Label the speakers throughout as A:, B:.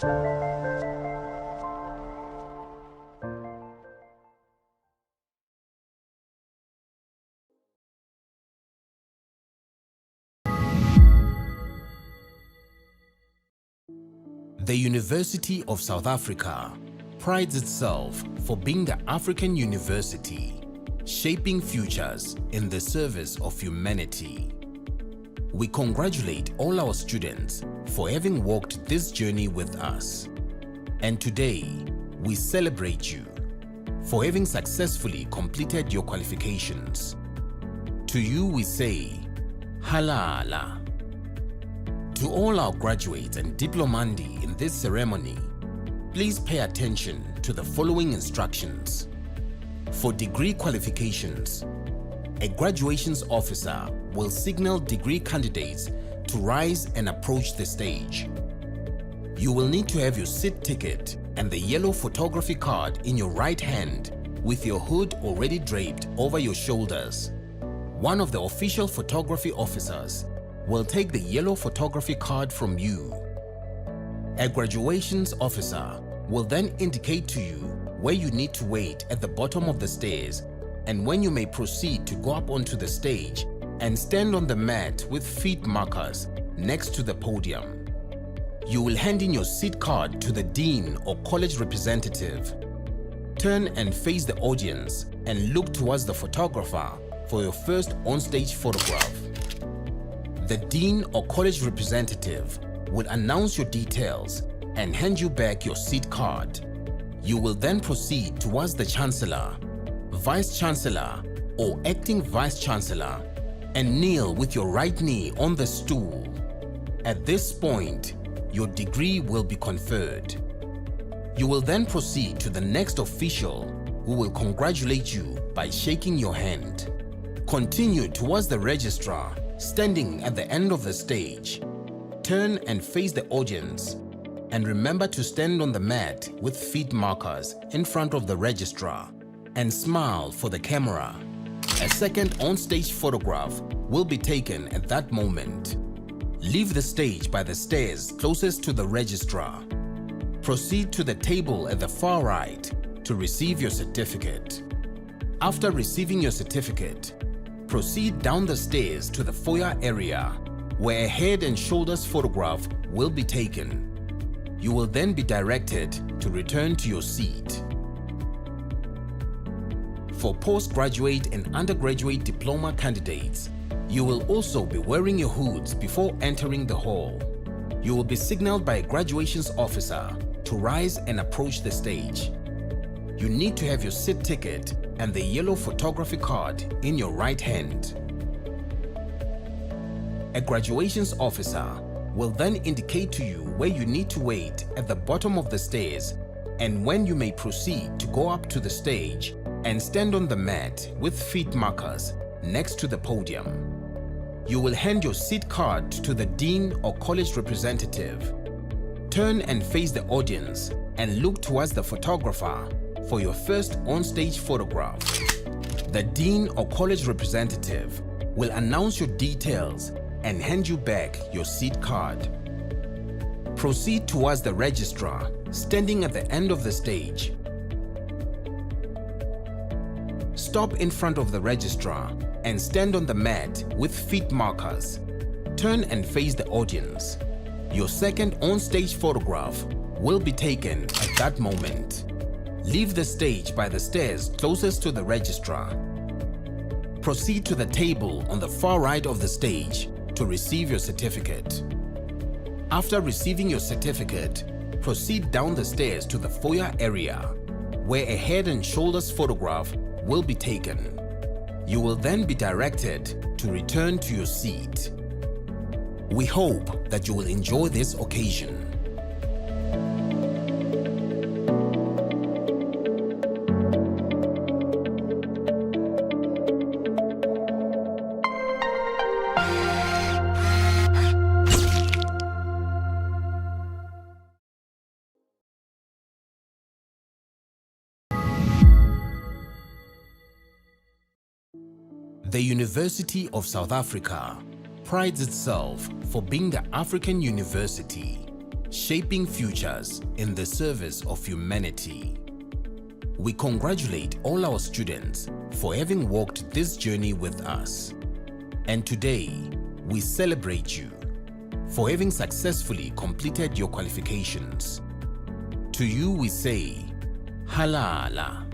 A: The University of South Africa prides itself for being the African university, shaping futures in the service of humanity. We congratulate all our students for having walked this journey with us. And today, we celebrate you for having successfully completed your qualifications. To you we say, Halala. To all our graduates and diplomandi in this ceremony, please pay attention to the following instructions. For degree qualifications, a graduations officer will signal degree candidates to rise and approach the stage. You will need to have your seat ticket and the yellow photography card in your right hand with your hood already draped over your shoulders. One of the official photography officers will take the yellow photography card from you. A graduations officer will then indicate to you where you need to wait at the bottom of the stairs and when you may proceed to go up onto the stage and stand on the mat with feet markers next to the podium. You will hand in your seat card to the dean or college representative. Turn and face the audience and look towards the photographer for your first onstage photograph. The dean or college representative will announce your details and hand you back your seat card. You will then proceed towards the chancellor, vice chancellor or acting vice chancellor and kneel with your right knee on the stool. At this point, your degree will be conferred. You will then proceed to the next official who will congratulate you by shaking your hand. Continue towards the registrar standing at the end of the stage. Turn and face the audience and remember to stand on the mat with feet markers in front of the registrar and smile for the camera. A second on-stage photograph will be taken at that moment. Leave the stage by the stairs closest to the registrar. Proceed to the table at the far right to receive your certificate. After receiving your certificate, proceed down the stairs to the foyer area where a head and shoulders photograph will be taken. You will then be directed to return to your seat. For postgraduate and undergraduate diploma candidates, you will also be wearing your hoods before entering the hall. You will be signaled by a graduations officer to rise and approach the stage. You need to have your seat ticket and the yellow photography card in your right hand. A graduations officer will then indicate to you where you need to wait at the bottom of the stairs and when you may proceed to go up to the stage and stand on the mat with feet markers next to the podium. You will hand your seat card to the dean or college representative. Turn and face the audience and look towards the photographer for your first on-stage photograph. The dean or college representative will announce your details and hand you back your seat card. Proceed towards the registrar standing at the end of the stage. Stop in front of the registrar and stand on the mat with feet markers. Turn and face the audience. Your second on-stage photograph will be taken at that moment. Leave the stage by the stairs closest to the registrar. Proceed to the table on the far right of the stage to receive your certificate. After receiving your certificate, proceed down the stairs to the foyer area where a head and shoulders photograph will be taken. You will then be directed to return to your seat. We hope that you will enjoy this occasion. The University of South Africa prides itself for being the African university, shaping futures in the service of humanity. We congratulate all our students for having walked this journey with us. And today, we celebrate you for having successfully completed your qualifications. To you we say, Halala.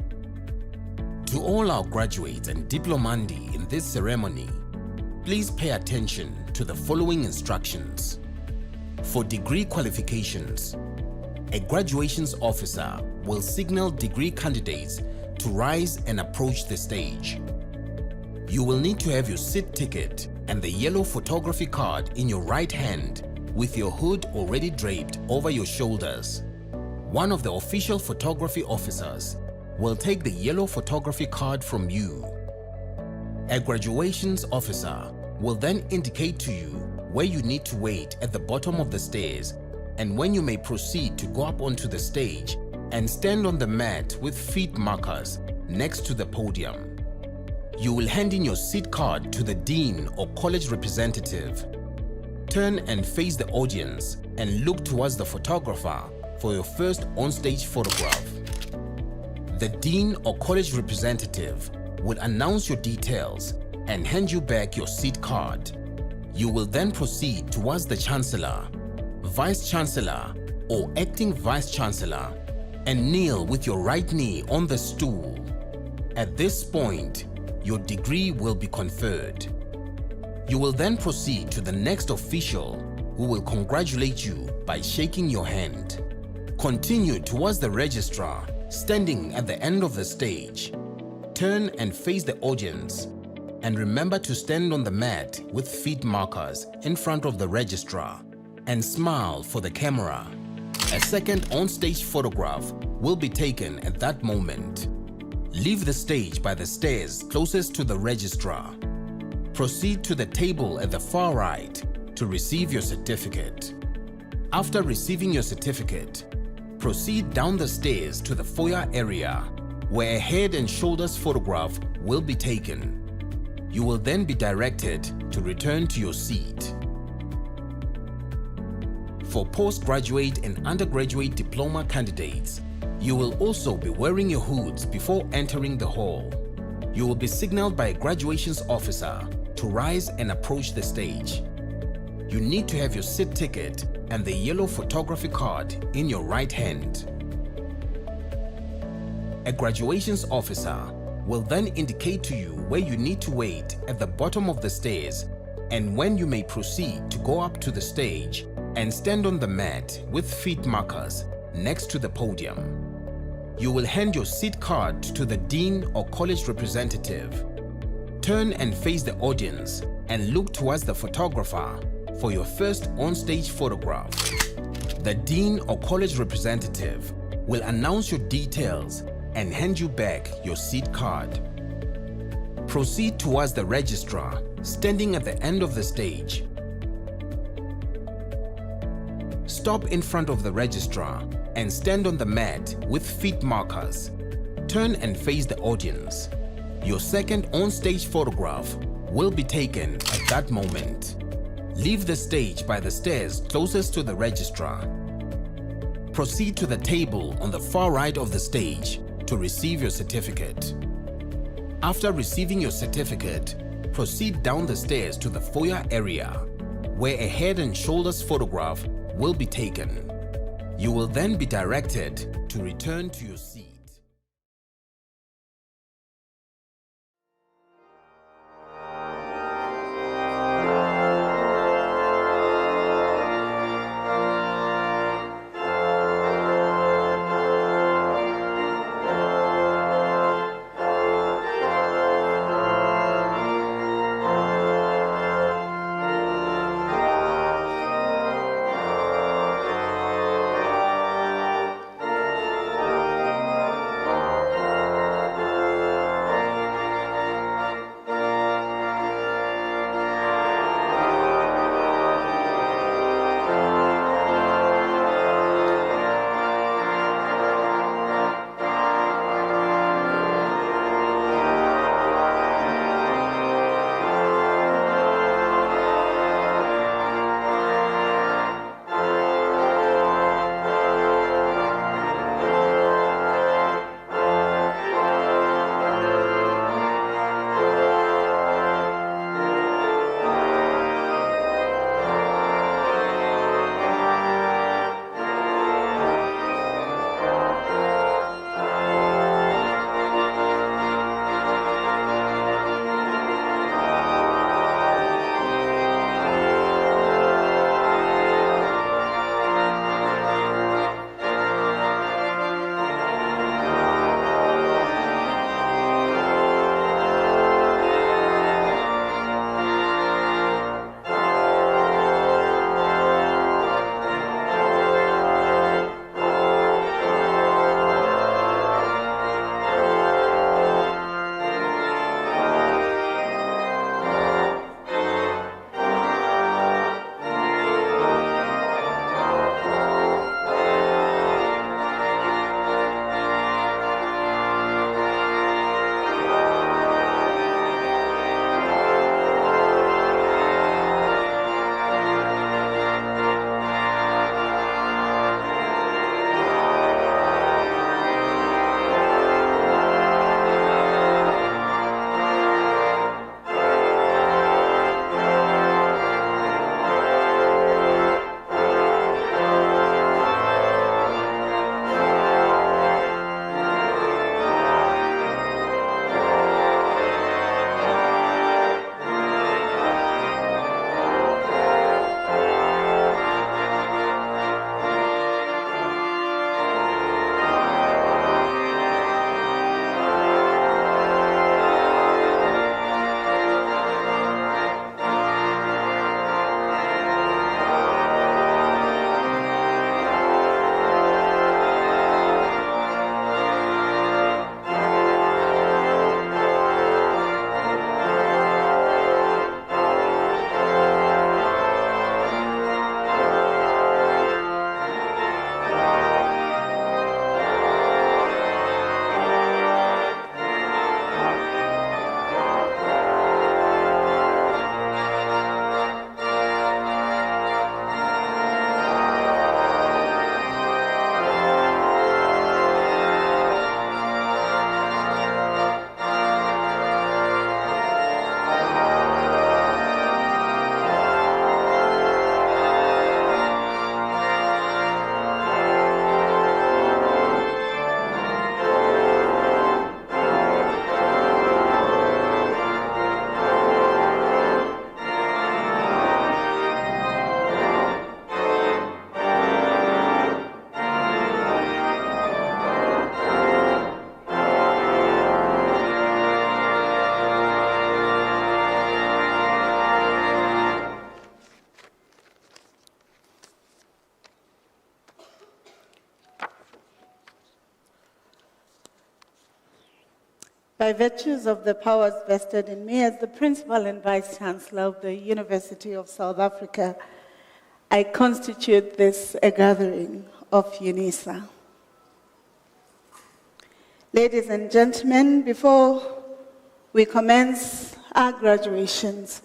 A: To all our graduates and diplomandi in this ceremony, please pay attention to the following instructions. For degree qualifications, a graduations officer will signal degree candidates to rise and approach the stage. You will need to have your seat ticket and the yellow photography card in your right hand with your hood already draped over your shoulders. One of the official photography officers will take the yellow photography card from you. A graduations officer will then indicate to you where you need to wait at the bottom of the stairs and when you may proceed to go up onto the stage and stand on the mat with feet markers next to the podium. You will hand in your seat card to the dean or college representative. Turn and face the audience and look towards the photographer for your first on-stage photograph. The dean or college representative will announce your details and hand you back your seat card. You will then proceed towards the Chancellor, Vice Chancellor or Acting Vice Chancellor and kneel with your right knee on the stool. At this point, your degree will be conferred. You will then proceed to the next official who will congratulate you by shaking your hand. Continue towards the registrar standing at the end of the stage. Turn and face the audience and remember to stand on the mat with feet markers in front of the registrar and smile for the camera. A second on-stage photograph will be taken at that moment. Leave the stage by the stairs closest to the registrar. Proceed to the table at the far right to receive your certificate. After receiving your certificate, proceed down the stairs to the foyer area where a head and shoulders photograph will be taken. You will then be directed to return to your seat. For postgraduate and undergraduate diploma candidates, you will also be wearing your hoods before entering the hall. You will be signaled by a graduations officer to rise and approach the stage. You need to have your seat ticket and the yellow photography card in your right hand. A graduations officer will then indicate to you where you need to wait at the bottom of the stairs and when you may proceed to go up to the stage and stand on the mat with feet markers next to the podium. You will hand your seat card to the dean or college representative. Turn and face the audience and look towards the photographer for your first on-stage photograph. The dean or college representative will announce your details and hand you back your seat card. Proceed towards the registrar standing at the end of the stage. Stop in front of the registrar and stand on the mat with feet markers. Turn and face the audience. Your second on-stage photograph will be taken at that moment. Leave the stage by the stairs closest to the registrar. Proceed to the table on the far right of the stage to receive your certificate. After receiving your certificate, proceed down the stairs to the foyer area where a head and shoulders photograph will be taken. You will then be directed to return to your seat.
B: By virtues of the powers vested in me as the Principal and Vice Chancellor of the University of South Africa, I constitute this a gathering of UNISA. Ladies and gentlemen, before we commence our graduations,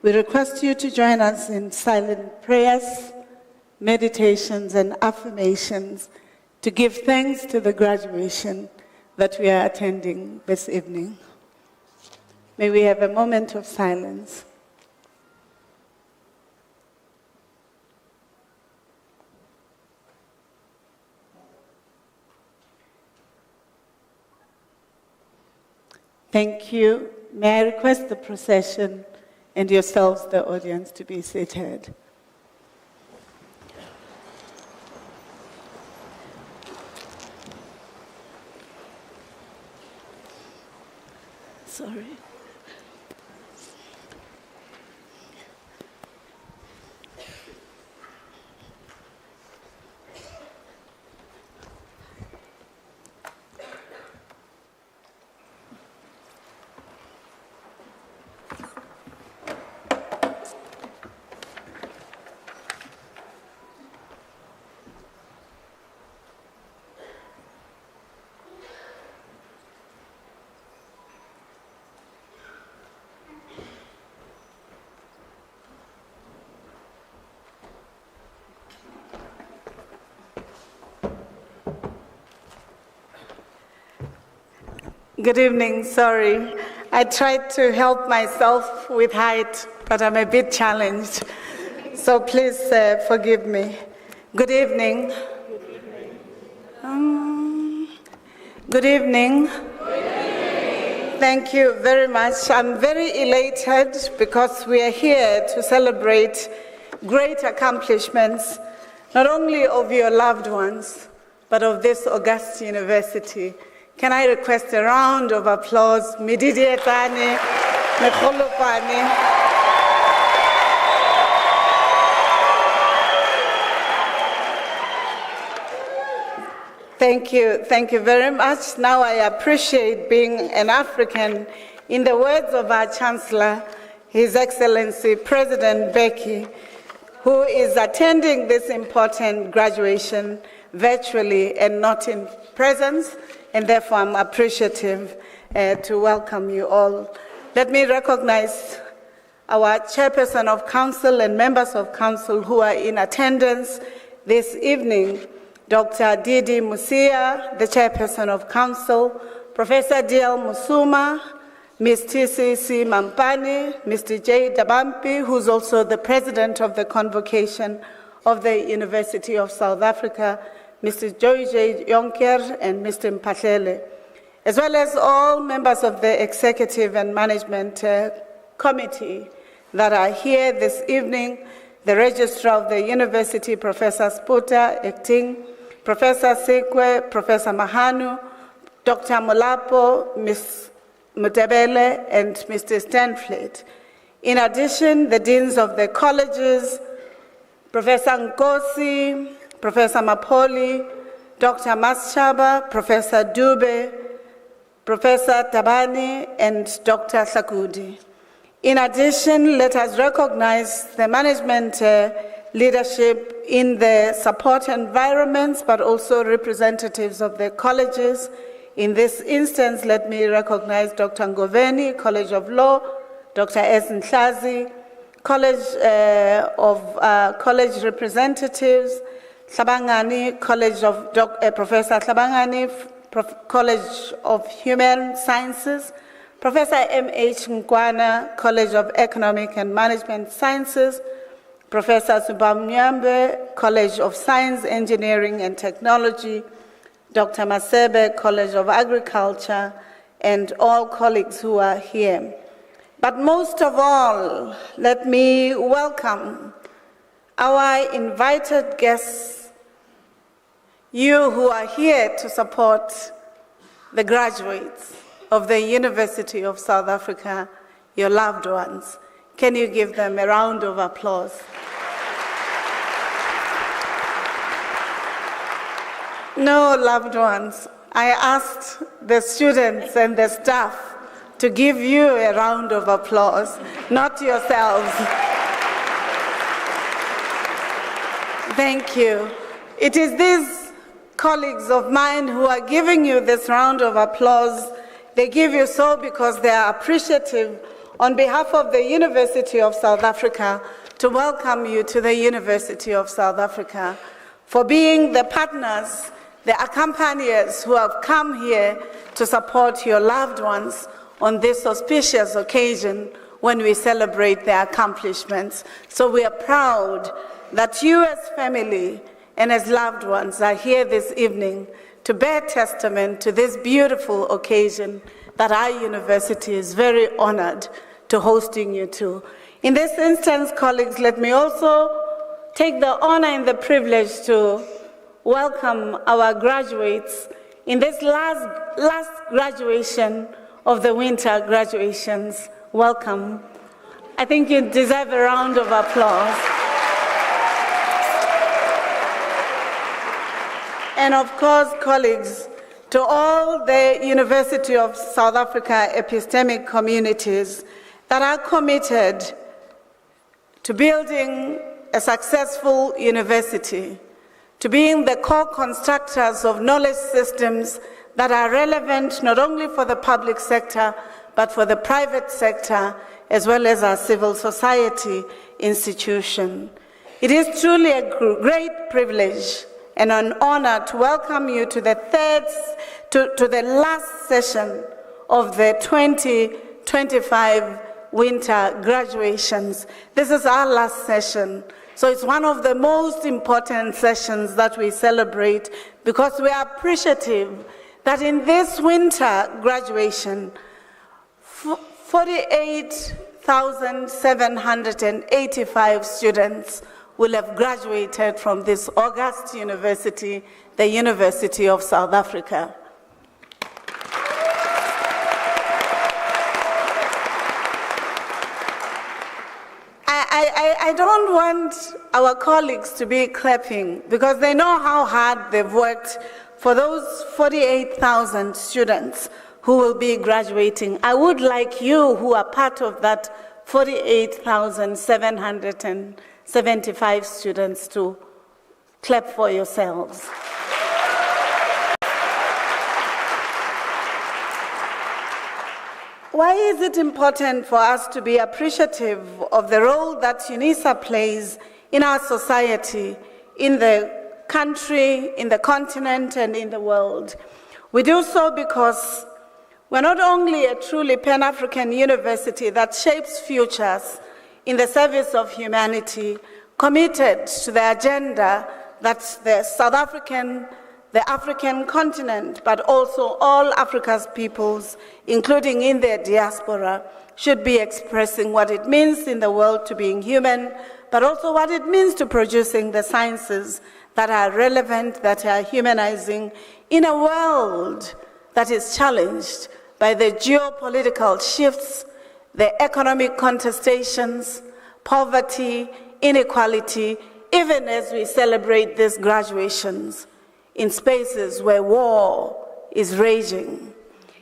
B: we request you to join us in silent prayers, meditations, and affirmations to give thanks to the graduation that we are attending this evening. May we have a moment of silence. Thank you. May I request the procession and yourselves, the audience, to be seated. Sorry. Good evening, sorry. I tried to help myself with height, but I'm a bit challenged. So please forgive me. Good evening. Good evening. Thank you very much. I'm very elated because we are here to celebrate great accomplishments, not only of your loved ones, but of this august university. Can I request a round of applause? Mididietane, Mekholopane. Thank you very much. Now I appreciate being an African. In the words of our Chancellor, His Excellency President Becky, who is attending this important graduation virtually and not in presence, and therefore I'm appreciative to welcome you all. Let me recognize our Chairperson of Council and members of Council who are in attendance this evening. Dr. Didi Musia, the Chairperson of Council, Professor D.L. Musuma, Ms. T.C.C. Mampani, Mr. J. Dabampi, who's also the President of the Convocation of the University of South Africa, Mr. Joy J. Jonker and Mr. Mpahlele, as well as all members of the Executive and Management Committee that are here this evening, the Registrar of the University, Professor Sputa Ekting, Professor Sekwe, Professor Mahanu, Dr. Molapo, Ms. Mutebele, and Mr. Stanfleet. In addition, the deans of the colleges, Professor Nkosi, Professor Mapoli, Dr. Maschaba, Professor Dube, Professor Tabani, and Dr. Sakudi. In addition, let us recognize the management leadership in the support environments, but also representatives of the colleges. In this instance, let me recognize Dr. Ngoveni, College of Law, Dr. Ezinhlazi, College representatives, Hlabangani, College of Professor Hlabangani, College of Human Sciences, Professor M.H. Nkwana, College of Economic and Management Sciences, Professor Subamnyambe, College of Science, Engineering and Technology, Dr. Masebe, College of Agriculture, and all colleagues who are here. But most of all, let me welcome our invited guests, you who are here to support the graduates of the University of South Africa, your loved ones. Can you give them a round of applause? No, loved ones, I asked the students and the staff to give you a round of applause, not yourselves. Thank you. It is these colleagues of mine who are giving you this round of applause. They give you so because they are appreciative on behalf of the University of South Africa to welcome you to the University of South Africa, for being the partners, the accompaniers who have come here to support your loved ones on this auspicious occasion when we celebrate their accomplishments. So we are proud that you as family and as loved ones are here this evening to bear testament to this beautiful occasion that our university is very honored to hosting you to. In this instance, colleagues, let me also take the honor and the privilege to welcome our graduates in this last graduation of the winter graduations. Welcome. I think you deserve a round of applause. And of course, colleagues, to all the University of South Africa epistemic communities that are committed to building a successful university, to being the co-constructors of knowledge systems that are relevant not only for the public sector, but for the private sector, as well as our civil society institution. It is truly a great privilege and an honor to welcome you to the the last session of the 2025 winter graduations. This is our last session. So it's one of the most important sessions that we celebrate because we are appreciative that in this winter graduation, 48,785 students will have graduated from this august university, the University of South Africa. I don't want our colleagues to be clapping because they know how hard they've worked for those 48,000 students who will be graduating. I would like you who are part of that 48,775 students to clap for yourselves. Why is it important for us to be appreciative of the role that UNISA plays in our society, in the country, in the continent, and in the world? We do so because we're not only a truly Pan-African university that shapes futures in the service of humanity, committed to the agenda that the African continent, but also all Africa's peoples, including in their diaspora, should be expressing what it means in the world to being human, but also what it means to producing the sciences that are relevant, that are humanizing, in a world that is challenged by the geopolitical shifts, the economic contestations, poverty, inequality, even as we celebrate these graduations in spaces where war is raging.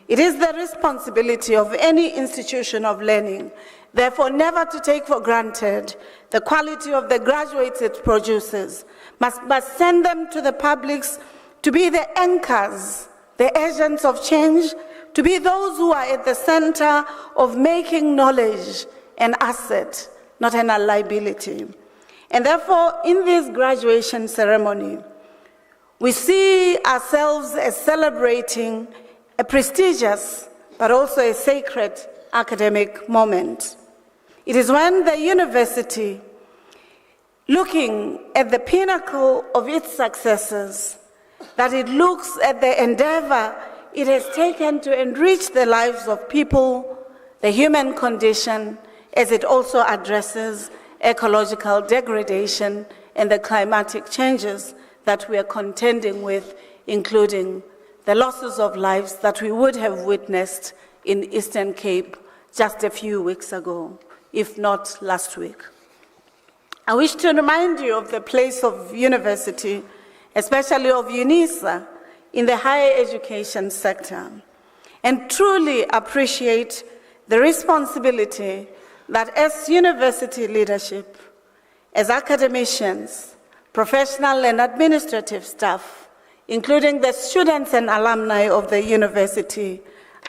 B: It is the responsibility of any institution of learning, therefore, never to take for granted the quality of the graduates it produces, but send them to the publics to be the anchors, the agents of change, to be those who are at the center of making knowledge an asset, not a liability. And therefore, in this graduation ceremony, we see ourselves as celebrating a prestigious but also a sacred academic moment. It is when the university, looking at the pinnacle of its successes, that it looks at the endeavor it has taken to enrich the lives of people, the human condition, as it also addresses ecological degradation and the climatic changes that we are contending with, including the losses of lives that we would have witnessed in Eastern Cape just a few weeks ago, if not last week. I wish to remind you of the place of university, especially of UNISA, in the higher education sector, and truly appreciate the responsibility that as university leadership, as academicians, professional and administrative staff, including the students and alumni of the university,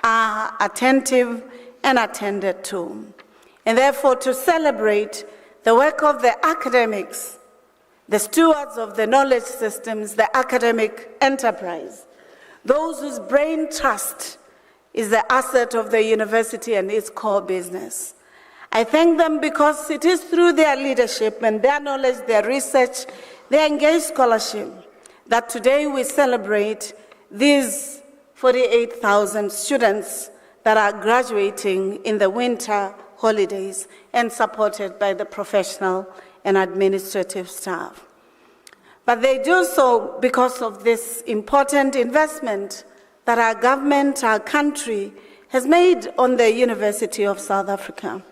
B: are attentive and attended to. And therefore, to celebrate the work of the academics, the stewards of the knowledge systems, the academic enterprise, those whose brain trust is the asset of the university and its core business. I thank them because it is through their leadership and their knowledge, their research, their engaged scholarship that today we celebrate these 48,000 students that are graduating in the winter holidays and supported by the professional and administrative staff. But they do so because of this important investment that our government, our country, has made on the University of South Africa.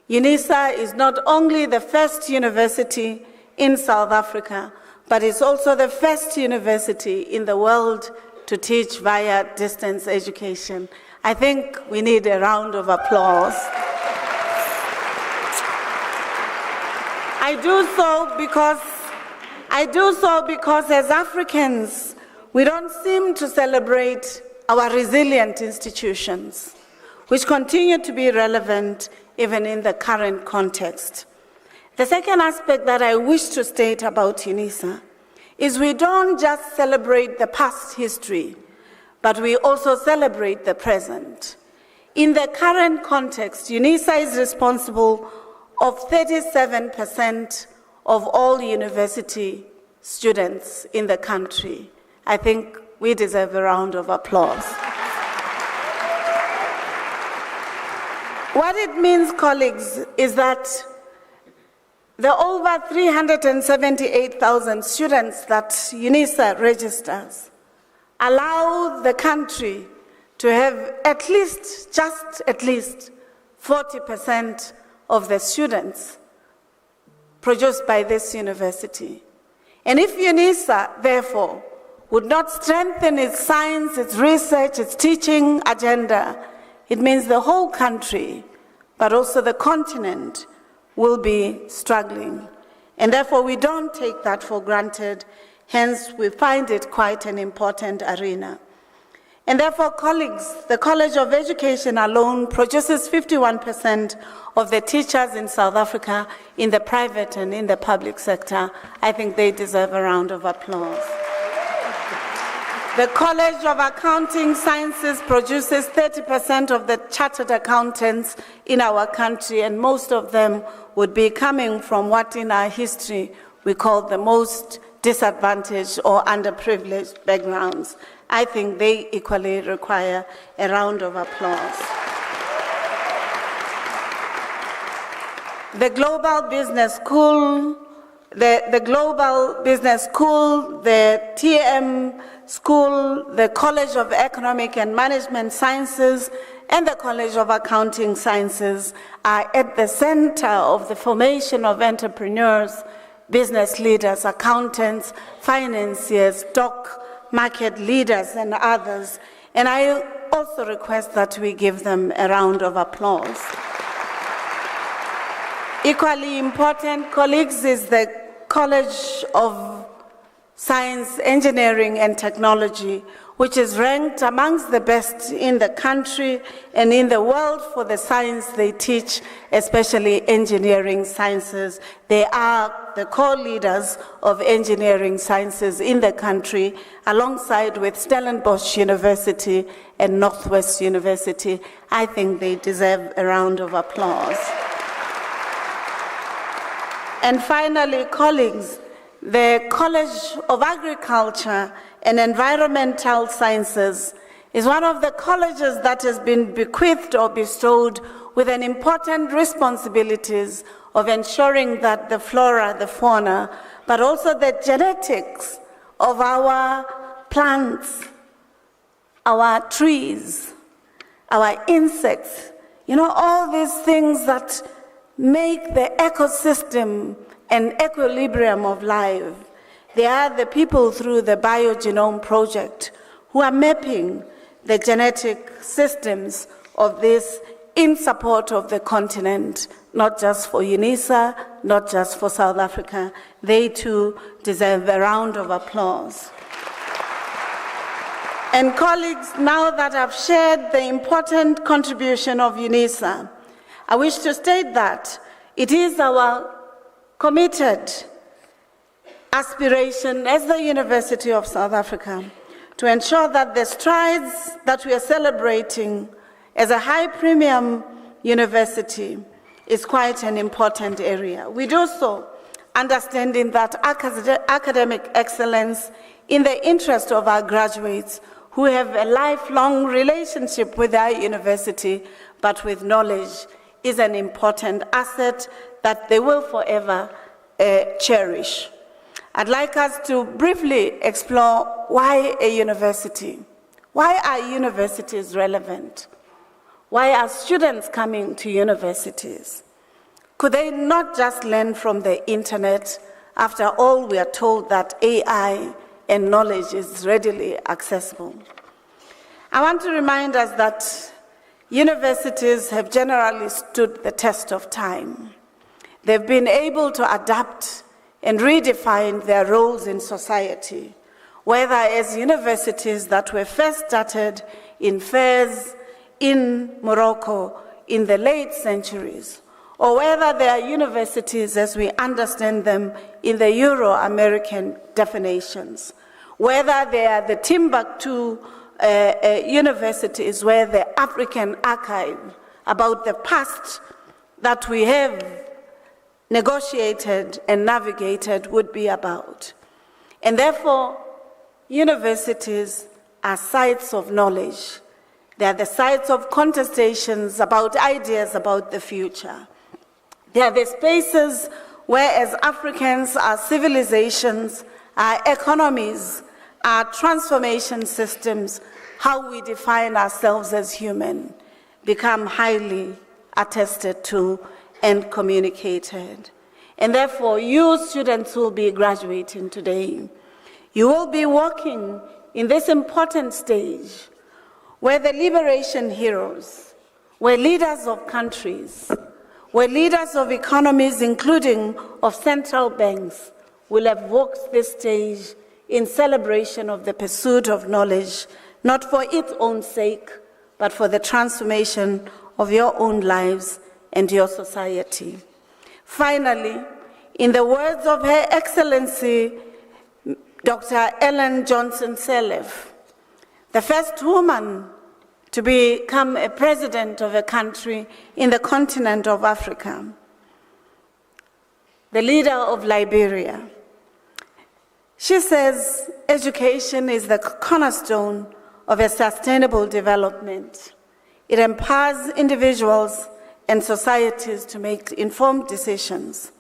B: UNISA is not only the first university in South Africa, but it's also the first university in the world to teach via distance education. I think we need a round of applause. I do so because as Africans, we don't seem to celebrate our resilient institutions, which continue to be relevant even in the current context. The second aspect that I wish to state about UNISA is we don't just celebrate the past history, but we also celebrate the present. In the current context, UNISA is responsible of 37% of all university students in the country. I think we deserve a round of applause. What it means, colleagues, is that the over 378,000 students that UNISA registers allow the country to have at least 40% of the students produced by this university. And if UNISA, therefore, would not strengthen its science, its research, its teaching agenda, it means the whole country, but also the continent, will be struggling. And therefore, we don't take that for granted. Hence, we find it quite an important arena. And therefore, colleagues, the College of Education alone produces 51% of the teachers in South Africa in the private and in the public sector. I think they deserve a round of applause. The College of Accounting Sciences produces 30% of the chartered accountants in our country, and most of them would be coming from what in our history we call the most disadvantaged or underprivileged backgrounds. I think they equally require a round of applause. The Global Business School, the Global Business School, the TM School, the College of Economic and Management Sciences, and the College of Accounting Sciences are at the center of the formation of entrepreneurs, business leaders, accountants, financiers, stock market leaders, and others. And I also request that we give them a round of applause. Equally important, colleagues, is the College of Science, Engineering, and Technology, which is ranked amongst the best in the country and in the world for the science they teach, especially engineering sciences. They are the core leaders of engineering sciences in the country, alongside with Stellenbosch University and Northwest University. I think they deserve a round of applause. And finally, colleagues, the College of Agriculture and Environmental Sciences is one of the colleges that has been bequeathed or bestowed with an important responsibilities of ensuring that the flora, the fauna, but also the genetics of our plants, our trees, our insects, all these things that make the ecosystem and equilibrium of life. They are the people through the Biogenome Project who are mapping the genetic systems of this in support of the continent, not just for UNISA, not just for South Africa. They too deserve a round of applause. And colleagues, now that I've shared the important contribution of UNISA, I wish to state that it is our committed aspiration as the University of South Africa to ensure that the strides that we are celebrating as a high premium university is quite an important area. We do so understanding that academic excellence in the interest of our graduates who have a lifelong relationship with our university, but with knowledge, is an important asset that they will forever cherish. I'd like us to briefly explore why a university. Why are universities relevant? Why are students coming to universities? Could they not just learn from the internet? After all, we are told that AI and knowledge is readily accessible. I want to remind us that universities have generally stood the test of time. They've been able to adapt and redefine their roles in society, whether as universities that were first started in Fez, in Morocco, in the late centuries, or whether they are universities as we understand them in the Euro-American definitions, whether they are the Timbuktu universities where the African archive about the past that we have negotiated and navigated would be about. And therefore, universities are sites of knowledge. They are the sites of contestations about ideas about the future. They are the spaces where, as Africans, our civilizations, our economies, our transformation systems, how we define ourselves as human, become highly attested to and communicated. And therefore, you students who will be graduating today, you will be walking in this important stage where the liberation heroes, where leaders of countries, where leaders of economies, including of central banks, will have walked this stage in celebration of the pursuit of knowledge, not for its own sake, but for the transformation of your own lives and your society. Finally, in the words of Her Excellency, Dr. Ellen Johnson Sirleaf, the first woman to become a president of a country in the continent of Africa, the leader of Liberia. She says education is the cornerstone of a sustainable development. It empowers individuals and societies to make informed decisions,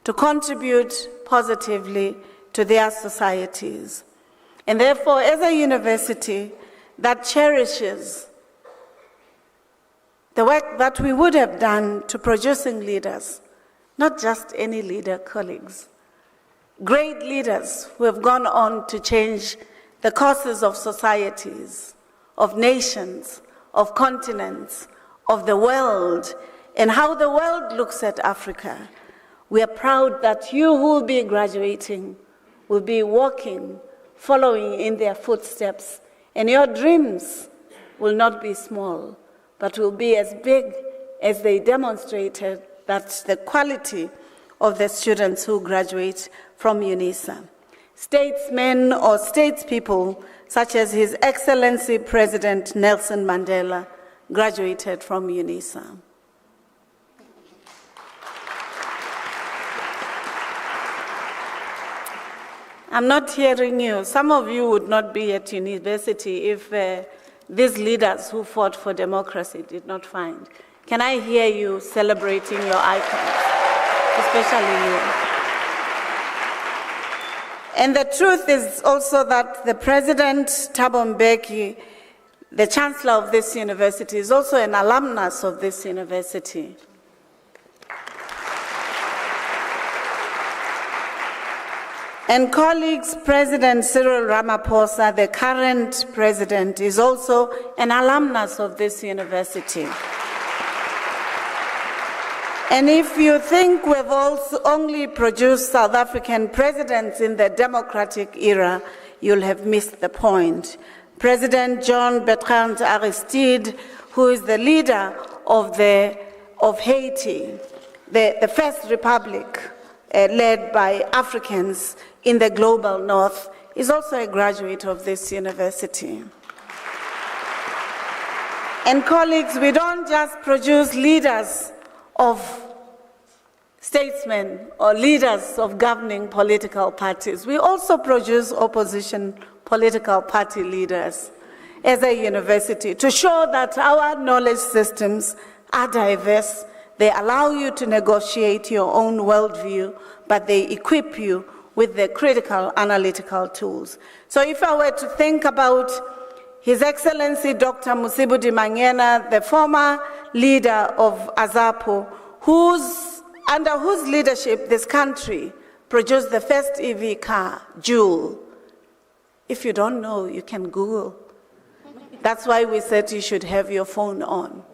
B: to contribute positively to their societies. And therefore, as a university that cherishes the work that we would have done to producing leaders, not just any leader, colleagues, great leaders who have gone on to change the courses of societies, of nations, of continents, of the world, and how the world looks at Africa. We are proud that you who will be graduating will be walking, following in their footsteps, and your dreams will not be small, but will be as big as they demonstrated that's the quality of the students who graduate from UNISA. Statesmen or statespeople such as His Excellency President Nelson Mandela graduated from UNISA. I'm not hearing you. Some of you would not be at university if these leaders who fought for democracy did not find. Can I hear you celebrating your icons, especially you? And the truth is also that the President, Thabo Mbeki, the Chancellor of this university, is also an alumnus of this university. And colleagues, President Cyril Ramaphosa, the current president, is also an alumnus of this university. And if you think we've also only produced South African presidents in the democratic era, you'll have missed the point. President John Bertrand Aristide, who is the leader of Haiti, the first republic led by Africans in the global north, is also a graduate of this university. And colleagues, we don't just produce leaders of statesmen or leaders of governing political parties. We also produce opposition political party leaders as a university to show that our knowledge systems are diverse. They allow you to negotiate your own worldview, but they equip you with the critical analytical tools. So if I were to think about His Excellency Dr. Musibudi Mangena, the former leader of AZAPO, under whose leadership this country produced the first EV car, Joule. If you don't know, you can Google. That's why we said you should have your phone on.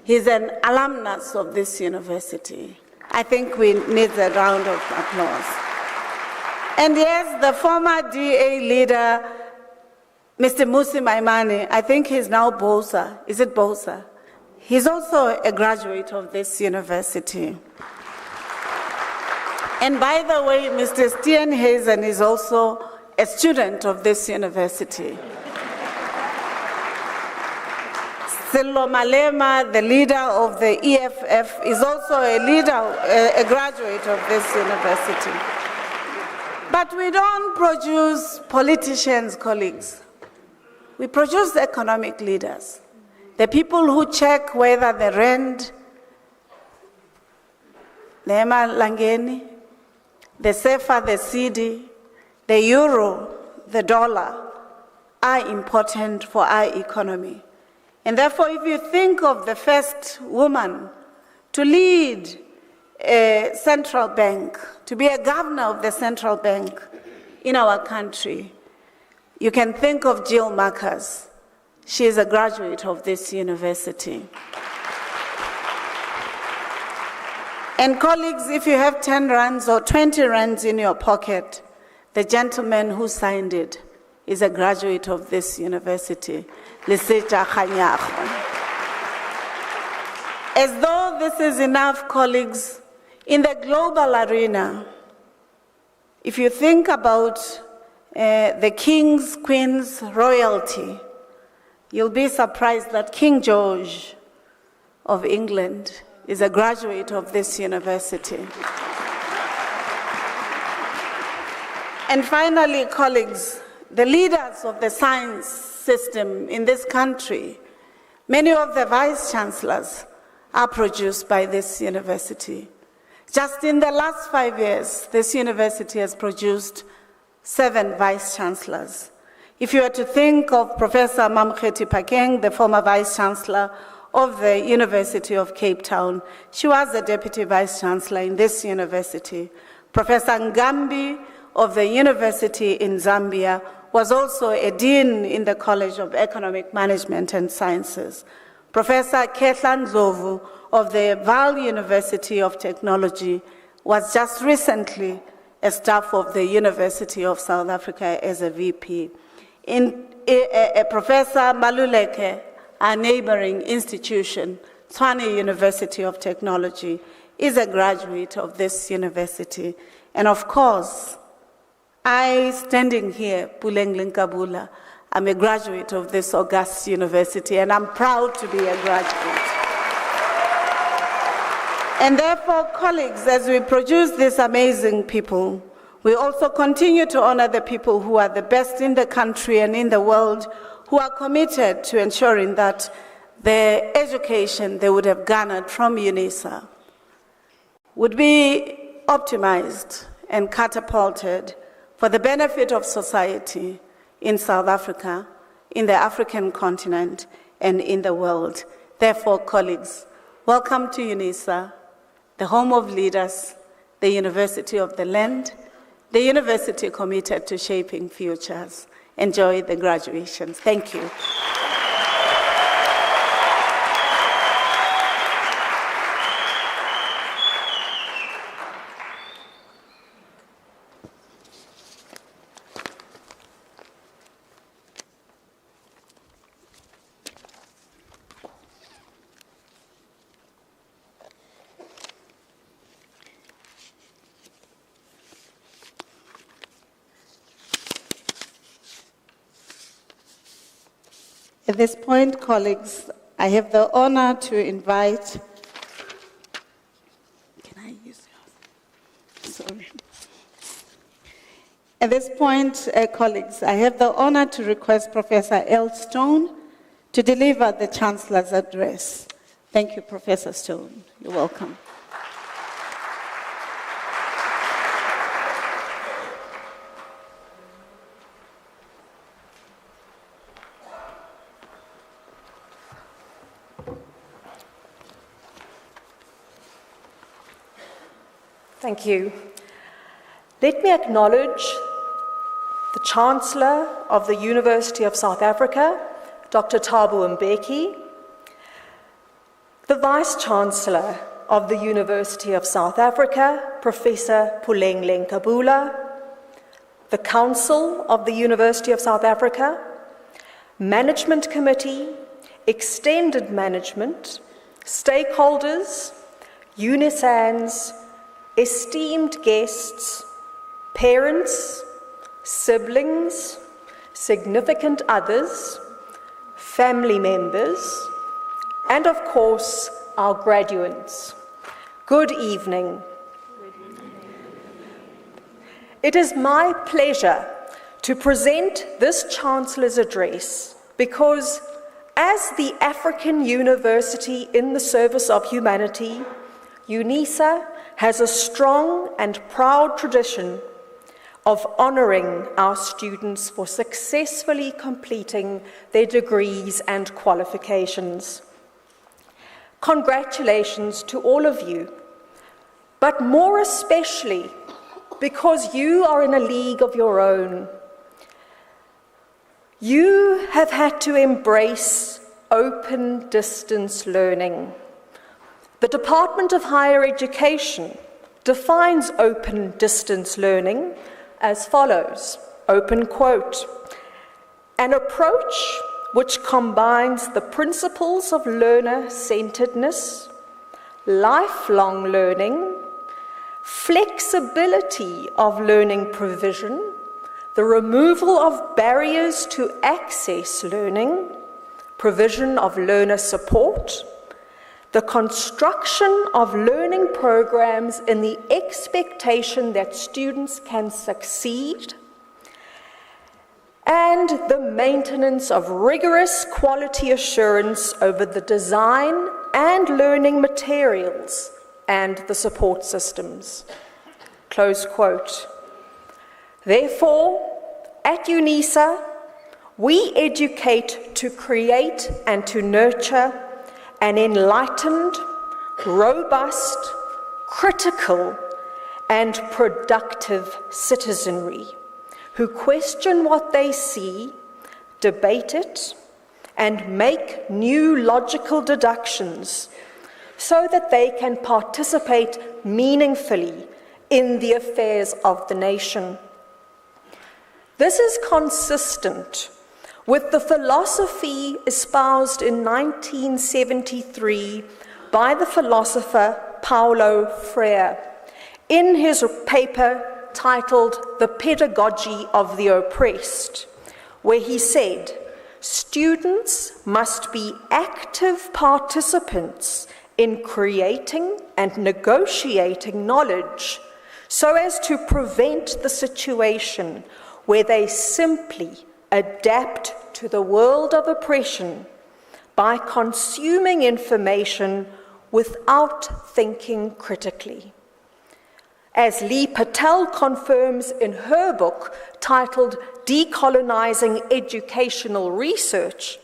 B: He's an alumnus of this university. I think we need a round of applause. And yes, the former DA leader, Mr. Musi Maimane, I think he's now Bosa. Is it Bosa? He's also a graduate of this university. And by the way, Mr. Steenhuisen is also a student of this university. Sello Malema, the leader of the EFF, is also a graduate of this university. But we don't produce politicians, colleagues. We produce economic leaders. The people who check whether the rand, the Langeni, the CFA, the CD, the euro, the dollar are important for our economy. And therefore, if you think of the first woman to lead a central bank, to be a governor of the central bank in our country, you can think of Jill Marcus. She is a graduate of this university. And colleagues, if you have 10 rands or 20 rands in your pocket, the gentleman who signed it is a graduate of this university, Lesetja Kganyago. As though this is enough, colleagues, in the global arena, if you think about the kings, queens, royalty, you'll be surprised that King George of England is a graduate of this university. And finally, colleagues, the leaders of the science system in this country, many of the vice chancellors are produced by this university. Just in the last 5 years, this university has produced 7 vice chancellors. If you were to think of Professor Mamokgethi Phakeng, the former vice chancellor of the University of Cape Town, she was the deputy vice chancellor in this university. Professor Ngambi of the university in Zambia was also a dean in the College of Economic Management and Sciences. Professor Kehla Ndlovu of the Vaal University of Technology was just recently a staff of the University of South Africa as a VP. Professor Maluleke, our neighboring institution, Tshwane University of Technology, is a graduate of this university. And of course, I, standing here, Puleng Linkabula, I'm a graduate of this august university, and I'm proud to be a graduate. And therefore, colleagues, as we produce these amazing people, we also continue to honor the people who are the best in the country and in the world, who are committed to ensuring that the education they would have garnered from UNISA would be optimized and catapulted for the benefit of society in South Africa, in the African continent, and in the world. Therefore, colleagues, welcome to UNISA, the home of leaders, the university of the land, the university committed to shaping futures. Enjoy the graduations. Thank you. At this point, colleagues, I have the honor to invite, can I use yours? Sorry. At this point, colleagues, I have the honor to request Professor L. Stone to deliver the Chancellor's address. Thank you, Professor Stone. You're welcome.
C: Thank you. Let me acknowledge the Chancellor of the University of South Africa, Dr. Thabo Mbeki, the Vice-Chancellor of the University of South Africa, Professor Puleng Lenkabula, the Council of the University of South Africa, Management Committee, Extended Management, stakeholders, UNISANS, esteemed guests, parents, siblings, significant others, family members, and of course, our graduates. Good evening. It is my pleasure to present this Chancellor's address because as the African University in the Service of Humanity, UNISA has a strong and proud tradition of honouring our students for successfully completing their degrees and qualifications. Congratulations to all of you, but more especially because you are in a league of your own. You have had to embrace open distance learning. The Department of Higher Education defines open distance learning as follows, open quote, an approach which combines the principles of learner-centeredness, lifelong learning, flexibility of learning provision, the removal of barriers to access learning, provision of learner support, the construction of learning programs in the expectation that students can succeed, and the maintenance of rigorous quality assurance over the design and learning materials and the support systems. Close quote. Therefore, at UNISA, we educate to create and to nurture an enlightened, robust, critical, and productive citizenry who question what they see, debate it, and make new logical deductions so that they can participate meaningfully in the affairs of the nation. This is consistent with the philosophy espoused in 1973 by the philosopher Paulo Freire in his paper titled The Pedagogy of the Oppressed, where he said, students must be active participants in creating and negotiating knowledge so as to prevent the situation where they simply adapt to the world of oppression by consuming information without thinking critically. As Lee Patel confirms in her book titled Decolonizing Educational Research,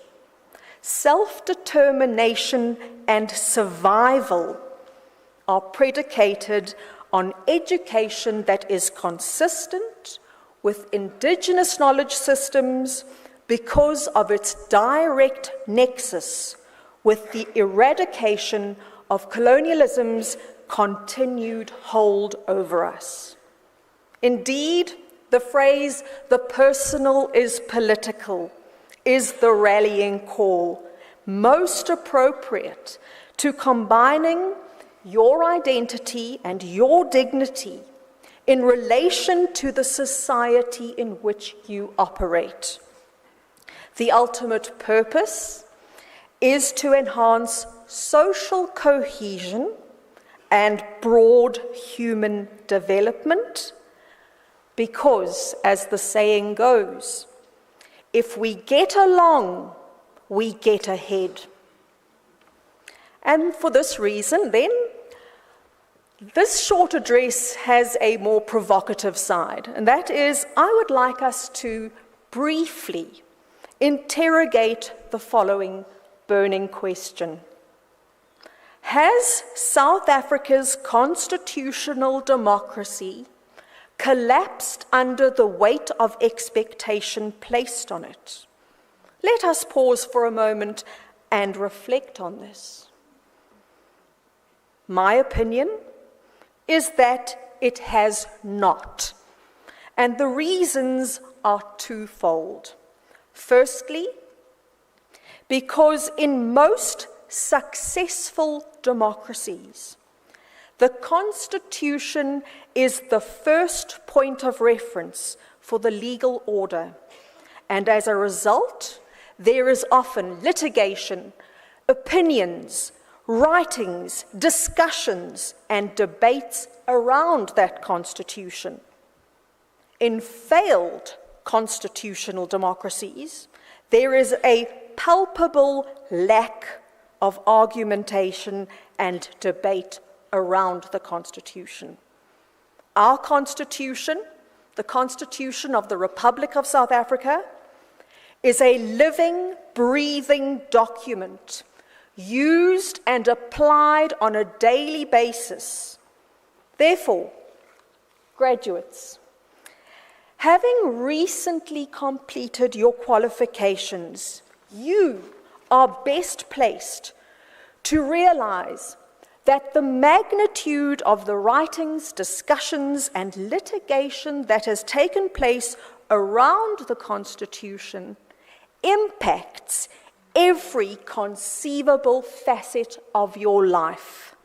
C: self-determination and survival are predicated on education that is consistent with indigenous knowledge systems because of its direct nexus with the eradication of colonialism's continued hold over us. Indeed, the phrase, "the personal is political," is the rallying call most appropriate to combining your identity and your dignity in relation to the society in which you operate. The ultimate purpose is to enhance social cohesion and broad human development because, as the saying goes, if we get along, we get ahead. And for this reason, then, this short address has a more provocative side, and that is, I would like us to briefly interrogate the following burning question. Has South Africa's constitutional democracy collapsed under the weight of expectation placed on it? Let us pause for a moment and reflect on this. My opinion is that it has not, and the reasons are twofold. Firstly, because in most successful democracies, the Constitution is the first point of reference for the legal order, and as a result, there is often litigation, opinions, writings, discussions, and debates around that Constitution. In failed constitutional democracies, there is a palpable lack of argumentation and debate around the Constitution. Our Constitution, the Constitution of the Republic of South Africa, is a living, breathing document used and applied on a daily basis. Therefore, graduates, having recently completed your qualifications, you are best placed to realize that the magnitude of the writings, discussions, and litigation that has taken place around the Constitution impacts every conceivable facet of your life.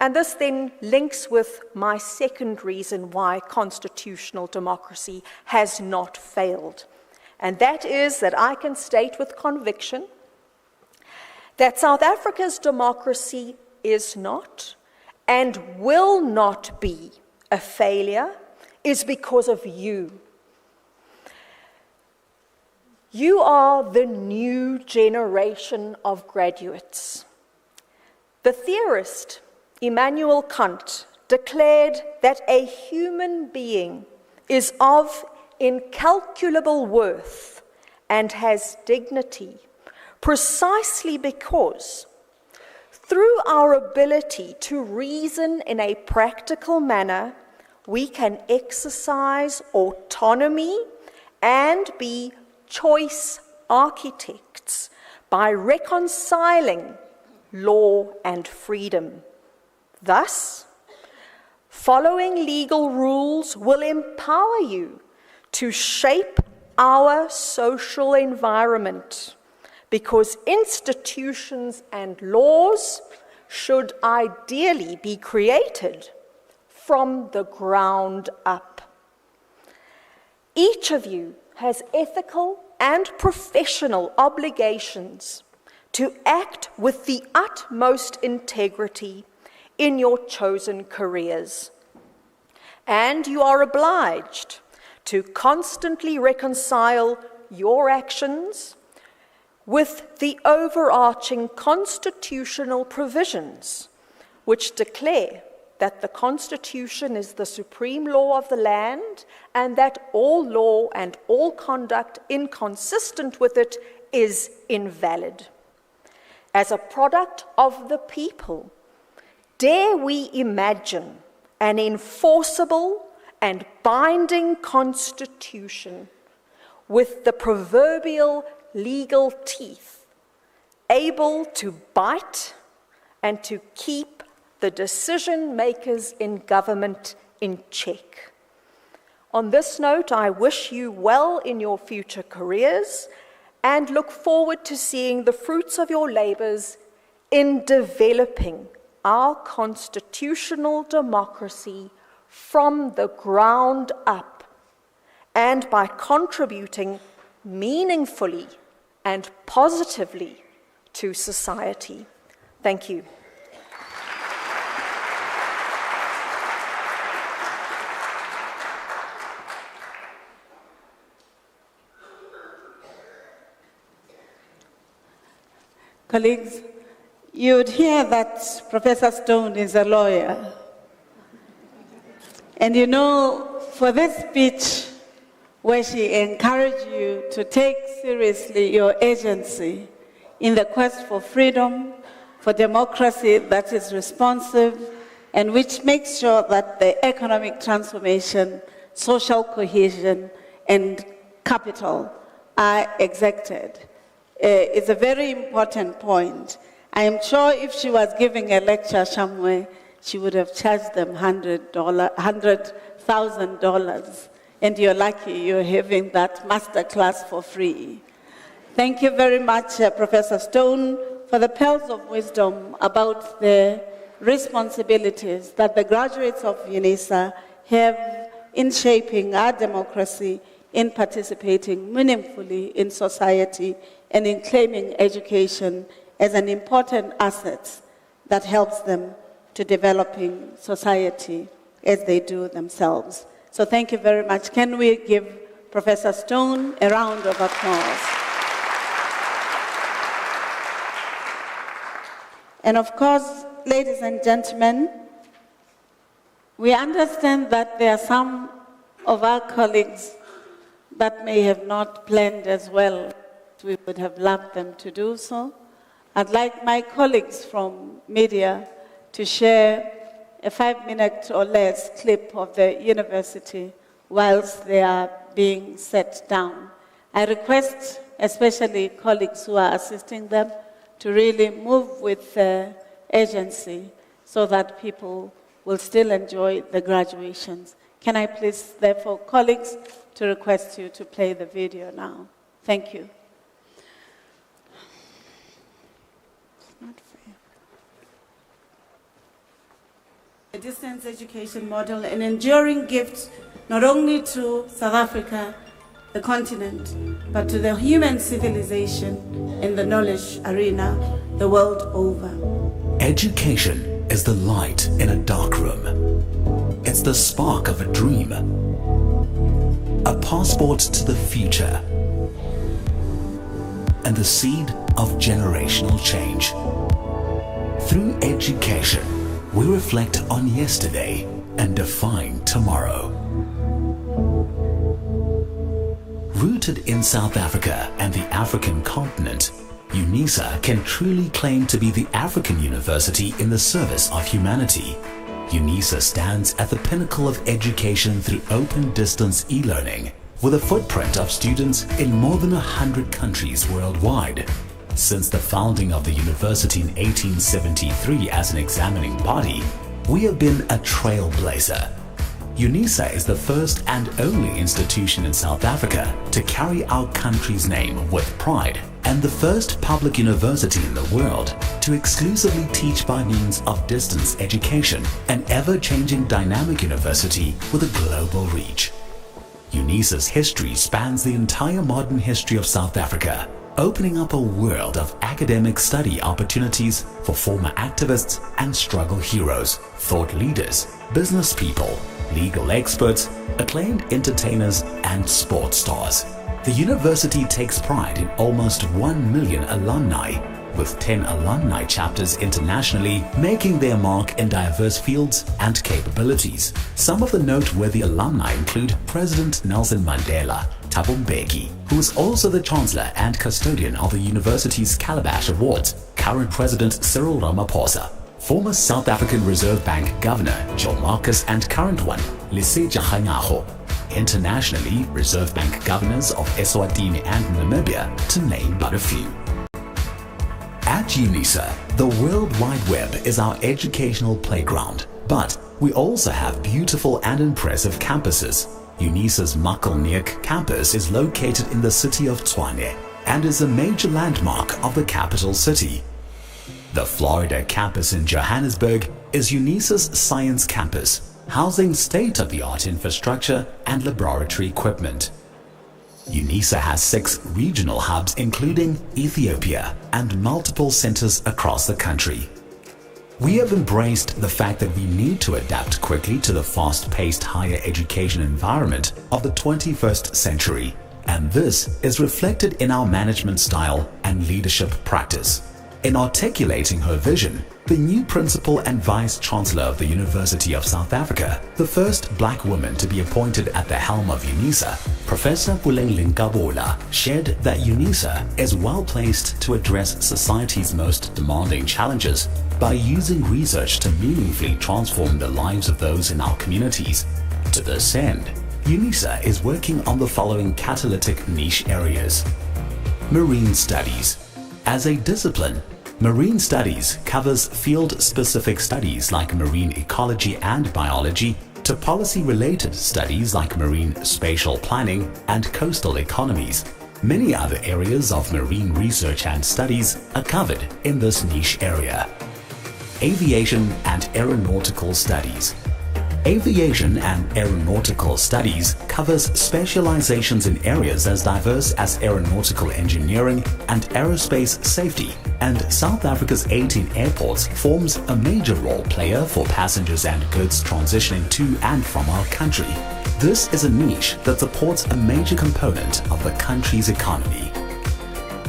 C: And this then links with my second reason why constitutional democracy has not failed. And that is that I can state with conviction that South Africa's democracy is not and will not be a failure is because of you. You are the new generation of graduates. The theorist Immanuel Kant declared that a human being is of incalculable worth and has dignity precisely because through our ability to reason in a practical manner, we can exercise autonomy and be choice architects by reconciling law and freedom. Thus, following legal rules will empower you to shape our social environment because institutions and laws should ideally be created from the ground up. Each of you has ethical and professional obligations to act with the utmost integrity in your chosen careers. And you are obliged to constantly reconcile your actions with the overarching constitutional provisions which declare that the Constitution is the supreme law of the land and that all law and all conduct inconsistent with it is invalid. As a product of the people, dare we imagine an enforceable and binding constitution with the proverbial legal teeth, able to bite and to keep the decision makers in government in check. On this note, I wish you well in your future careers and look forward to seeing the fruits of your labors in developing our constitutional democracy from the ground up and by contributing meaningfully and positively to society. Thank you.
B: Colleagues, you would hear that Professor Stone is a lawyer. And you know, for this speech, where she encouraged you to take seriously your agency in the quest for freedom, for democracy that is responsive, and which makes sure that the economic transformation, social cohesion, and capital are executed. It's a very important point. I am sure if she was giving a lecture somewhere, she would have charged them $100,000. And you're lucky you're having that master class for free. Thank you very much, Professor Stone, for the pearls of wisdom about the responsibilities that the graduates of UNISA have in shaping our democracy, in participating meaningfully in society, and in claiming education as an important asset that helps them to developing society as they do themselves. So thank you very much. Can we give Professor Stone a round of applause? And of course, ladies and gentlemen, we understand that there are some of our colleagues that may have not planned as well. We would have loved them to do so. I'd like my colleagues from media to share a 5-minute or less clip of the university whilst they are being set down. I request, especially colleagues who are assisting them, to really move with agency so that people will still enjoy the graduations. Can I please, therefore, colleagues, to request you to play the video now? Thank you. A distance education model, an enduring gift not only to South Africa, the continent, but to the human civilization in the knowledge arena the world over.
D: Education is the light in a dark room. It's the spark of a dream, a passport to the future, and the seed of generational change. Through education, we reflect on yesterday and define tomorrow. Rooted in South Africa and the African continent, UNISA can truly claim to be the African university in the service of humanity. UNISA stands at the pinnacle of education through open distance e-learning, with a footprint of students in more than 100 countries worldwide. Since the founding of the university in 1873 as an examining body, we have been a trailblazer. UNISA is the first and only institution in South Africa to carry our country's name with pride, and the first public university in the world to exclusively teach by means of distance education, an ever-changing dynamic university with a global reach. UNISA's history spans the entire modern history of South Africa, opening up a world of academic study opportunities for former activists and struggle heroes, thought leaders, business people, legal experts, acclaimed entertainers, and sports stars. The university takes pride in almost 1 million alumni, with 10 alumni chapters internationally making their mark in diverse fields and capabilities. Some of the noteworthy alumni include President Nelson Mandela, Thabo Mbeki, who is also the Chancellor and custodian of the university's Calabash Awards, current President Cyril Ramaphosa, Former South African Reserve Bank Governor Joe Marcus and current one, Lesetja Kganyago. Internationally, Reserve Bank governors of Eswatini and Namibia, to name but a few. At UNISA, the World Wide Web is our educational playground, but we also have beautiful and impressive campuses. UNISA's Makelneuk campus is located in the city of Tshwane and is a major landmark of the capital city. The Florida campus in Johannesburg is UNISA's science campus, housing state-of-the-art infrastructure and laboratory equipment. UNISA has 6 regional hubs including Ethiopia and multiple centers across the country. We have embraced the fact that we need to adapt quickly to the fast-paced higher education environment of the 21st century, and this is reflected in our management style and leadership practice. In articulating her vision, the new Principal and Vice Chancellor of the University of South Africa, the first black woman to be appointed at the helm of UNISA, Professor Puleng Linkabola, shared that UNISA is well placed to address society's most demanding challenges by using research to meaningfully transform the lives of those in our communities. To this end, UNISA is working on the following catalytic niche areas. Marine Studies. As a discipline, Marine Studies covers field-specific studies like marine ecology and biology to policy-related studies like marine spatial planning and coastal economies. Many other areas of marine research and studies are covered in this niche area. Aviation and Aeronautical Studies. Aviation and Aeronautical Studies covers specializations in areas as diverse as aeronautical engineering and aerospace safety, and South Africa's 18 airports forms a major role player for passengers and goods transitioning to and from our country. This is a niche that supports a major component of the country's economy.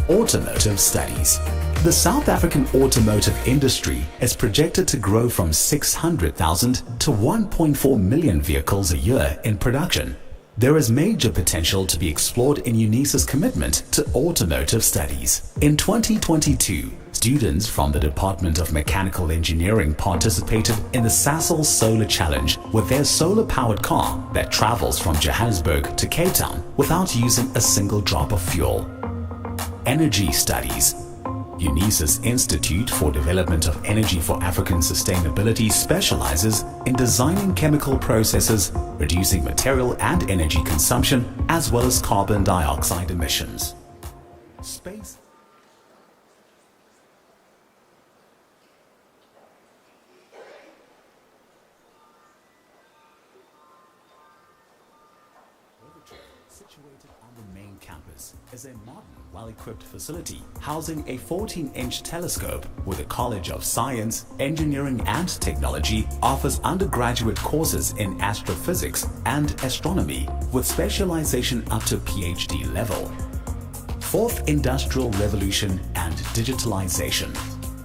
D: Automotive Studies. The South African automotive industry is projected to grow from 600,000 to 1.4 million vehicles a year in production. There is major potential to be explored in UNISA's commitment to automotive studies. In 2022, students from the Department of Mechanical Engineering participated in the Sasol Solar Challenge with their solar-powered car that travels from Johannesburg to Cape Town without using a single drop of fuel. Energy Studies. UNISA's Institute for Development of Energy for African Sustainability specializes in designing chemical processes, reducing material and energy consumption, as well as carbon dioxide emissions. Space. Situated on the main campus is a modern, well-equipped facility housing a 14-inch telescope where the College of Science, Engineering and Technology offers undergraduate courses in astrophysics and astronomy with specialization up to PhD level. Fourth Industrial Revolution and Digitalization.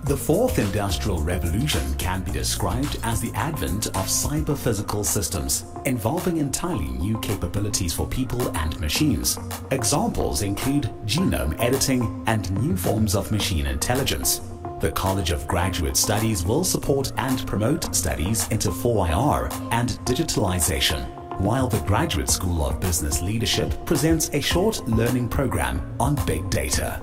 D: The fourth industrial revolution can be described as the advent of cyber-physical systems involving entirely new capabilities for people and machines. Examples include genome editing and new forms of machine intelligence. The College of Graduate Studies will support and promote studies into 4IR and digitalization, while the Graduate School of Business Leadership presents a short learning program on big data.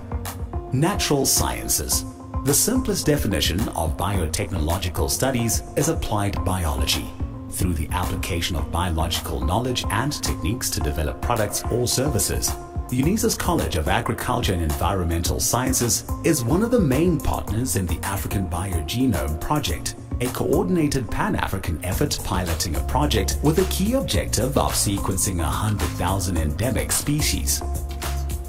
D: Natural Sciences. The simplest definition of biotechnological studies is applied biology. Through the application of biological knowledge and techniques to develop products or services, UNISA's College of Agriculture and Environmental Sciences is one of the main partners in the African Biogenome Project, a coordinated Pan-African effort piloting a project with a key objective of sequencing 100,000 endemic species.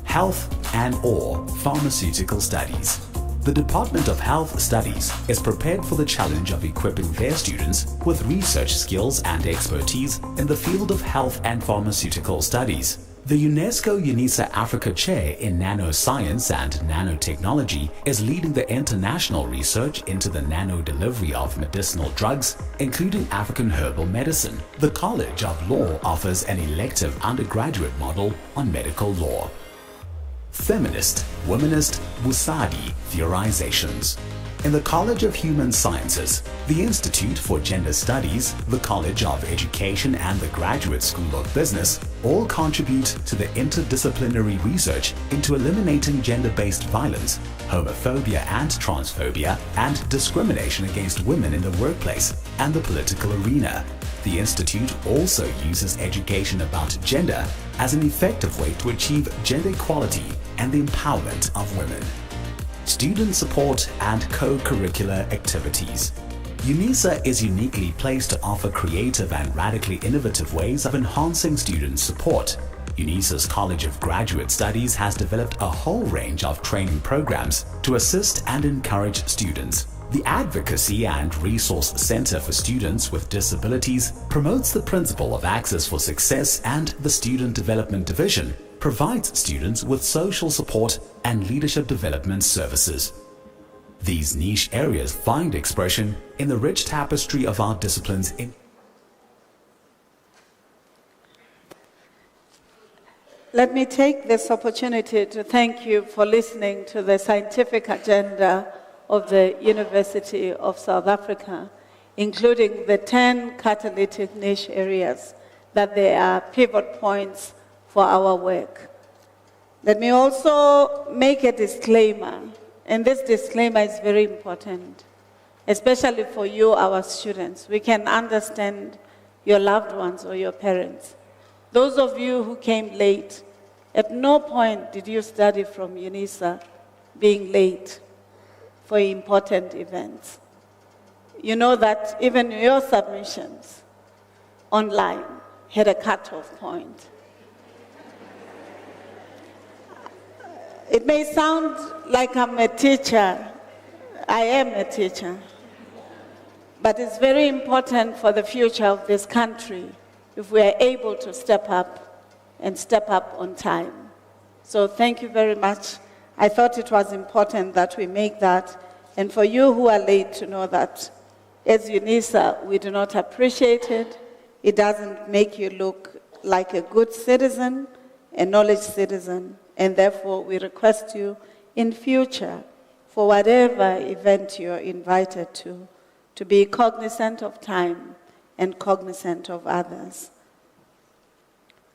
D: Health and/or Pharmaceutical Studies. The Department of Health Studies is prepared for the challenge of equipping their students with research skills and expertise in the field of health and pharmaceutical studies. The UNESCO UNISA Africa Chair in Nanoscience and Nanotechnology is leading the international research into the nano-delivery of medicinal drugs, including African herbal medicine. The College of Law offers an elective undergraduate model on medical law. Feminist, womanist, Busadi theorizations. In the College of Human Sciences, the Institute for Gender Studies, the College of Education and the Graduate School of Business all contribute to the interdisciplinary research into eliminating gender-based violence, homophobia and transphobia, and discrimination against women in the workplace and the political arena. The Institute also uses education about gender as an effective way to achieve gender equality and the empowerment of women. Student support and co-curricular activities. UNISA is uniquely placed to offer creative and radically innovative ways of enhancing student support. UNISA's College of Graduate Studies has developed a whole range of training programs to assist and encourage students. The Advocacy and Resource Center for Students with Disabilities promotes the principle of access for success, and the Student Development Division provides students with social support and leadership development services. These niche areas find expression in the rich tapestry of our disciplines in
B: Let me take this opportunity to thank you for listening to the scientific agenda of the University of South Africa, including the 10 catalytic niche areas that they are pivot points for our work. Let me also make a disclaimer, and this disclaimer is very important, especially for you, our students. We can understand your loved ones or your parents. Those of you who came late, at no point did you study from UNISA being late for important events. You know that even your submissions online had a cutoff point. It may sound like I'm a teacher. I am a teacher. But it's very important for the future of this country if we are able to step up and step up on time. So thank you very much. I thought it was important that we make that. And for you who are late, to know that as UNISA, we do not appreciate it. It doesn't make you look like a good citizen, a knowledge citizen. And therefore, we request you in future, for whatever event you're invited to be cognizant of time and cognizant of others.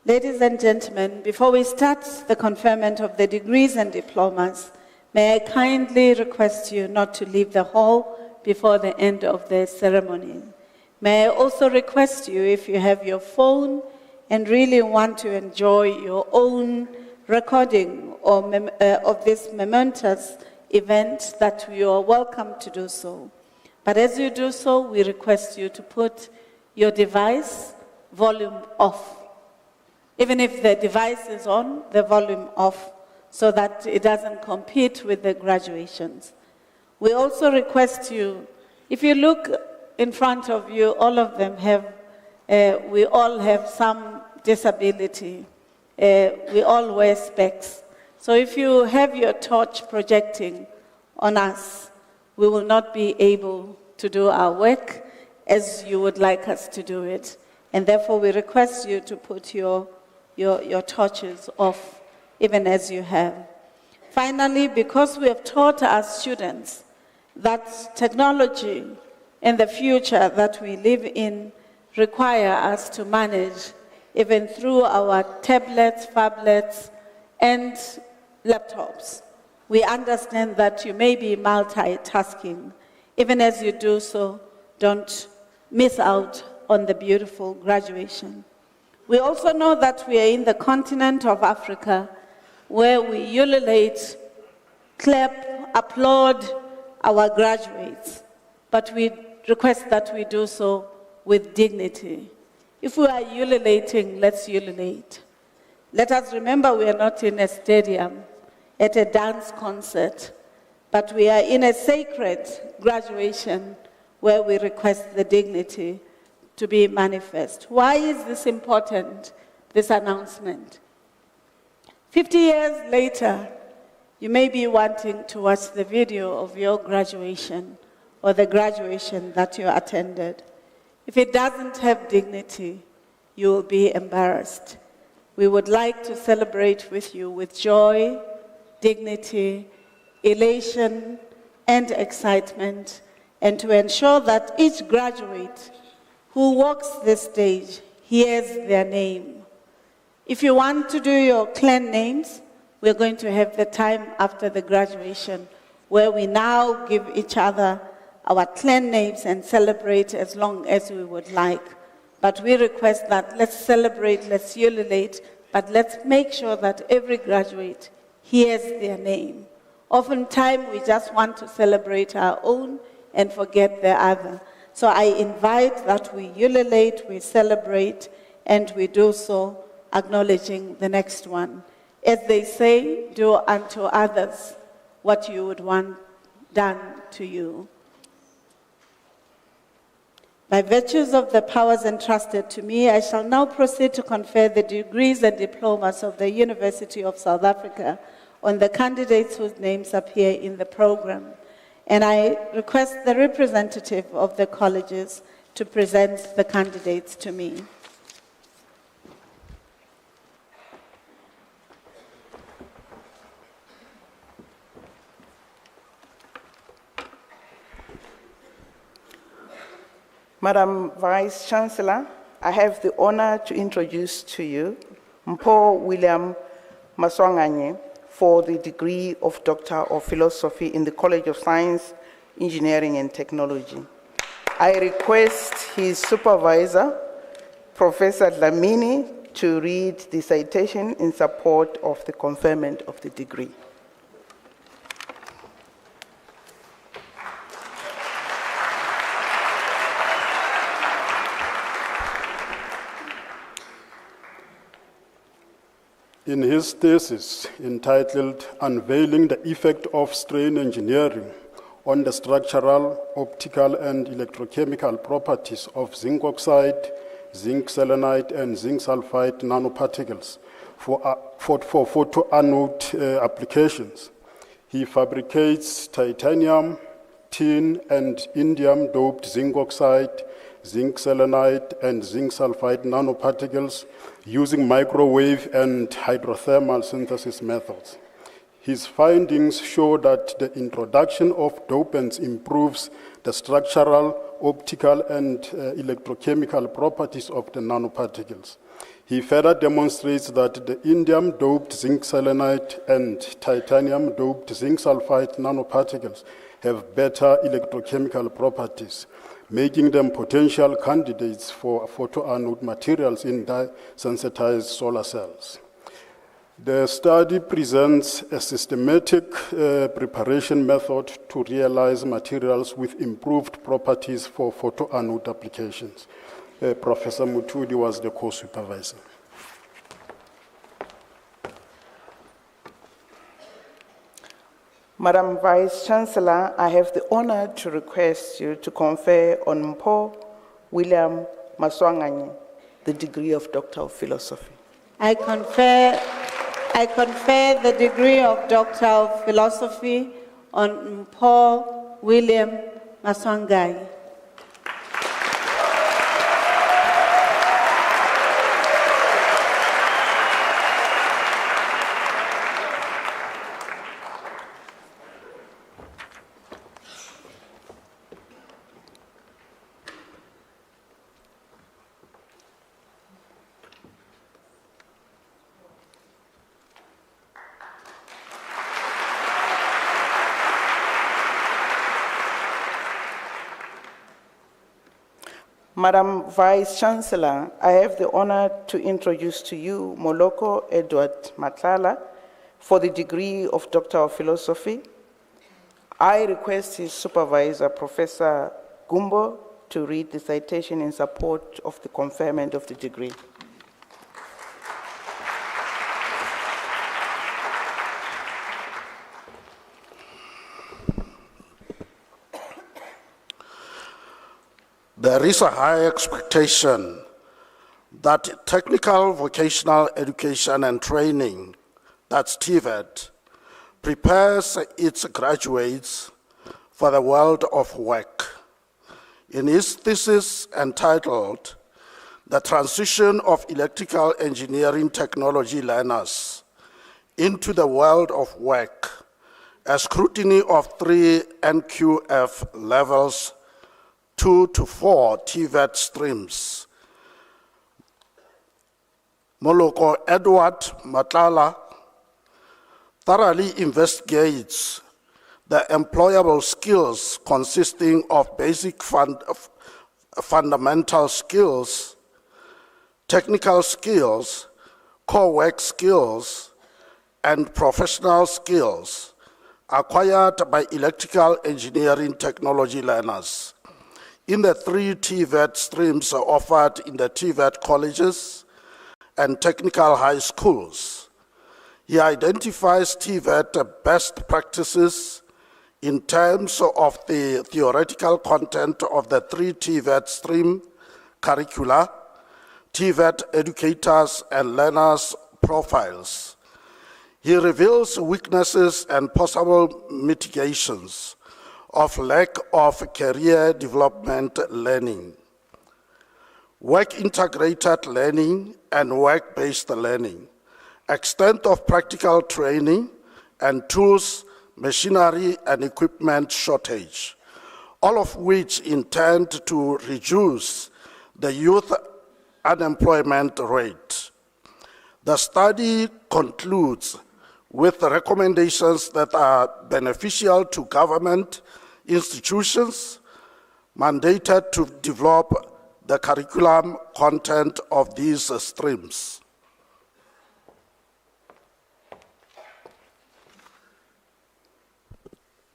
B: Ladies and gentlemen, before we start the conferment of the degrees and diplomas, may I kindly request you not to leave the hall before the end of the ceremony. May I also request you, if you have your phone and really want to enjoy your own recording of this momentous event, that you are welcome to do so. But as you do so, we request you to put your device volume off. Even if the device is on, the volume off, so that it doesn't compete with the graduations. We also request you, if you look in front of you, all of them have, we all have some disability. We all wear specs. So if you have your torch projecting on us, we will not be able to do our work as you would like us to do it. And therefore, we request you to put your torches off, even as you have. Finally, because we have taught our students that technology and the future that we live in require us to manage even through our tablets, phablets, and laptops. We understand that you may be multitasking. Even as you do so, don't miss out on the beautiful graduation. We also know that we are in the continent of Africa, where we ululate, clap, applaud our graduates, but we request that we do so with dignity. If we are ululating, let's ululate. Let us remember we are not in a stadium at a dance concert, but we are in a sacred graduation where we request the dignity to be manifest. Why is this important, this announcement? 50 years later, you may be wanting to watch the video of your graduation or the graduation that you attended. If it doesn't have dignity, you will be embarrassed. We would like to celebrate with you with joy, dignity, elation, and excitement, and to ensure that each graduate who walks this stage hears their name. If you want to do your clan names, we're going to have the time after the graduation where we now give each other our clan names and celebrate as long as we would like. But we request that let's celebrate, let's ululate, but let's make sure that every graduate hears their name. Oftentimes, we just want to celebrate our own and forget the other. So I invite that we ululate, we celebrate, and we do so acknowledging the next one. As they say, do unto others what you would want done to you. By virtues of the powers entrusted to me, I shall now proceed to confer the degrees and diplomas of the University of South Africa on the candidates whose names appear in the program. And I request the representative of the colleges to present the candidates to me.
E: Madam Vice Chancellor, I have the honor to introduce to you Mpho William Maswanganye for the degree of Doctor of Philosophy in the College of Science, Engineering and Technology. I request his supervisor, Professor Dlamini, to read the citation in support of the conferment of the degree.
F: In his thesis entitled Unveiling the Effect of Strain Engineering on the Structural, Optical and Electrochemical Properties of Zinc Oxide, Zinc Selenide and Zinc Sulfide Nanoparticles for photoanode applications, he fabricates titanium, tin and indium doped zinc oxide, zinc selenide and zinc sulfide nanoparticles using microwave and hydrothermal synthesis methods. His findings show that the introduction of dopants improves the structural, optical, and electrochemical properties of the nanoparticles. He further demonstrates that the indium-doped zinc selenide and titanium-doped zinc sulfide nanoparticles have better electrochemical properties, making them potential candidates for photoanode materials in dye-sensitized solar cells. The study presents a systematic preparation method to realize materials with improved properties for photoanode applications. Professor Mutudi was the co-supervisor.
E: Madam Vice Chancellor, I have the honor to request you to confer on Mpho William Maswanganye the degree of Doctor of Philosophy.
B: I confer the degree of Doctor of Philosophy on Mpho William Maswanganye.
E: Madam Vice Chancellor, I have the honor to introduce to you Moloko Edward Matlala for the degree of Doctor of Philosophy. I request his supervisor, Professor Gumbo, to read the citation in support of the conferment of the degree.
G: There is a high expectation that technical vocational education and training, that's TVET, prepares its graduates for the world of work. In his thesis entitled The Transition of Electrical Engineering Technology Learners into the World of Work, a scrutiny of 3 NQF levels 2 to 4 TVET streams. Moloko Edward Matlala thoroughly investigates the employable skills consisting of basic fundamental skills, technical skills, core work skills, and professional skills acquired by electrical engineering technology learners in the 3 TVET streams offered in the TVET colleges and technical high schools. He identifies TVET best practices in terms of the theoretical content of the 3 TVET stream curricula, TVET educators and learners profiles. He reveals weaknesses and possible mitigations of lack of career development learning, work-integrated learning and work-based learning, extent of practical training and tools, machinery and equipment shortage, all of which intend to reduce the youth unemployment rate. The study concludes with recommendations that are beneficial to government institutions mandated to develop the curriculum content of these streams.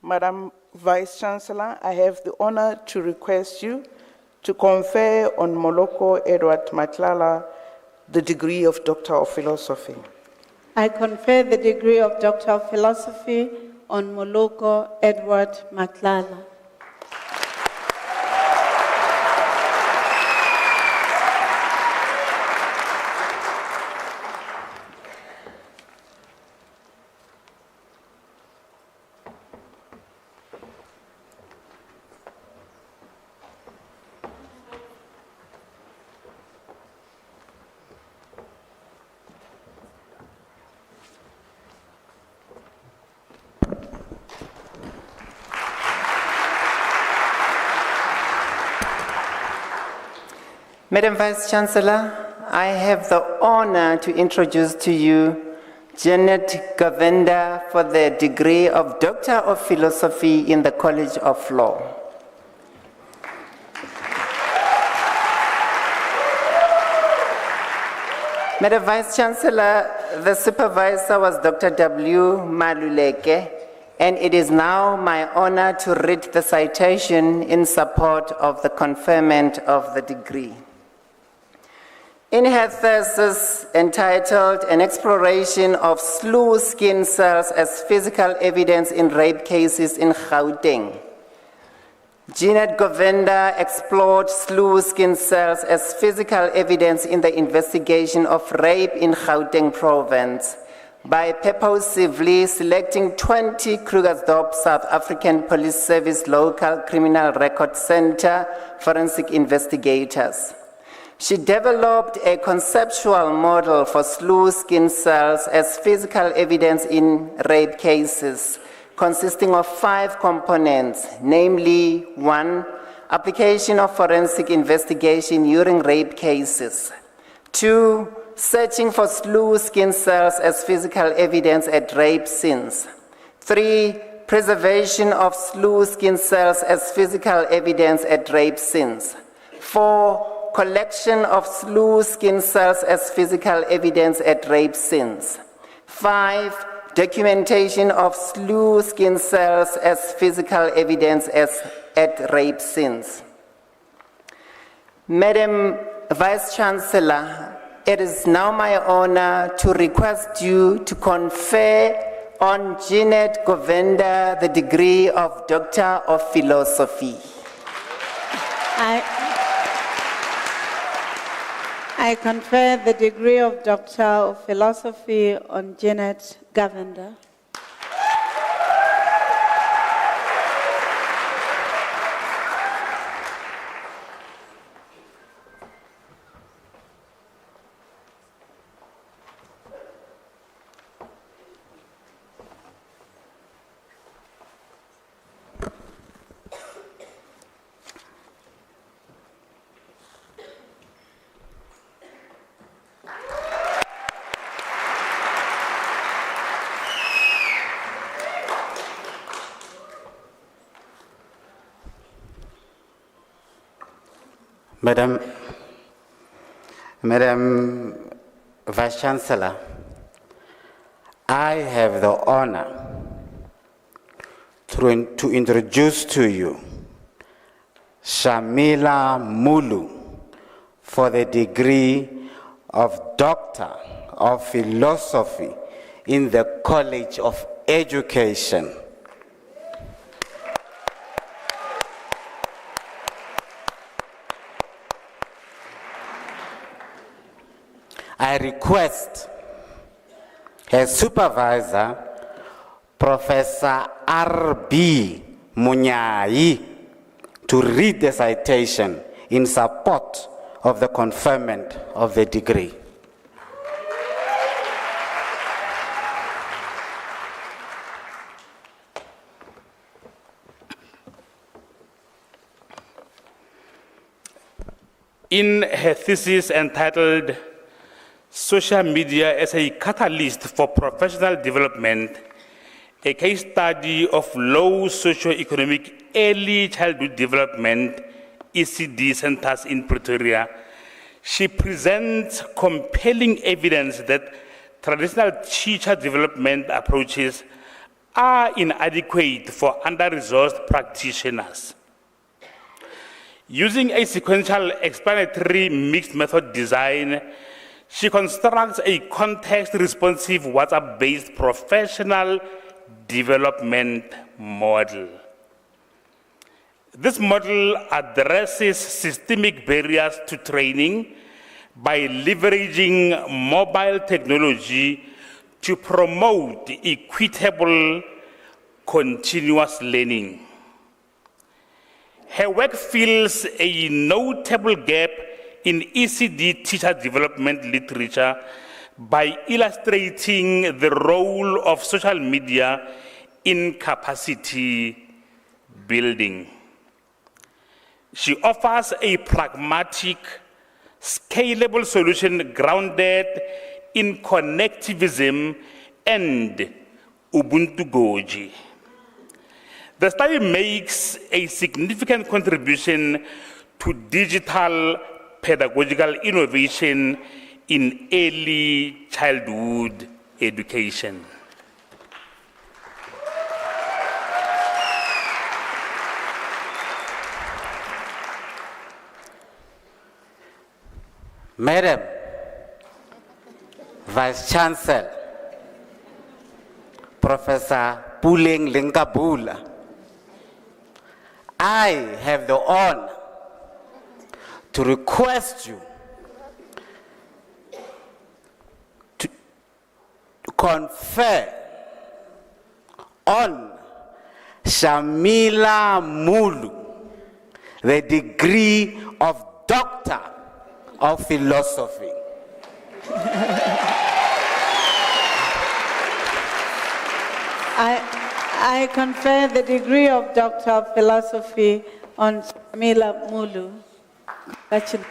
E: Madam Vice-Chancellor, I have the honor to request you to confer on Moloko Edward Matlala the degree of Doctor of Philosophy.
B: I confer the degree of Doctor of Philosophy on Moloko Edward Matlala.
H: Madam Vice-Chancellor, I have the honor to introduce to you Janet Govender for the degree of Doctor of Philosophy in the College of Law. Madam Vice-Chancellor, the supervisor was Dr. W. Maluleke, and it is now my honor to read the citation in support of the conferment of the degree. In her thesis entitled An Exploration of Slew Skin Cells as Physical Evidence in Rape Cases in Gauteng, Janet Govender explored slew skin cells as physical evidence in the investigation of rape in Gauteng province by purposively selecting 20 Krugersdorp South African Police Service Local Criminal Record Center forensic investigators. She developed a conceptual model for slew skin cells as physical evidence in rape cases, consisting of 5 components, namely 1, application of forensic investigation during rape cases, 2, searching for slew skin cells as physical evidence at rape scenes, 3, preservation of slew skin cells as physical evidence at rape scenes, 4, collection of slew skin cells as physical evidence at rape scenes, 5, documentation of slew skin cells as physical evidence at rape scenes. Madam Vice-Chancellor, it is now my honor to request you to confer on Janet Govender the degree of Doctor of Philosophy.
B: I confer the degree of Doctor of Philosophy on Janet Govender.
H: Madam Vice Chancellor, I have the honor to introduce to you Shamila Mulu for the degree of Doctor of Philosophy in the College of Education. I request her supervisor, Professor R.B. Munyai, to read the citation in support of the conferment of the degree.
I: In her thesis entitled Social Media as a Catalyst for Professional Development, a case study of low socioeconomic early childhood development, ECD centers in Pretoria, she presents compelling evidence that traditional teacher development approaches are inadequate for under-resourced practitioners. Using a sequential explanatory mixed method design, she constructs a context-responsive WhatsApp-based professional development model. This model addresses systemic barriers to training by leveraging mobile technology to promote equitable, continuous learning. Her work fills a notable gap in ECD teacher development literature by illustrating the role of social media in capacity building. She offers a pragmatic, scalable solution grounded in connectivism and Ubuntu Goji. The study makes a significant contribution to digital pedagogical innovation in early childhood education.
H: Madam Vice Chancellor, Professor Puleng Lengkabula, I have the honor to request you to confer on Shamila Mulu the degree of Doctor of Philosophy.
B: I confer the degree of Doctor of Philosophy on Shamila Mulu. Bachelor.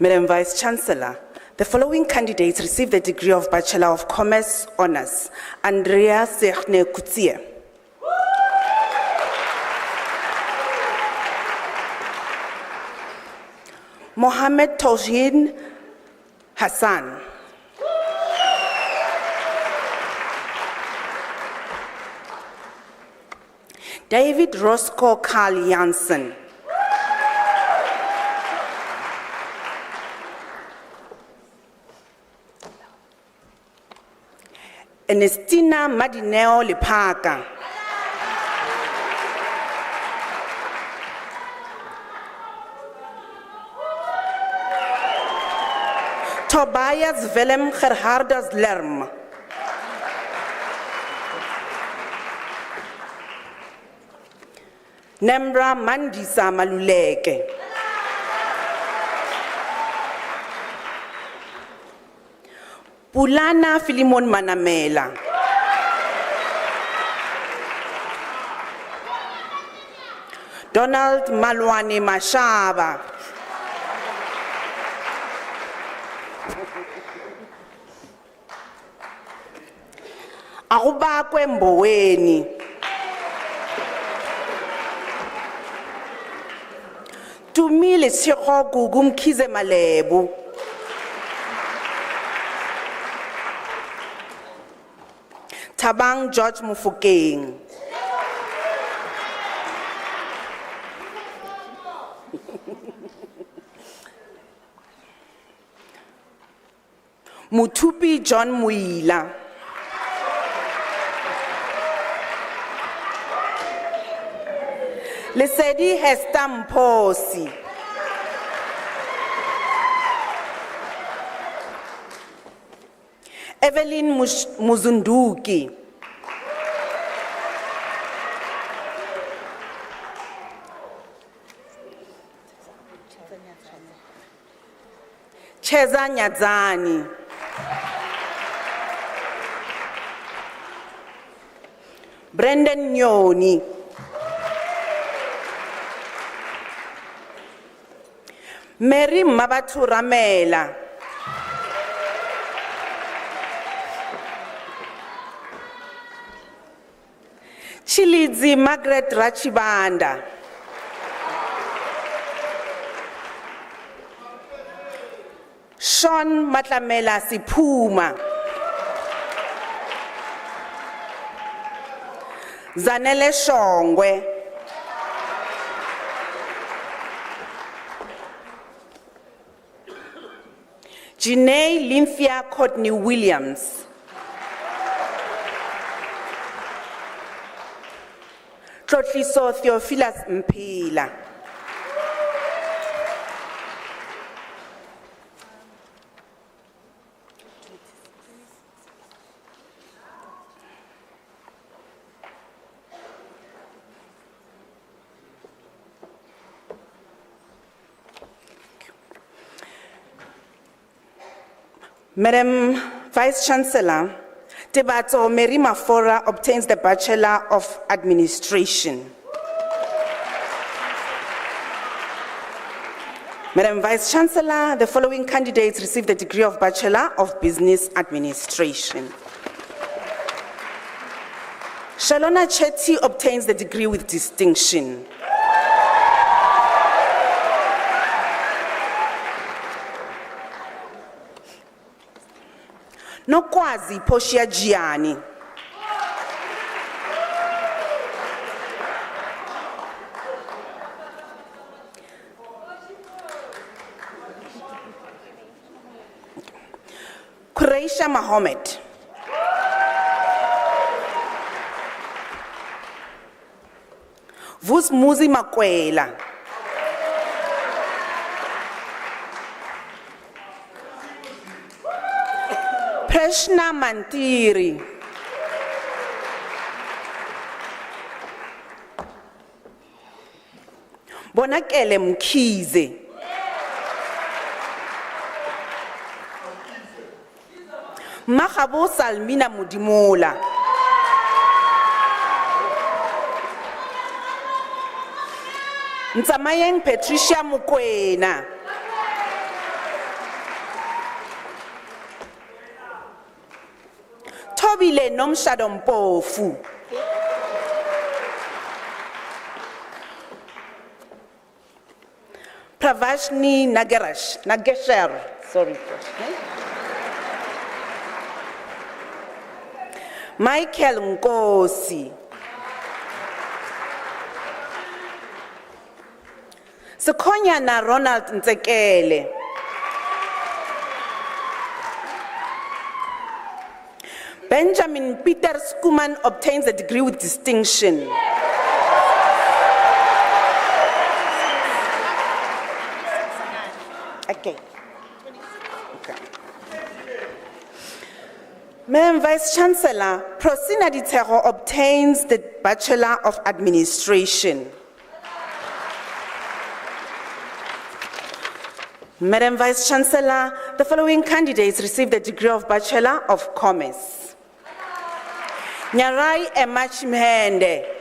E: Madam Vice Chancellor, the following candidates received the degree of Bachelor of Commerce Honours: Andrea Sehne Kutsie, Mohammed Tawhid Hassan, David Roscoe Carl Janssen, Ernestina Madineo Lepaka,
J: Tobias Willem Gerhardus Lerm. Nembra Mandisa Maluleke. Pulana Filimon Manamela. Donald Malwane Mashaba. Akubakwe Mboweni. Tumile Siroku Gumkize Malebu. Tabang George Mufokeng. Mutupi John Muila. Lesedi Hester Mposi. Evelyn Muzunduki. Cheza Nyadzani. Brendan Nyoni. Mary Mabatu Ramela. Chilidzi Margaret Rachibanda. Sean Matlamela Sipuma. Zanele Shongwe. Janae Lynthia Courtney Williams. Trotliso Theophilus Mpila. Madam Vice Chancellor, Tebato Mary Mafora obtains the Bachelor of Administration. Madam Vice Chancellor, the following candidates received the degree of Bachelor of Business Administration. Shalona Chetty obtains the degree with distinction. Nokwazi Poshia Gianni. Quraisha Mohammed. Vusmuzi Makwela. Preshna Mantiri. Bonakele Mkhize. Mahabo Salmina Mudimola. Ntamayeng Patricia Mukwena. Tobile Nomshado Mpofu. Pravashni Nagesher, sorry. Michael Nkosi. Sekonya na Ronald Ntekele. Benjamin Peter Skuman obtains a degree with distinction. Okay. Madam Vice-Chancellor, Prosina Ditego obtains the Bachelor of Administration. Madam Vice-Chancellor, the following candidates received the degree of Bachelor of Commerce. Nyarai Emachimhende.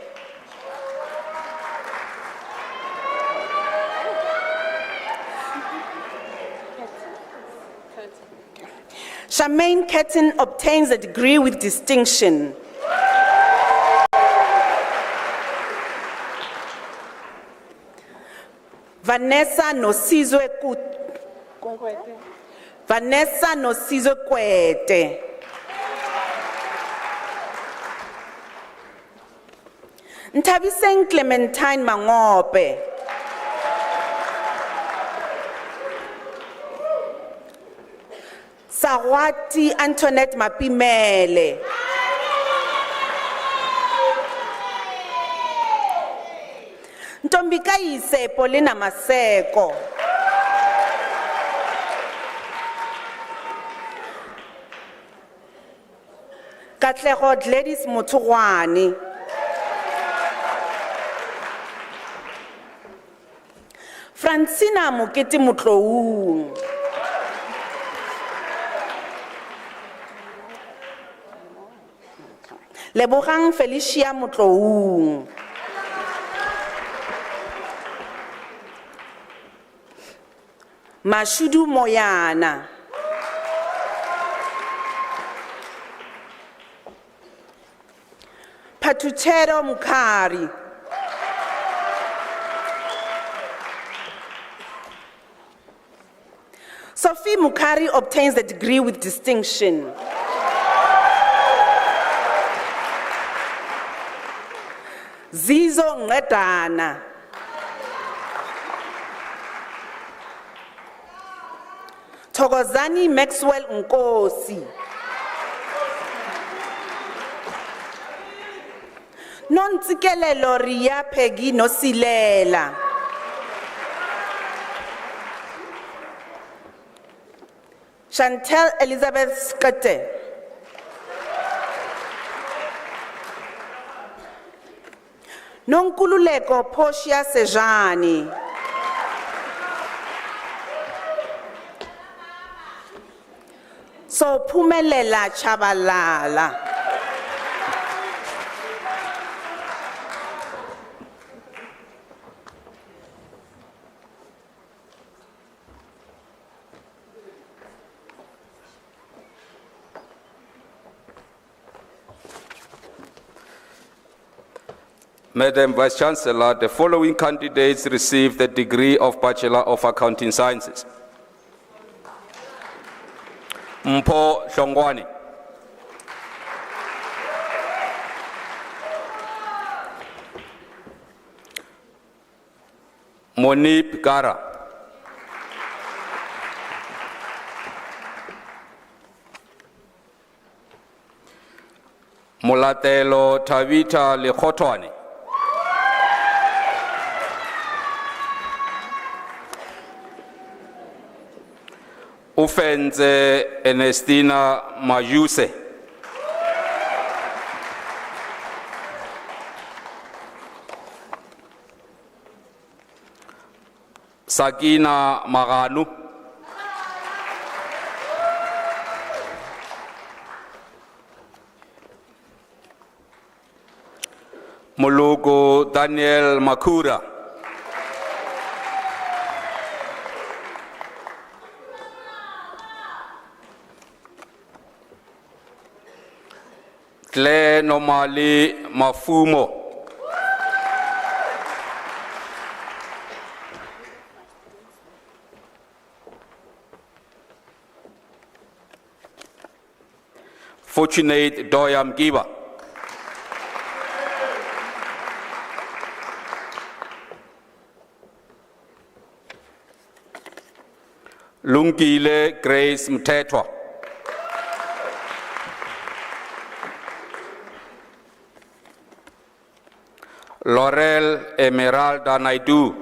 J: Charmaine Ketton obtains a degree with distinction. Vanessa Nosizwe Kwete. Ntabiseng Clementine Mangope. Sawati Antoinette Mapimele. Ntombikayise Paulina Maseko. Katlego Gladys Mutugwane. Francina Muketi Mutlou. Lebogang Felicia Mutlou. Mashudu Moyana. Patuchero Mukari. Sophie Mukari obtains the degree with distinction. Zizo Ngedana. Thokozani Maxwell Nkosi. Nontsikelelo Ria Peggy Nosilela. Chantel Elizabeth Skate. Nonkululeko Portia Sejani. So Pumelela Chabalala.
K: Madam Vice-Chancellor, the following candidates received the degree of Bachelor of Accounting Sciences. Mpho Hlongwane. Monip Gara. Molatelo Tavita Lekhotwane. Ufenze Ernestina Majuse. Sakina Maganu. Mulugo Daniel Makura. Tle Nomali Mafumo. Fortunate Doyam Giba. Lungile Grace Mtetwa. Laurel Emeralda Naidu.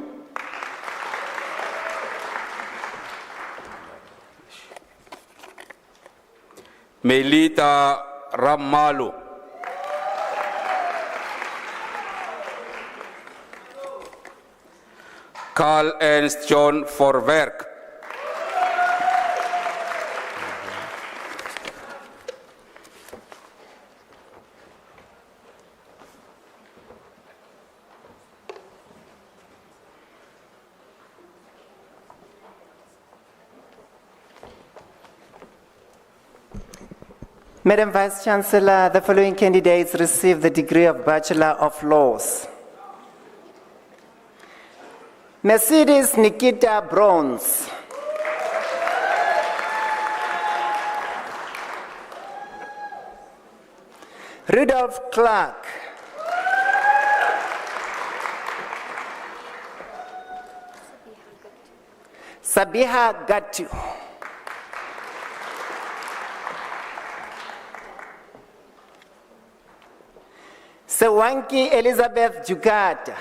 K: Melita Ramalu. Carl Ernst John Forwerk.
H: Madam Vice Chancellor, the following candidates receive the degree of Bachelor of Laws. Mercedes Nikita Bronze. Rudolph Clark. Sabiha Gatu. Sewanki Elizabeth Jugata.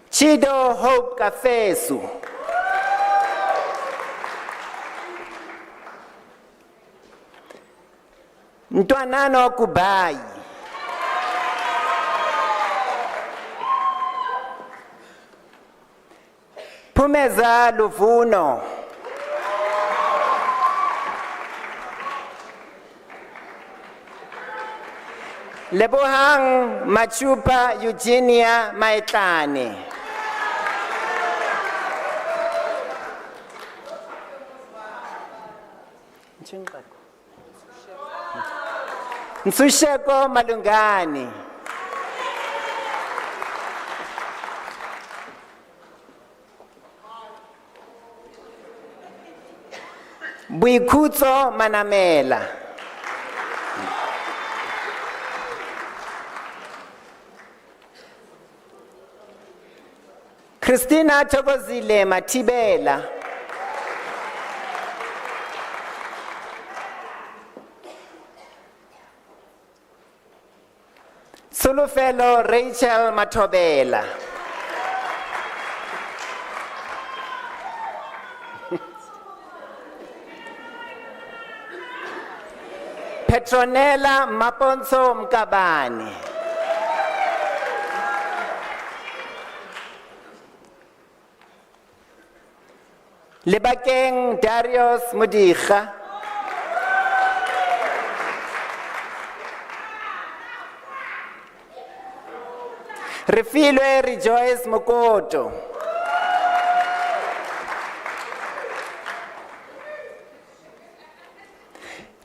H: Chido Hope Kafesu. Ntwanano Kubai. Pumeza Luvuno. Lebohang Machupa Eugenia Maetlane. Nsusheko Malungani. Buikutso Manamela. Christina Thokozile Matibela. Solofelo Rachel Matobela. Petronella Maponso Mkabani. Lebakeng Darius Mudicha. Refilwe Rejoice Mokoto.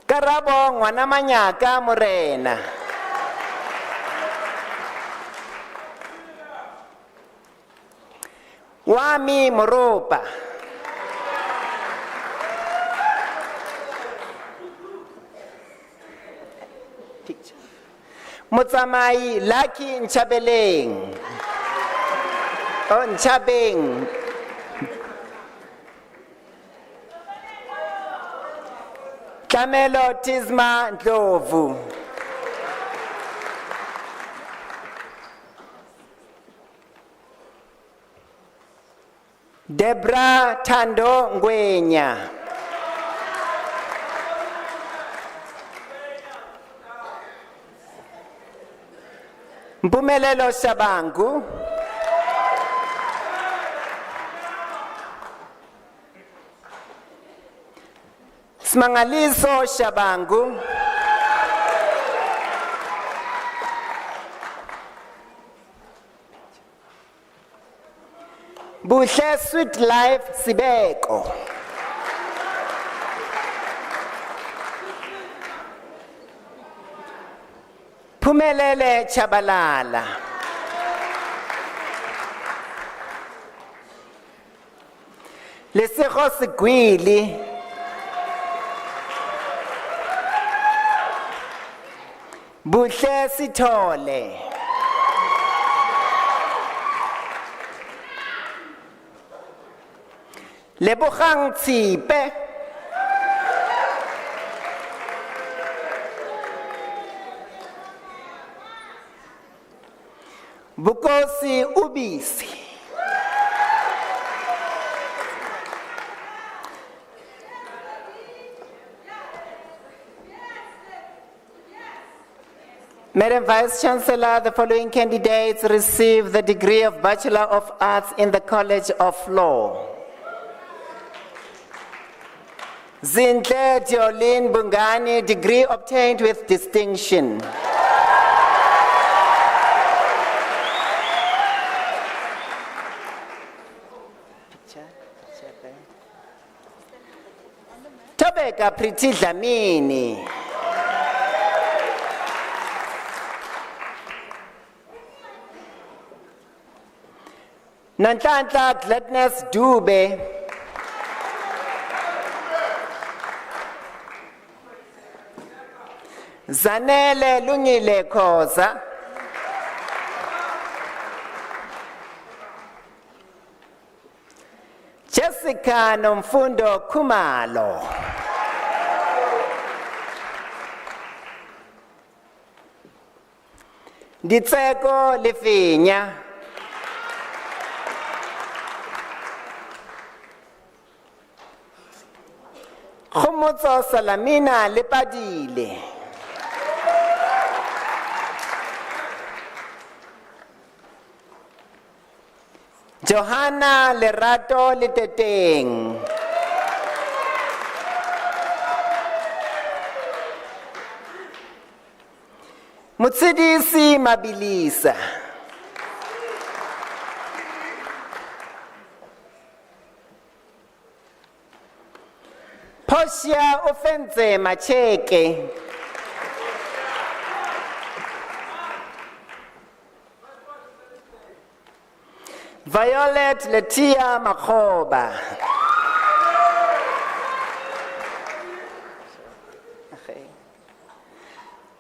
H: Karabo Ngwana Manyaka Morena. Wami Moropa. Motsamai Lucky Nchabeleng. Oh, Nchabeng. Kamelo Tisma Ndlovu. Debra Tando Ngwenya. Mpumelelo Shabangu. Smangaliso Shabangu. Buhle Sweet Life Sibeko. Phumelele Chabalala. Lesego Sigwili. Buhle Sithole. Lebogang Tsipe. Bukosi Ubisi. Madam Vice Chancellor, the following candidates receive the degree of Bachelor of Arts in the College of Law. Zinhle Diolin Bungani, degree obtained with distinction. Tobeka Priti Dlamini. Nanhlanhla Gladness Dube. Zanele Lungile Khoza. Jessica Nomfundo Kumalo. Ditseko Lefinya. Khomotso Salamina Lepadile. Johanna Lerato Liteteng. Mutsidisi Mabilisa. Portia Ofense Macheke. Violet Letia Makhoba.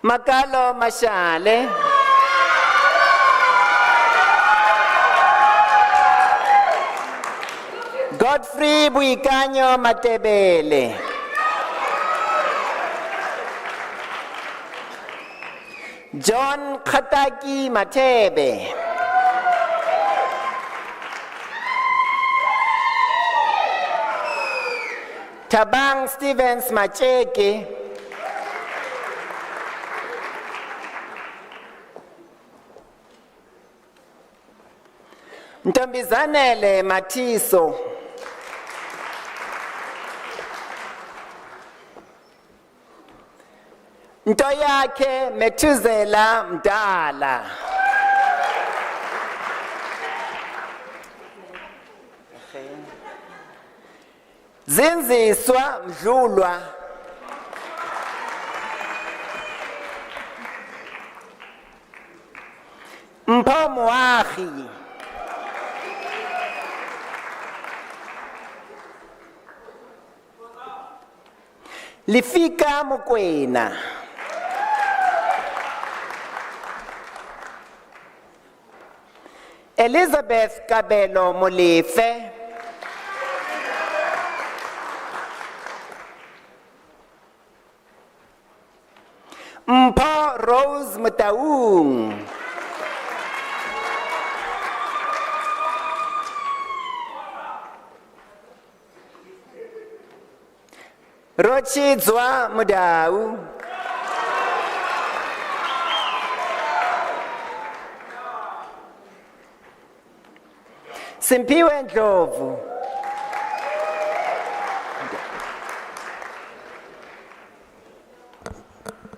H: Makalo Mashale. Godfrey Buikanyo Matebele. John Khataki Matebe. Tabang Stevens Macheke. Ntombizanele Matiso. Ntoyake Metuzela Mdala. Zinziswa Mdlulwa. Mpho Moagi. Lifika Mokwena. Elizabeth Kabelo Molefe. Mpho Rose Mutaung. Rochidzwa Mudau. Simpiwe Ndlovu.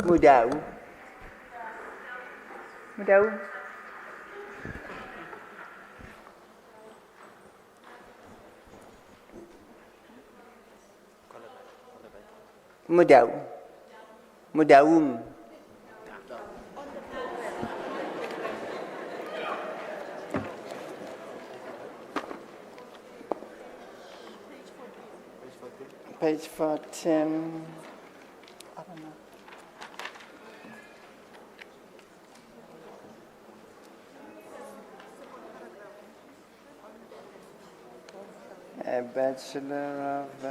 H: Mudau. Mudau. Mudau. Mudaum. Page 14. I don't know. A Bachelor of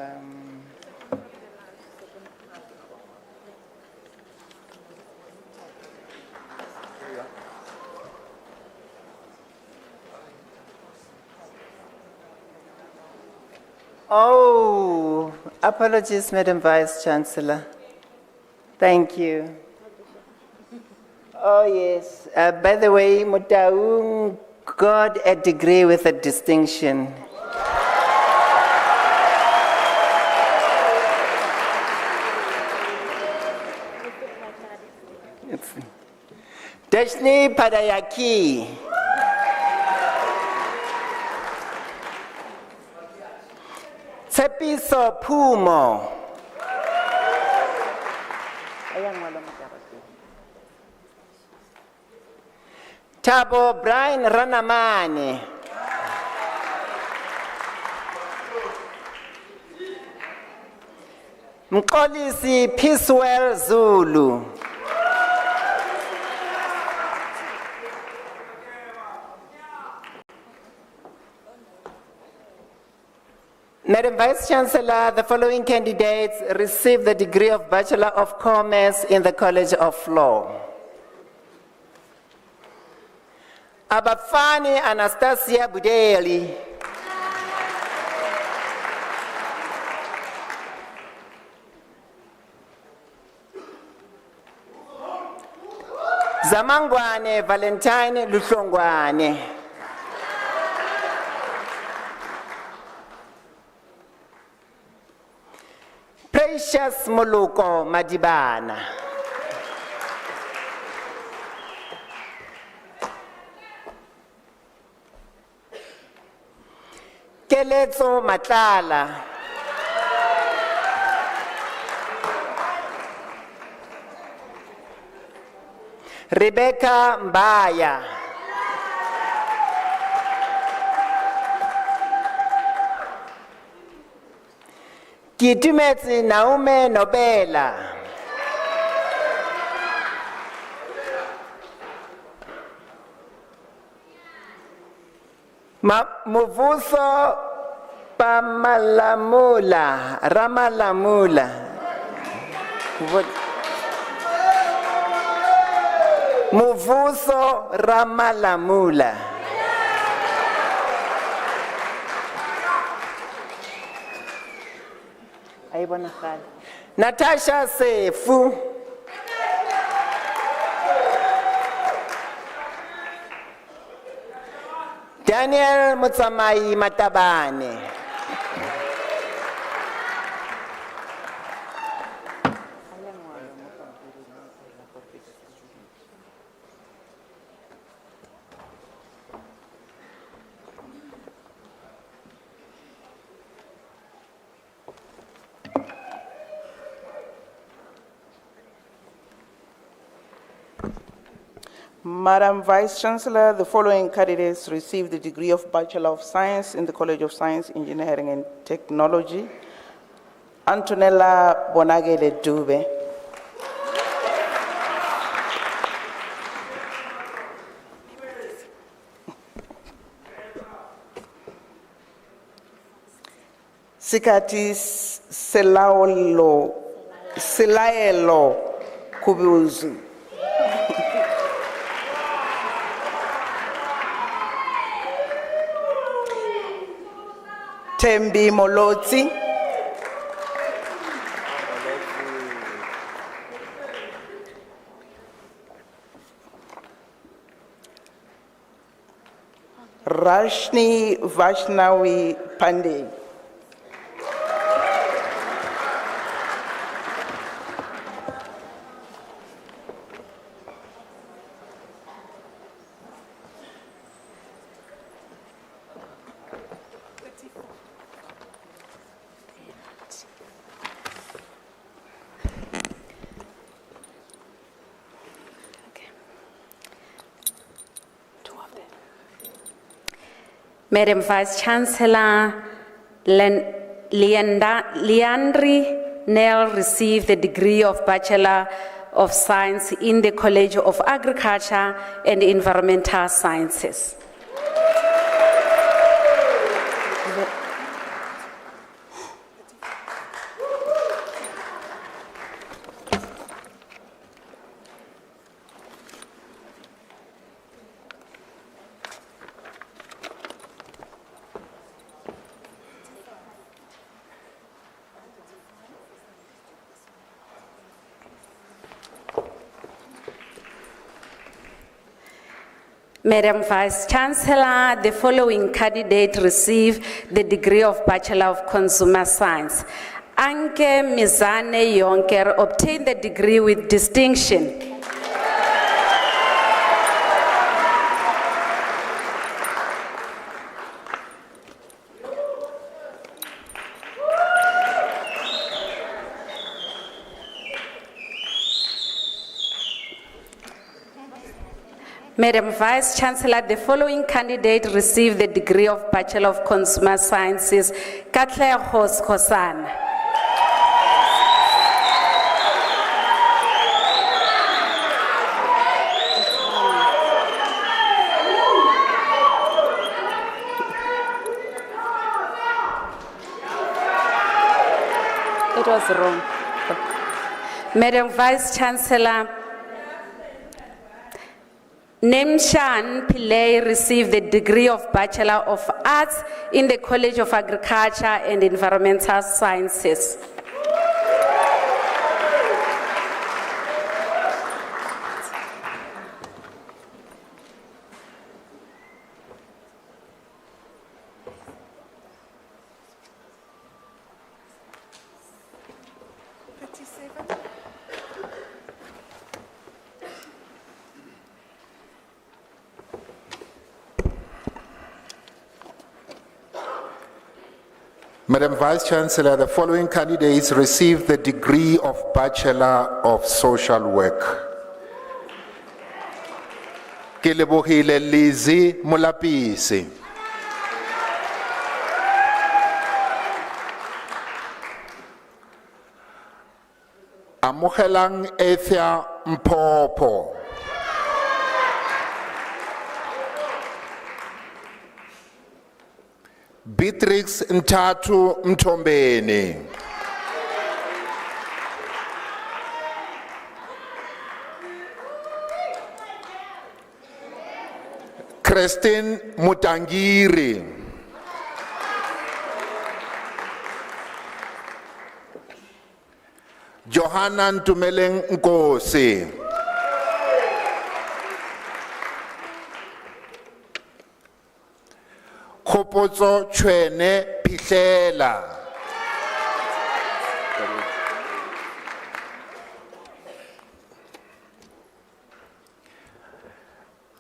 H: Oh, apologies, Madam Vice Chancellor. Thank you. Oh, yes. By the way, Mutaung got a degree with a distinction. Deshni Padayaki. Tsepiso Pumo. Tabo Brian Ranamane. Mkolisi Peacewell Zulu. Madam Vice Chancellor, the following candidates received the degree of Bachelor of Commerce in the College of Law. Abafani Anastasia Budeli. Zamangwane Valentine Luhlongwane. Precious Moluko Madibana. Keletso Matlala. Rebecca Mbaya. Kitumetse Naume Nobela. Muvuso Pamalamula, Ramalamula. Muvuso Ramalamula. Natasha Sefu. Daniel Mutsamai Matabane.
E: Madam Vice Chancellor, the following candidates received the degree of Bachelor of Science in the College of Science, Engineering and Technology. Antonella Bonagele Dube. Sikati Selaelo Kubuzu. Tembi Molotsi. Rashni Vaishnavi Pandey.
L: Madam Vice Chancellor, Leandri Nell received the degree of Bachelor of Science in the College of Agriculture and Environmental Sciences. Madam Vice Chancellor, the following candidate received the degree of Bachelor of Consumer Science. Anke Mizane Yonker obtained the degree with distinction. Madam Vice Chancellor, the following candidate received the degree of Bachelor of Consumer Sciences, Katle Khosan. It was wrong. Madam Vice Chancellor, Nemshan Pillay received the degree of Bachelor of Arts in the College of Agriculture and Environmental Sciences.
M: Madam Vice Chancellor, the following candidates received the degree of Bachelor of Social Work. Ke lebohile Lizzy Molapisi. Amogelang Ethia Mpopo. Beatrix Ntatu Mtombeni. Christine Mutangiri. Johanna Ntumeleng Nkosi. Khopotso Chwene Phihlela.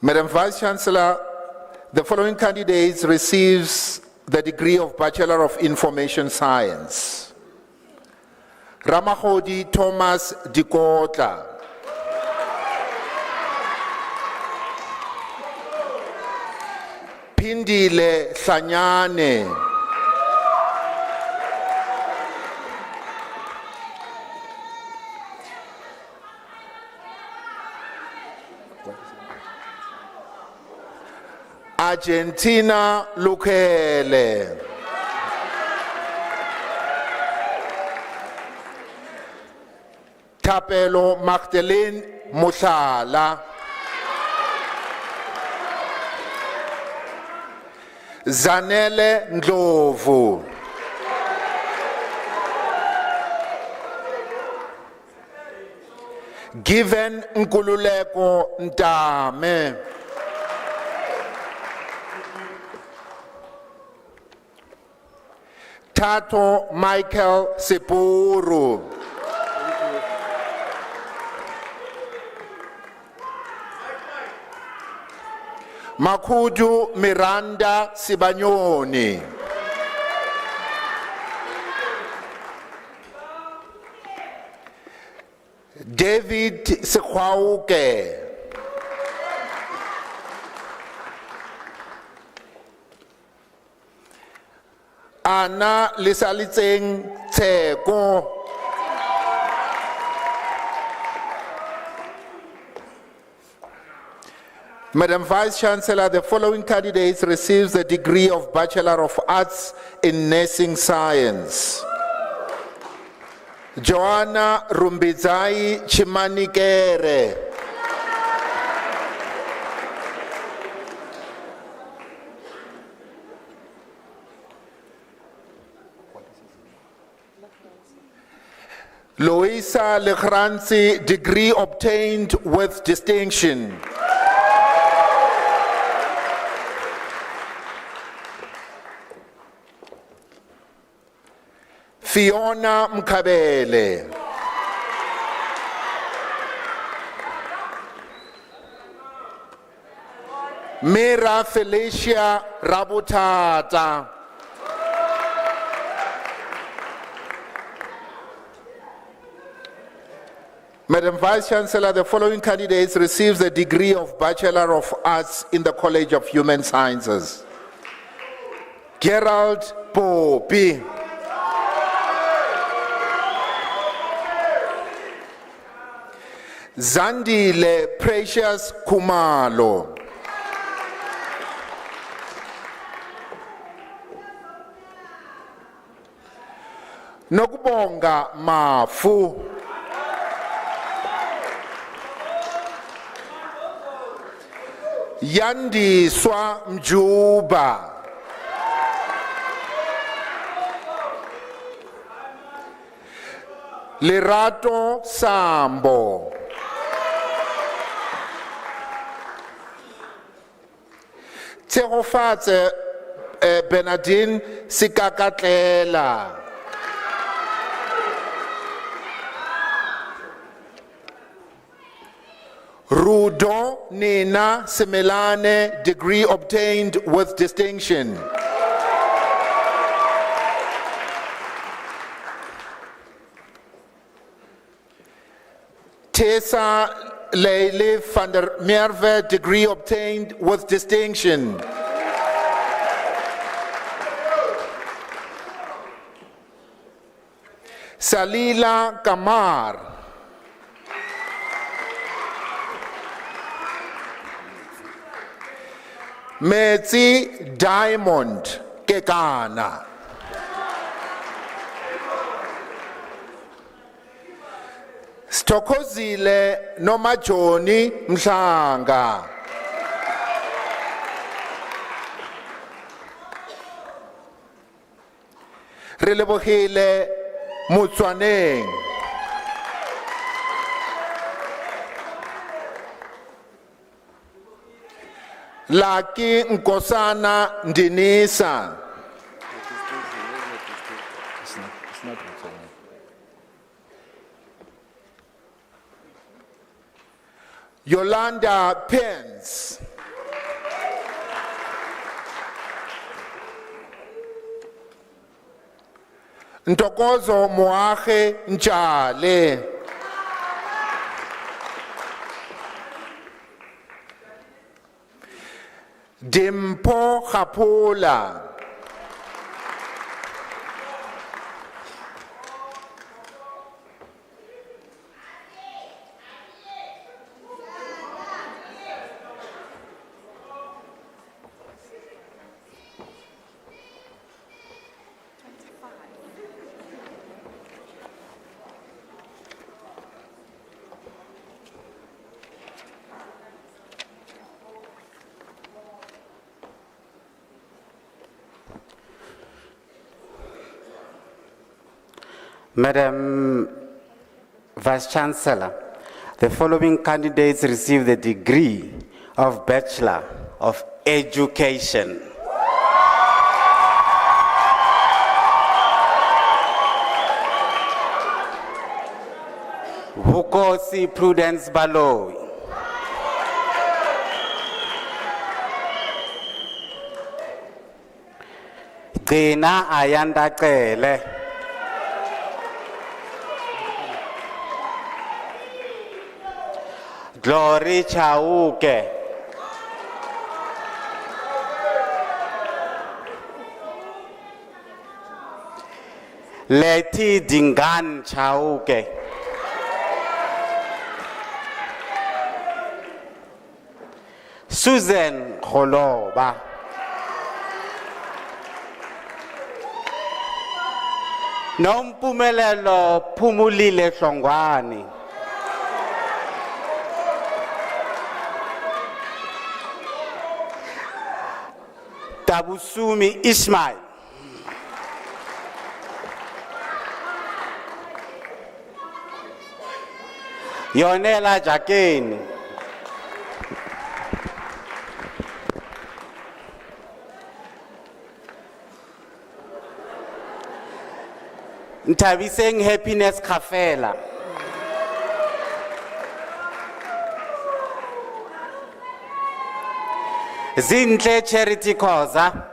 M: Madam Vice Chancellor, the following candidates receives the degree of Bachelor of Information Science. Ramahodi Thomas Dikotla. Pindile Sanyane. Argentina Lukele. Tapelo Magdalene Musala. Zanele Ndlovu. Given Nkululeko Ntame. Tato Michael Sepuru. Makudu Miranda Sibanyoni. David Sekwauke. Anna Lisalitzeng Tseko. Madam Vice Chancellor, the following candidates receives the degree of Bachelor of Arts in Nursing Science. Joanna Rumbizai Chimanikere. Louisa Lekhranzi, degree obtained with distinction. Fiona Mkabele. Mira Felicia Rabutata. Madam Vice Chancellor, the following candidates receive the degree of Bachelor of Arts in the College of Human Sciences. Gerald Popi. Zandile Precious Kumalo. Nokubonga Mafu. Yandiswa Mjuba. Lerato Sambo. Tsegofatse Bernardine Sikakatlela. Rudo Nina Semelane, degree obtained with distinction. Tessa Leile van der Merwe, degree obtained with distinction. Salila Kamar. Metsi Diamond Kekana. Stokozile Nomajoni Mshanga. Relebohile Mutswaneng. Laki Nkosana Ndinisa. Yolanda Pence. Ntokozo Moahe Njale. Dimpo Khapula.
H: Madam Vice Chancellor, the following candidates receive the degree of Bachelor of Education. Hukosi Prudence Baloyi. Gina Ayanda Kele. Glory Chauke. Leti Dingan Chauke. Susan Kholoba. Nompumelelo Pumulile Hlongwane. Tabusumi Ismail. Yonela Jakeni. Ntabiseng Happiness Kafela. Zinhle Charity Khoza.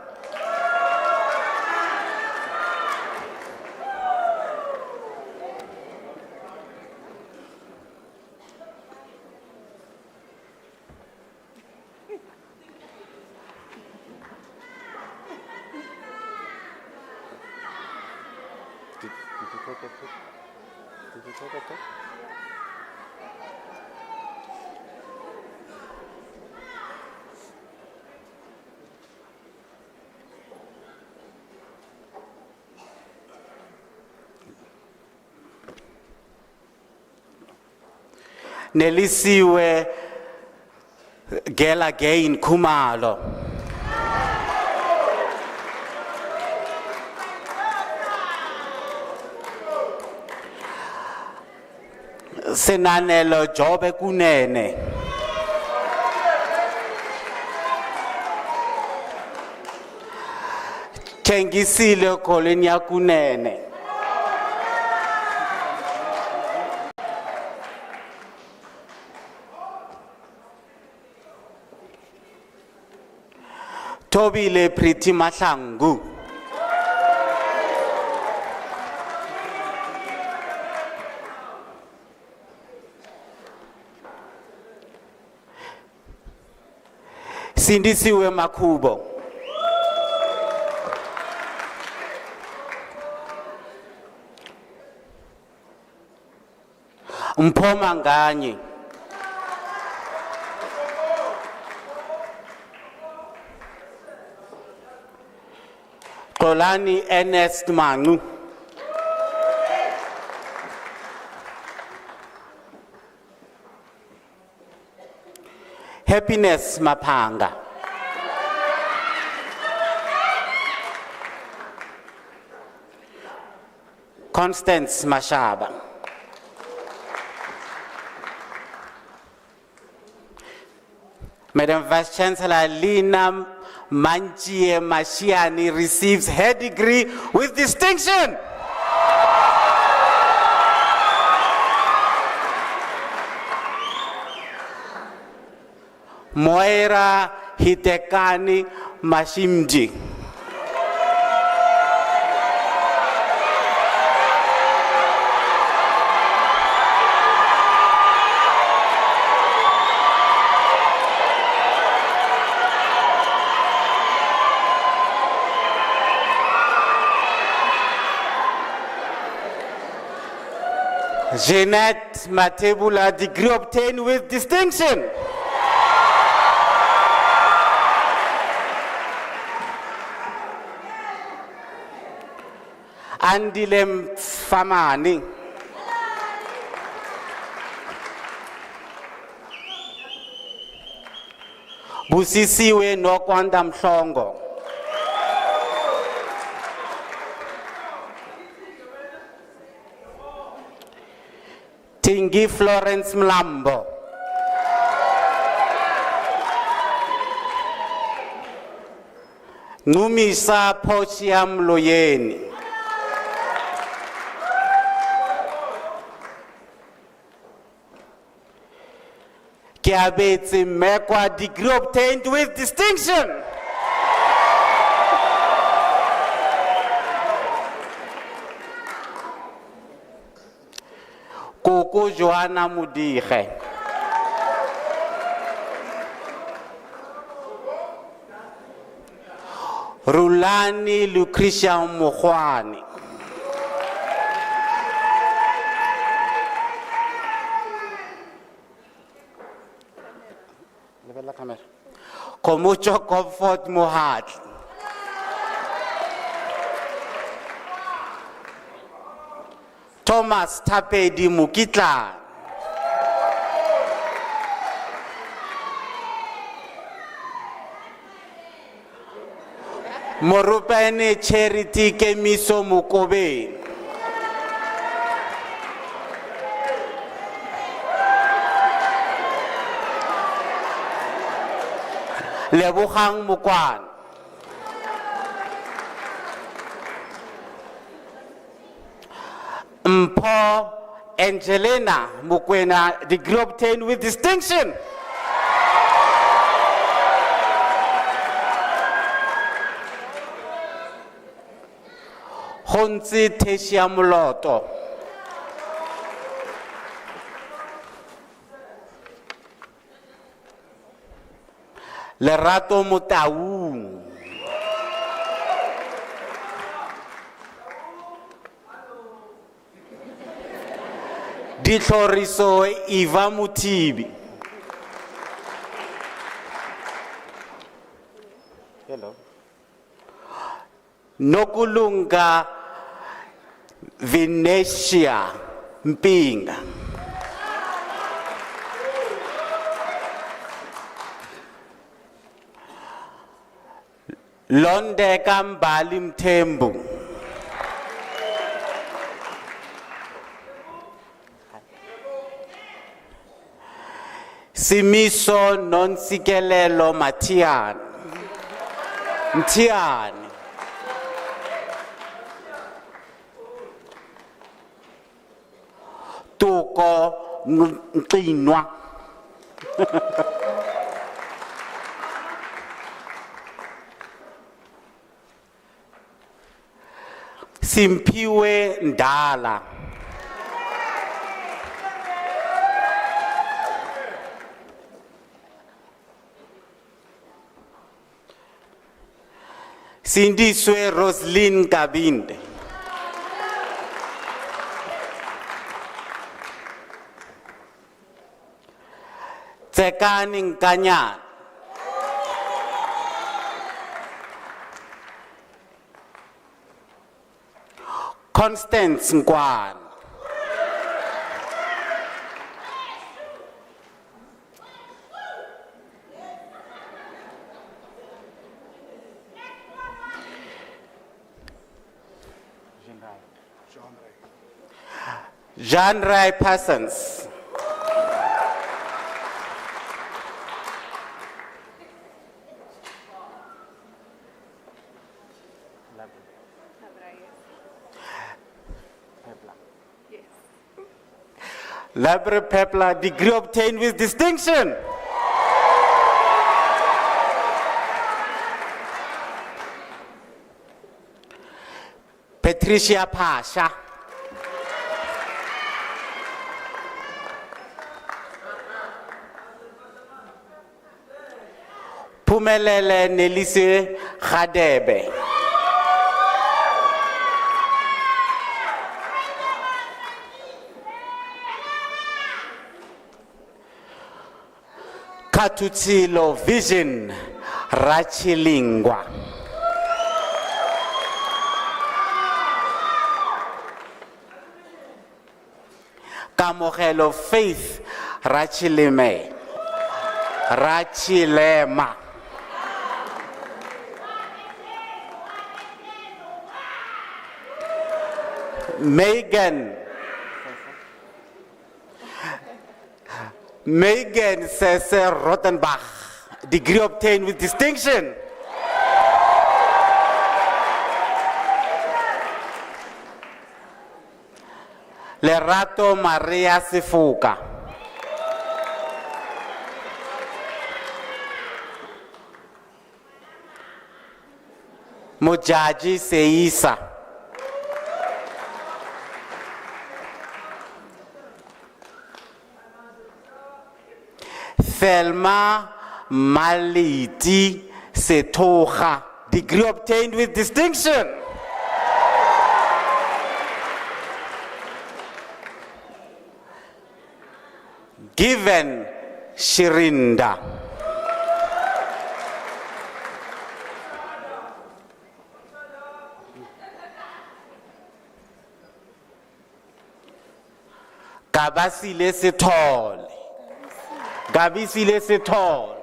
H: Nelisiwe Gela Gain Kumalo. Senanelo Jobe Kunene. Tengisile Kolinya Kunene. Tobile Priti Mahlangu. Sindisiwe Makubo. Mpoma Nganye. Kolani Ernest Manu. Happiness Mapanga. Constance Mashaba. Madam Vice Chancellor Lina Manchie Mashiani receives her degree with distinction. Moira Hitekani Mashimji. Jeanette Matebula, degree obtained with distinction. Andile Famani. Busisiwe Nokwanda Mhlongo. Tingi Florence Mlambo. Numisa Pochiam Loyeni. Kiabetsi Mekwa, degree obtained with distinction. Koko Joanna Mudige. Rulani Lucretia Mokhwane. Komucho Comfort Mohat. Thomas Tapedi Mukitla. Morupene Charity Kemiso Mukobe. Lebogang Mokwan. Mpho Angelina Mokoena, degree obtained with distinction. Honzi Teshia Moloto. Lerato Mutaung. Ditlhoriso Eva Mutibi. Hello. Nokulunga Venetia Mpinga. Londe Kambali Mthembu. Simiso Nonsikelelo Matian. Mtiani. Tuko Nqinwa. Simpiwe Ndala. Sindiswe Roslyn Kabinde. Tsekani Nkanyana. Constance Nkwan. Jean Rai Parsons. Labre Pepla, degree obtained with distinction. Patricia Pasha. Pumelele Nelise Khadebe. Katutsilo Vision Rachilingwa. Kamogelo Faith Rachileme. Rachilema. Megan Cesar Rottenbach, degree obtained with distinction. Lerato Maria Sifuka. Mojaji Seisa. Thelma Maliti Setoha, degree obtained with distinction. Given Shirinda. Gabasile Setol. Gabisile Setol.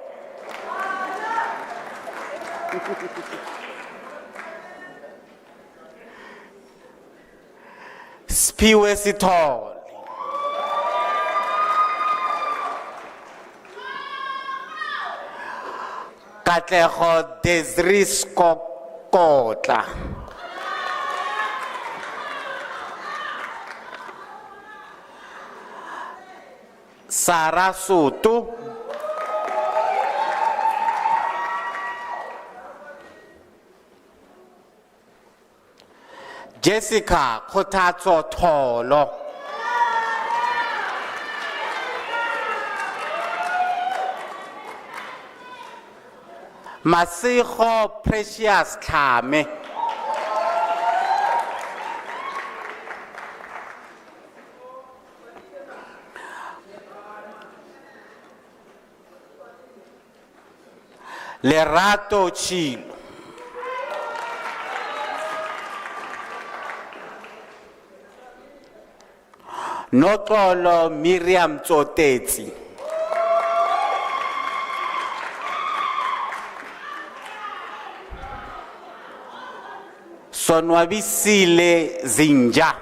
H: Spiwe Setol. Katleho Desrisco Kotla. Sarasutu, Jessica Kotatso Tolo, Masiho Precious Kame, Lerato Chilo, Notolo Miriam Tsotetsi, Sonwabisile Zinja,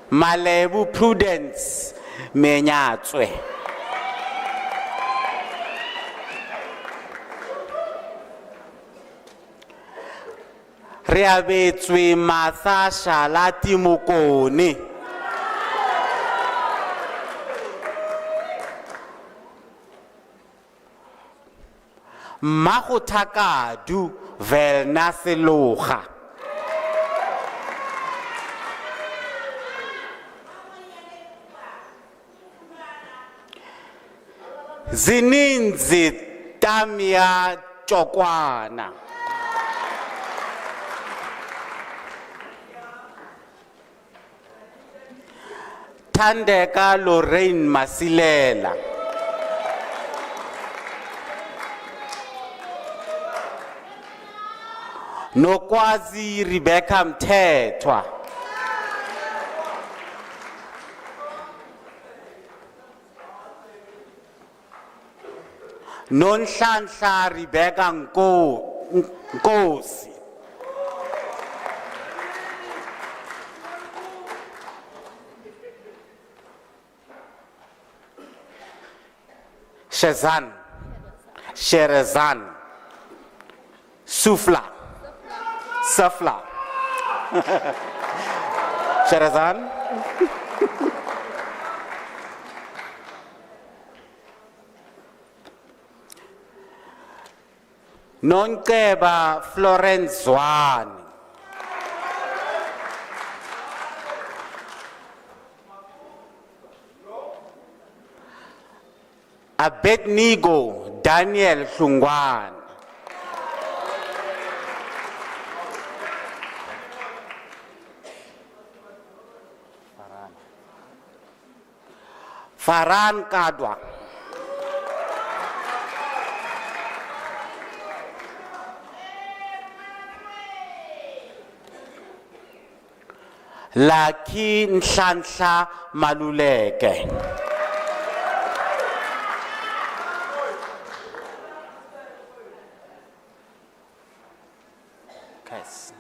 H: Malebu Prudence Menyatswe, Reabetswe Martha Shalati Mukone, Mahotakadu Velnaseloha, Zininzi Tamia Chokwana, Tandeka Lorraine Masilela, Nokwazi Rebecca Mthethwa, Nonhlanhla Rebecca Nkosi, Sherazan, Sufla, Sherazan, Nonkeba Florence Zwane, Abednego Daniel Hlungwane, Faran Kadwa, Lucky Nhlanhla Maluleke, Yes.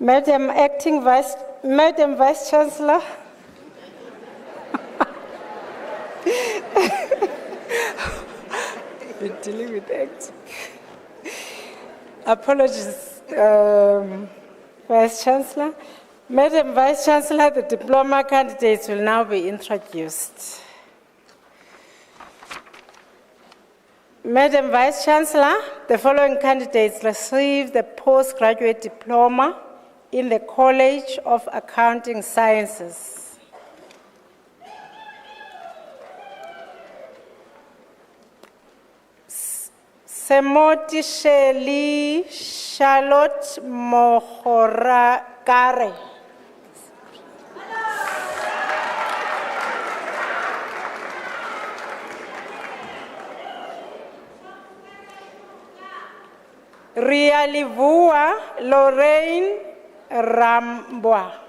B: Madam Vice Chancellor, we're dealing with acting. Apologies, Vice Chancellor. Madam Vice Chancellor, the diploma candidates will now be introduced. Madam Vice Chancellor, the following candidates received the postgraduate diploma in the College of Accounting Sciences. Semoti Shelley Charlotte Mohorakare. Kialivua Lorraine Rambwa.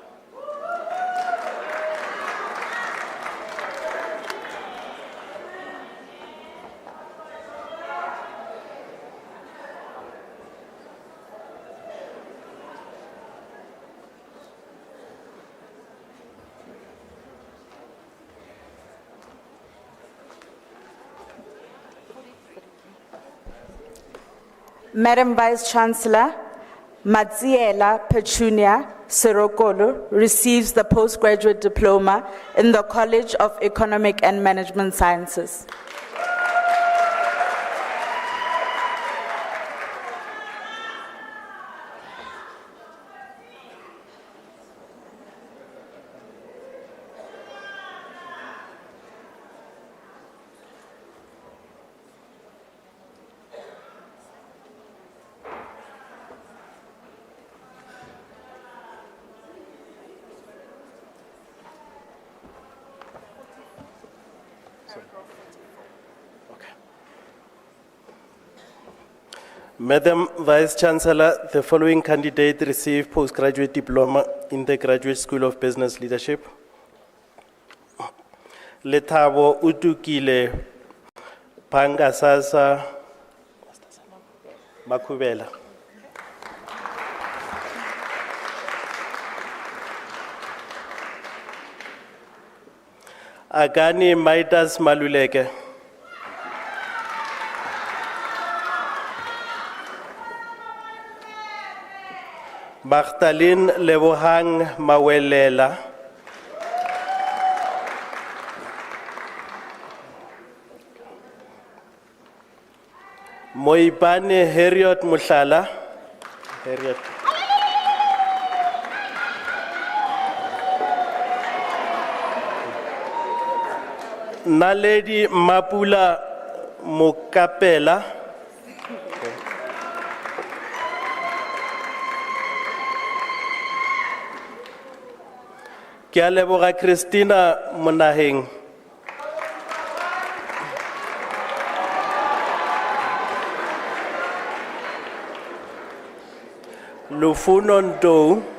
N: Madam Vice Chancellor, Matsiela Petunia Sirokolo receives the postgraduate diploma in the College of Economic and Management Sciences.
O: Madam Vice Chancellor, the following candidate received postgraduate diploma in the Graduate School of Business Leadership. Lethabo Utukile Pangasasa Makubela. Agani Maidas Maluleke. Magdalene Lebohang Mawelela. Moibane Harriet Mushala. Harriet. Naledi Mapula Mokapela. Ke a leboga Christina Monaheng. Lufuno Ndou.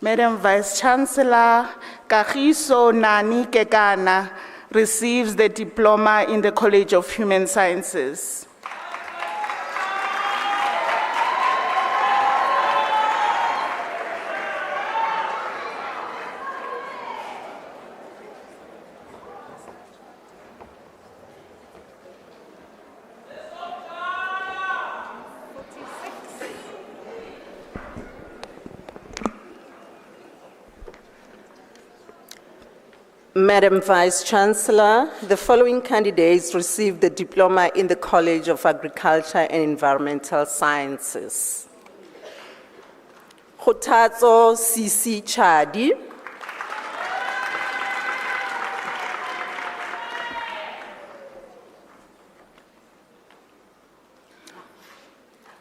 E: Madam Vice Chancellor, Kagiso Nani Kekana receives the diploma in the College of Human Sciences.
N: Madam Vice Chancellor, the following candidates received the diploma in the College of Agriculture and Environmental Sciences. Khotatso Sisi Chadi.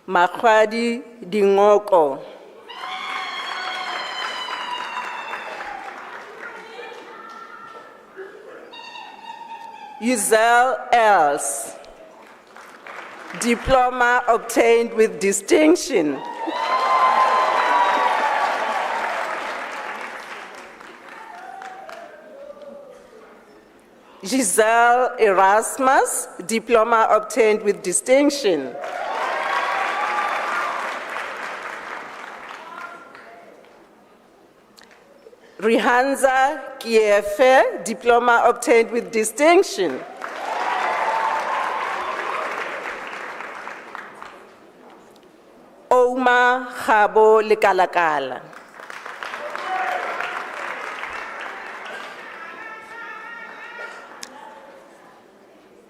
N: Makhwadi Dingoko. Yuzel Els, diploma obtained with distinction. Giselle Erasmus, diploma obtained with distinction. Rihanza Kiefe, diploma obtained with distinction. Oma Khabo Lekalakala.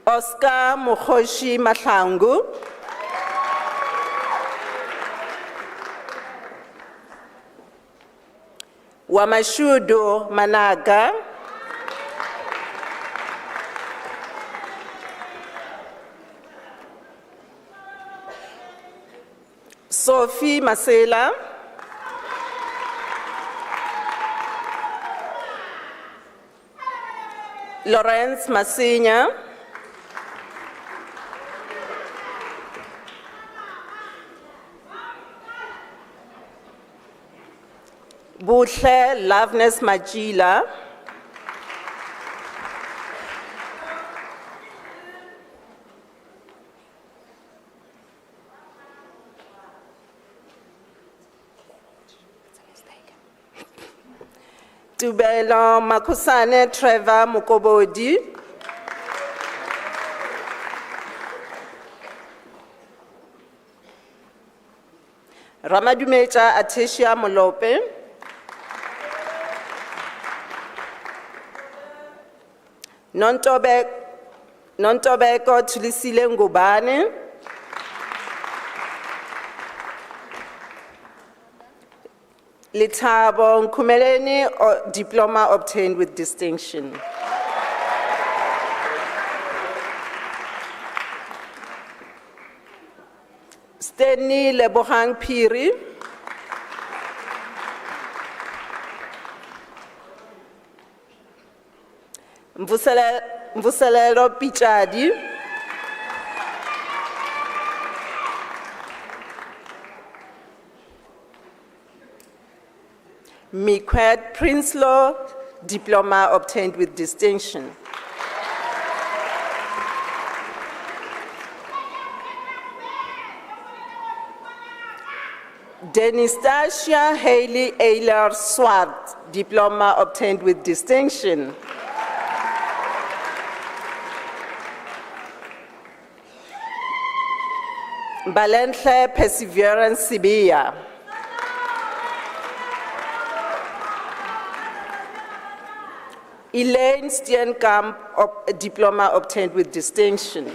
N: Oscar Mokhoshi Mahlangu. Wamashudo Managa.
J: Sophie Masela, Lawrence Masinya, Buhle Loveness Majila, Tubelo Makusane Trevor Mukobodi, Ramadumecha Ateshia Molope, Nontobeko Tulisile Ngubane, Litabo Nkumeleni, diploma obtained with distinction. Steny Lebohang Piri, Mvuselelo Pichadi, Mikwet Prinsloo, diploma obtained with distinction. Denistasia Haley Ayler Swart, diploma obtained with distinction. Balenhle Perseverance Sibia, Elaine Steenkamp, diploma obtained with distinction.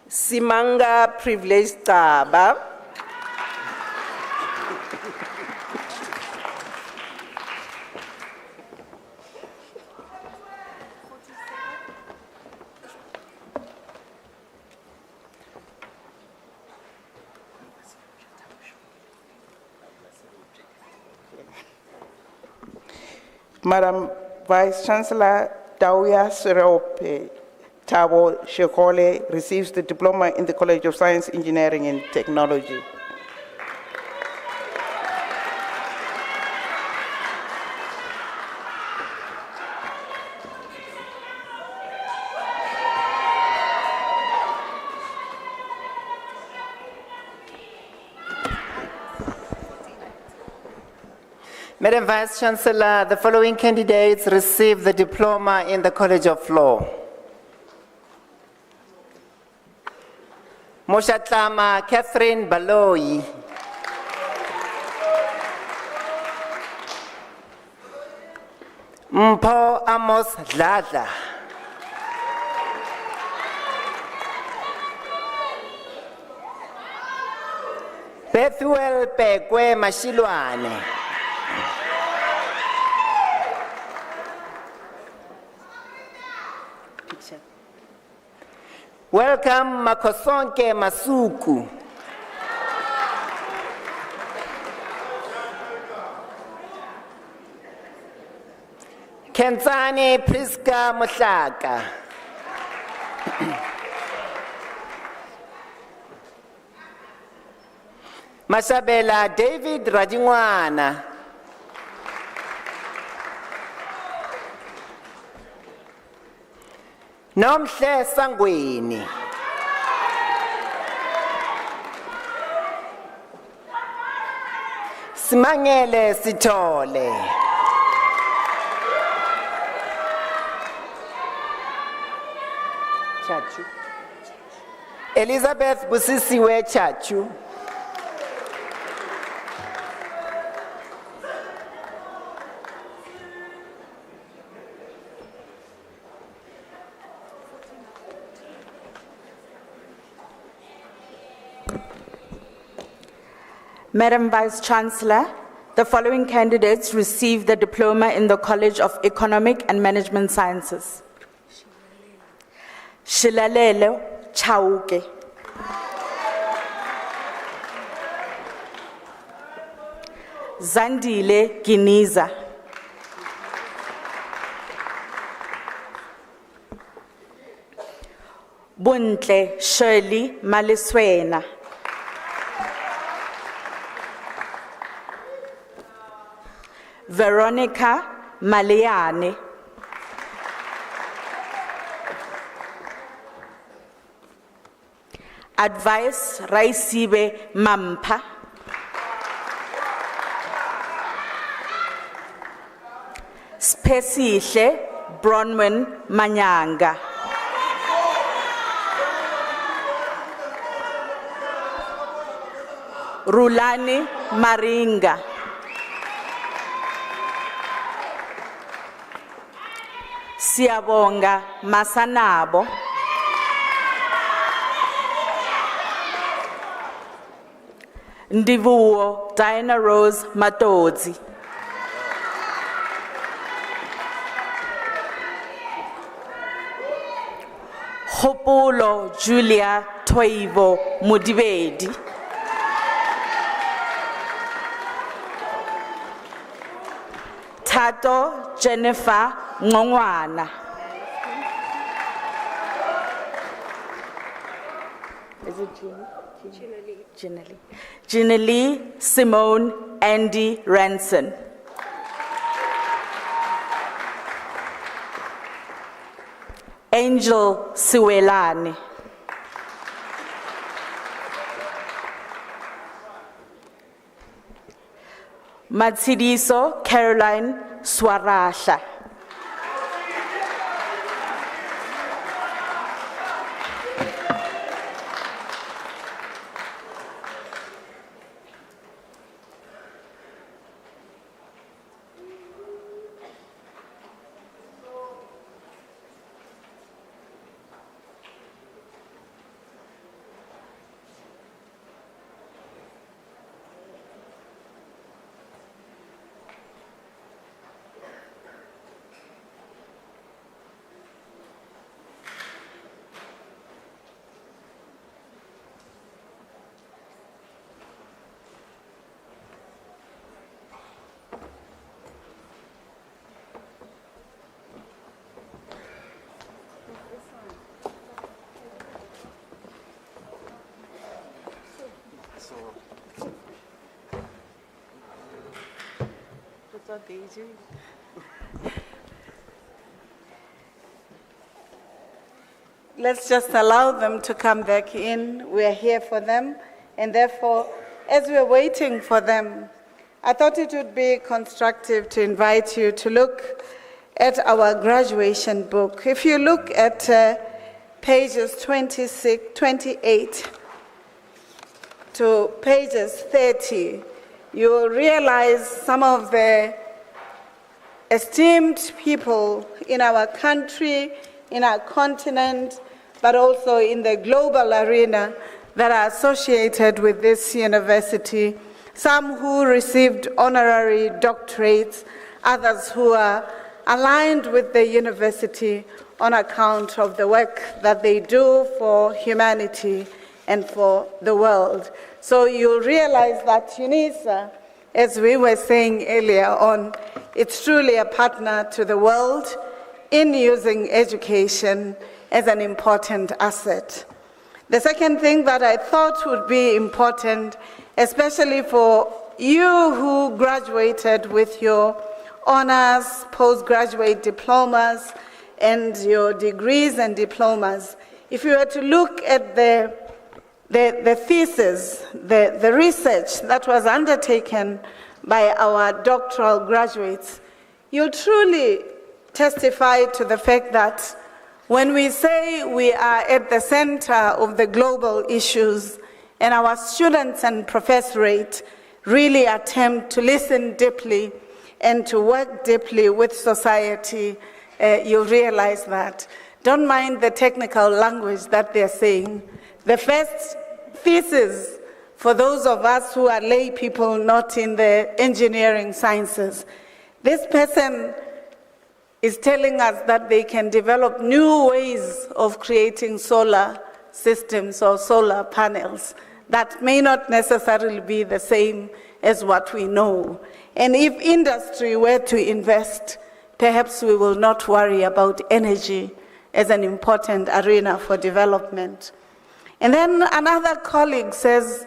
J: Simanga Privileged Taba,
E: Madam Vice Chancellor Dawia Serope Tabo Shekole receives the diploma in the College of Science, Engineering and Technology.
H: Madam Vice Chancellor, the following candidates receive the diploma in the College of Law. Moshatlama Catherine Baloyi. Mpho Amos Dladla. Bethuel Pekwe Mashilwane. Welcome Makosonke Masuku. Kenzani Priska Mohlaka. Masabela David Rajingwana. Nomhle Sangweni. Simangele Sithole. Chachu. Elizabeth Busisiwe Chachu.
N: Madam Vice Chancellor, the following candidates receive the diploma in the College of Economic and Management Sciences. Shilalelo Chauke. Zandile Giniza. Buntle Shirley Maliswena. Veronica Maliane. Advice Raisibe Mampa. Spesihle Bronwyn Manyanga. Rulani Maringa. Siyabonga Masanabo. Ndivuo Diana Rose Matodzi. Hopolo Julia Toivo Mudibedi. Tato Jennifer Ngongwana. Is it Ginny? Ginny Lee Simone Andy Ranson. Angel Siwelane. Matsidiso Caroline Swarasha.
B: Let's just allow them to come back in. We are here for them. And therefore, as we're waiting for them, I thought it would be constructive to invite you to look at our graduation book. If you look at pages 28 to pages 30, you will realize some of the esteemed people in our country, in our continent, but also in the global arena that are associated with this university. Some who received honorary doctorates, others who are aligned with the university on account of the work that they do for humanity and for the world. So you'll realize that UNISA, as we were saying earlier on, it's truly a partner to the world in using education as an important asset. The second thing that I thought would be important, especially for you who graduated with your honors, postgraduate diplomas, and your degrees and diplomas, if you were to look at the thesis, the research that was undertaken by our doctoral graduates, you'll truly testify to the fact that when we say we are at the center of the global issues and our students and professorate really attempt to listen deeply and to work deeply with society, you'll realize that. Don't mind the technical language that they're saying. The first thesis, for those of us who are lay people not in the engineering sciences, this person is telling us that they can develop new ways of creating solar systems or solar panels that may not necessarily be the same as what we know. And if industry were to invest, perhaps we will not worry about energy as an important arena for development. And then another colleague says,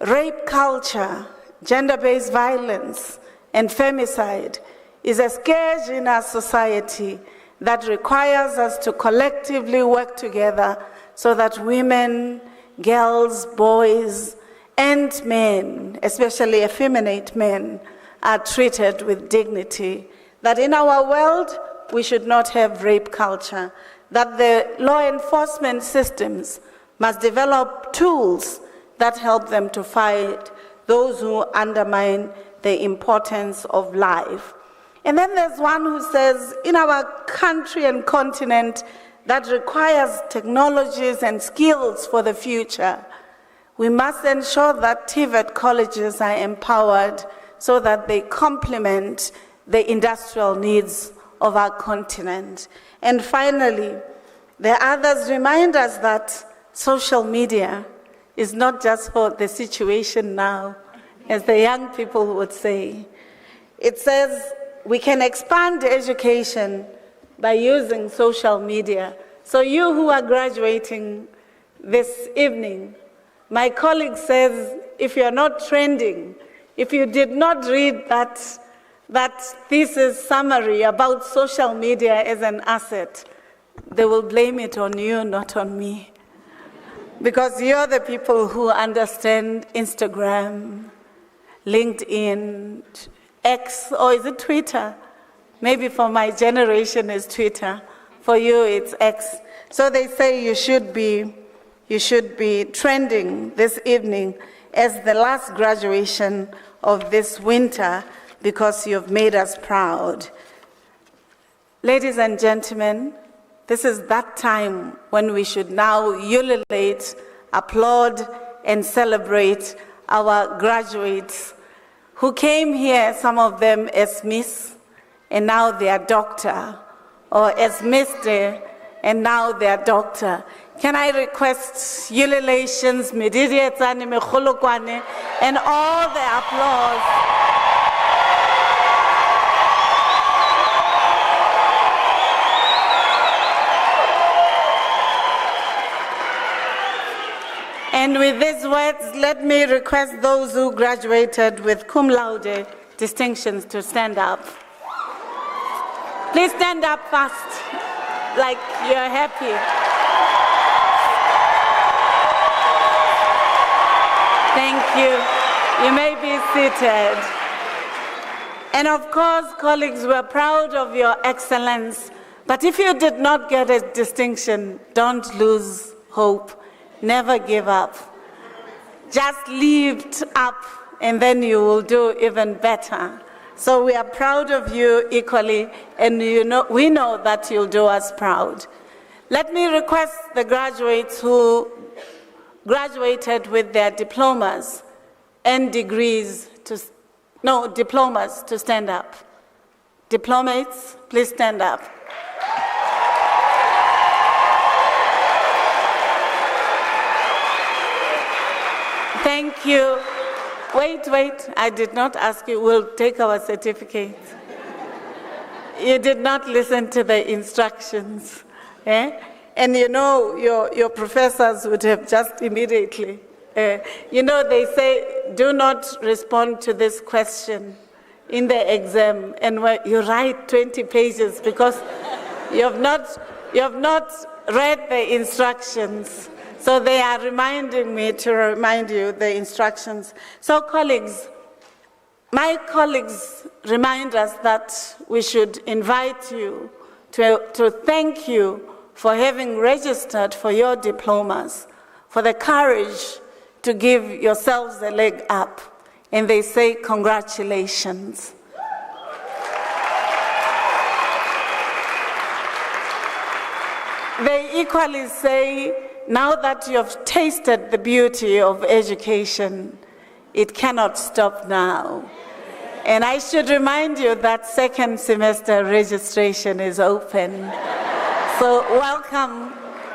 B: rape culture, gender-based violence, and femicide is a scourge in our society that requires us to collectively work together so that women, girls, boys, and men, especially effeminate men, are treated with dignity. That in our world, we should not have rape culture. That the law enforcement systems must develop tools that help them to fight those who undermine the importance of life. And then there's one who says, in our country and continent that requires technologies and skills for the future, we must ensure that TVET colleges are empowered so that they complement the industrial needs of our continent. And finally, the others remind us that social media is not just for the situation now, as the young people would say. It says we can expand education by using social media. So you who are graduating this evening, my colleague says if you're not trending, if you did not read that thesis summary about social media as an asset, they will blame it on you, not on me. Because you're the people who understand Instagram, LinkedIn, X, or is it Twitter? Maybe for my generation it's Twitter. For you it's X. So they say you should be trending this evening as the last graduation of this winter because you've made us proud. Ladies and gentlemen, this is that time when we should now ululate, applaud, and celebrate our graduates who came here, some of them as Miss, and now they are doctor, or as Mr., and now they are doctor. Can I request ululations, midirietsane, mekgolokwane, and all the applause. And with these words, let me request those who graduated with cum laude distinctions to stand up. Please stand up fast, like you're happy. Thank you. You may be seated. And of course, colleagues, we're proud of your excellence. But if you did not get a distinction, don't lose hope. Never give up. Just lift up and then you will do even better. So we are proud of you equally, and we know that you'll do us proud. Let me request the graduates who graduated with their diplomas and degrees diplomas to stand up. Diplomates, please stand up. Thank you. Wait, I did not ask you. We'll take our certificates. You did not listen to the instructions. Eh? And your professors would have just immediately, they say, do not respond to this question in the exam. And you write 20 pages because you have not read the instructions. So they are reminding me to remind you the instructions. So colleagues, my colleagues remind us that we should invite you to thank you for having registered for your diplomas, for the courage to give yourselves a leg up. And they say congratulations. They equally say, now that you have tasted the beauty of education, it cannot stop now. And I should remind you that second semester registration is open. So welcome,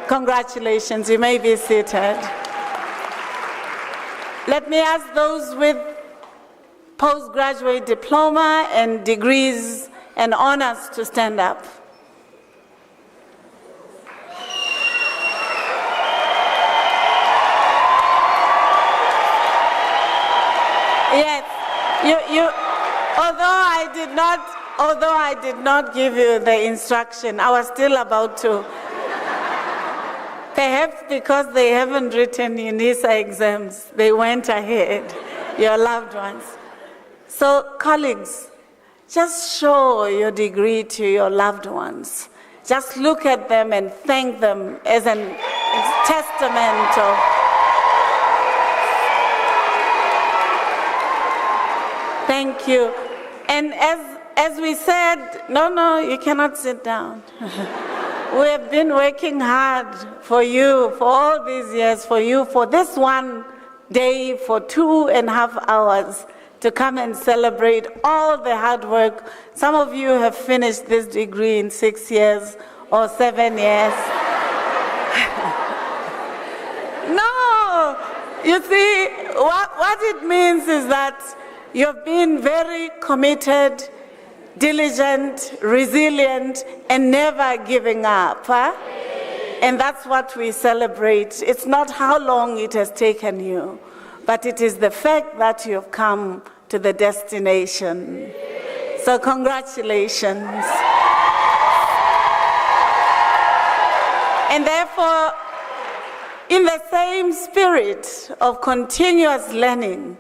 B: congratulations, you may be seated. Let me ask those with postgraduate diploma and degrees and honors to stand up. Yes, although I did not give you the instruction, I was still about to. Perhaps because they haven't written UNISA exams, they went ahead, your loved ones. So, colleagues, just show your degree to your loved ones. Just look at them and thank them as a testament of. Thank you. And as we said, no, you cannot sit down. We have been working hard for you for all these years, for this one day, for 2.5 hours to come and celebrate all the hard work. Some of you have finished this degree in 6 years or 7 years. No, you see, what it means is that you've been very committed, diligent, resilient, and never giving up. Huh? And that's what we celebrate. It's not how long it has taken you, but it is the fact that you've come to the destination. So congratulations. And therefore, in the same spirit of continuous learning,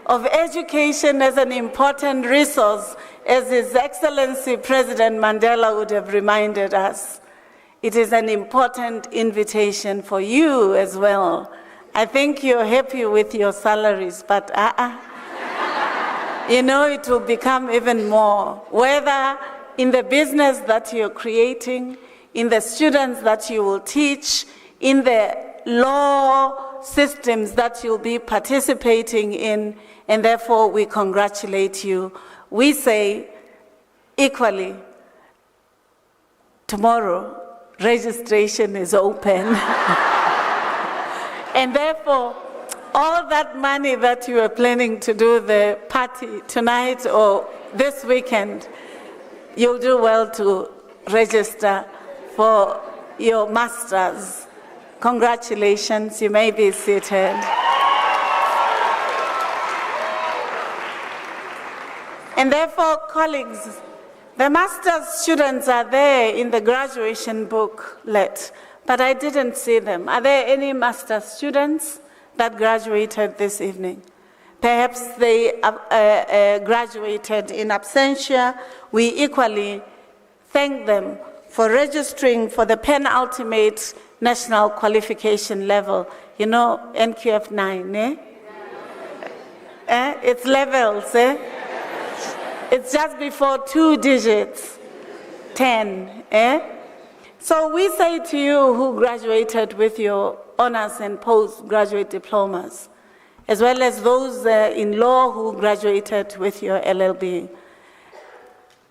B: of education as an important resource, as His Excellency President Mandela would have reminded us, it is an important invitation for you as well. I think you're happy with your salaries, but you know it will become even more, whether in the business that you're creating, in the students that you will teach, in the law systems that you'll be participating in, and therefore we congratulate you. We say equally, tomorrow registration is open. And therefore, all that money that you are planning to do the party tonight or this weekend, you'll do well to register for your masters. Congratulations, you may be seated. And therefore, colleagues, the master's students are there in the graduation booklet, but I didn't see them. Are there any master's students that graduated this evening? Perhaps they graduated in absentia. We equally thank them for registering for the penultimate national qualification level. You know, NQF 9, eh? It's levels, eh? It's just before 2 digits, 10, eh? So we say to you who graduated with your honors and postgraduate diplomas, as well as those in law who graduated with your LLB,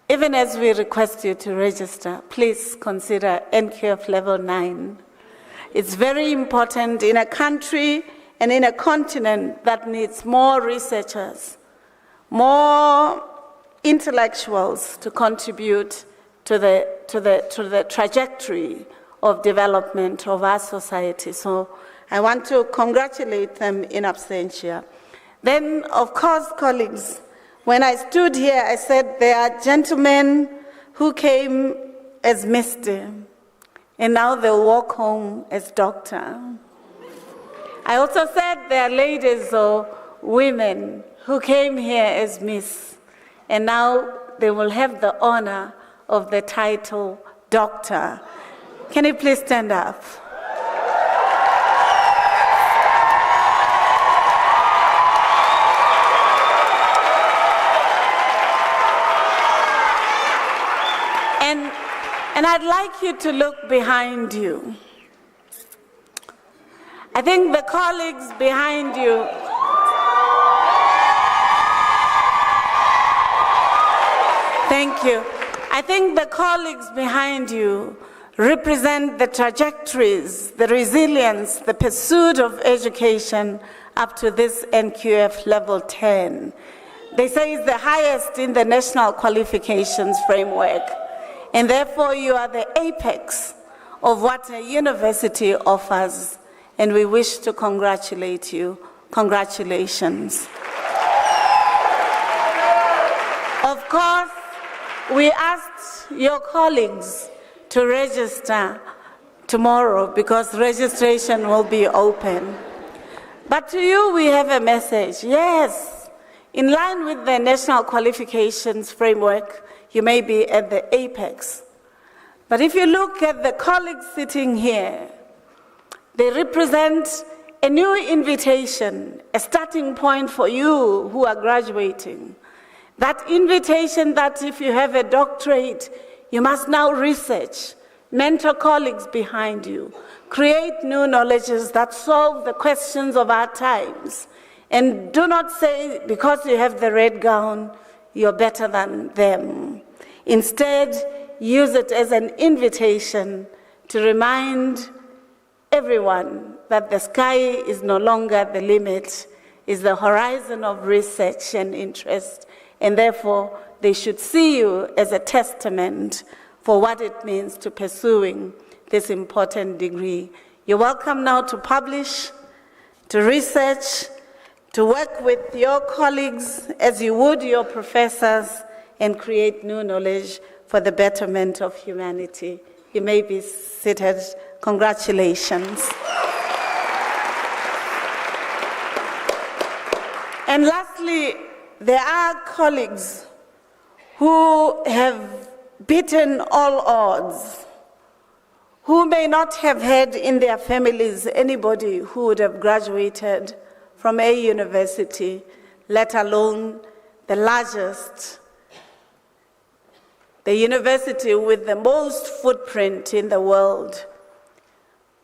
B: even as we request you to register, please consider NQF level 9. It's very important in a country and in a continent that needs more researchers, more intellectuals to contribute to the trajectory of development of our society. So I want to congratulate them in absentia. Then, of course, colleagues, when I stood here, I said there are gentlemen who came as Mr., and now they'll walk home as Doctor. I also said there are ladies or women who came here as Miss, and now they will have the honor of the title Doctor. Can you please stand up? And I'd like you to look behind you. I think the colleagues behind you, Thank you. I think the colleagues behind you represent the trajectories, the resilience, the pursuit of education up to this NQF level 10. They say it's the highest in the national qualifications framework, and therefore you are the apex of what a university offers, and we wish to congratulate you. Congratulations. Of course, we asked your colleagues to register tomorrow because registration will be open. But to you, we have a message. Yes, in line with the National Qualifications Framework, you may be at the apex. But if you look at the colleagues sitting here, they represent a new invitation, a starting point for you who are graduating. That invitation that if you have a doctorate, you must now research, mentor colleagues behind you, create new knowledges that solve the questions of our times. And do not say, because you have the red gown, you're better than them. Instead, use it as an invitation to remind everyone that the sky is no longer the limit, is the horizon of research and interest, and therefore they should see you as a testament for what it means to pursuing this important degree. You're welcome now to publish, to research, to work with your colleagues as you would your professors and create new knowledge for the betterment of humanity. You may be seated. Congratulations. And lastly, there are colleagues who have beaten all odds, who may not have had in their families anybody who would have graduated from a university, let alone the largest, the university with the most footprint in the world,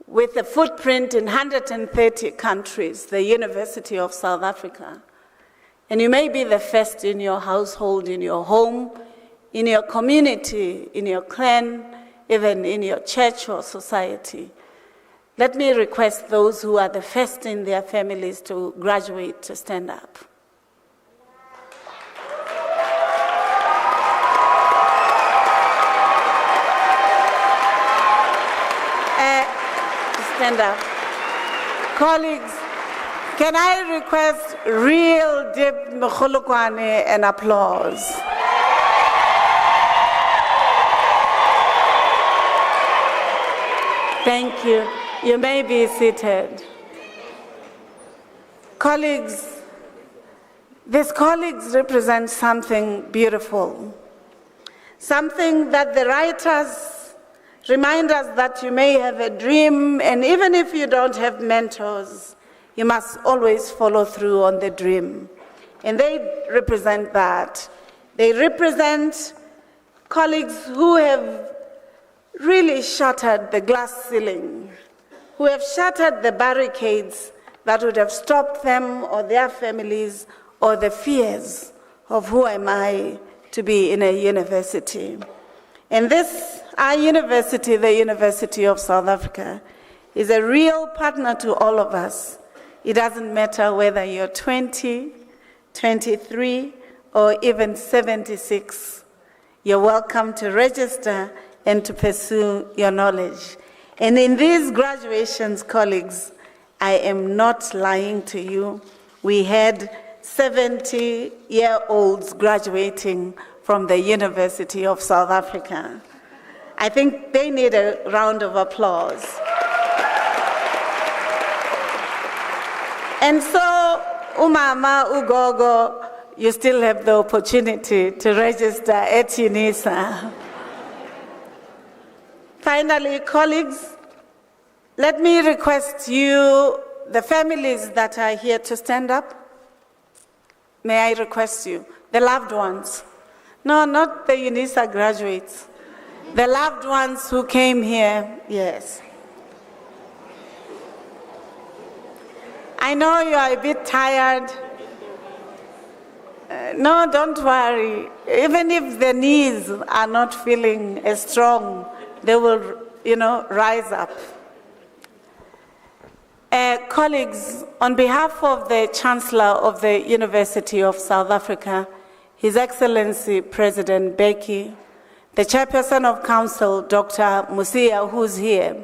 B: with a footprint in 130 countries, the University of South Africa. And you may be the first in your household, in your home, in your community, in your clan, even in your church or society. Let me request those who are the first in their families to graduate to stand up. Stand up. Colleagues, can I request real deep mkhulukwane and applause? Thank you. You may be seated. Colleagues, these colleagues represent something beautiful, something that the writers remind us that you may have a dream, and even if you don't have mentors, you must always follow through on the dream. And they represent that. They represent colleagues who have really shattered the glass ceiling, who have shattered the barricades that would have stopped them or their families or the fears of who am I to be in a university. And this, our university, the University of South Africa, is a real partner to all of us. It doesn't matter whether you're 20, 23, or even 76. You're welcome to register and to pursue your knowledge. And in these graduations, colleagues, I am not lying to you. We had 70-year-olds graduating from the University of South Africa. I think they need a round of applause. And so, Umama, Ugogo, you still have the opportunity to register at UNISA. Finally, colleagues, let me request you, the families that are here, to stand up. May I request you, the loved ones. No, not the UNISA graduates. The loved ones who came here, yes. I know you are a bit tired. No, don't worry. Even if the knees are not feeling as strong, they will, rise up. Colleagues, on behalf of the Chancellor of the University of South Africa, His Excellency President Beki, the Chairperson of Council, Dr. Musia, who's here,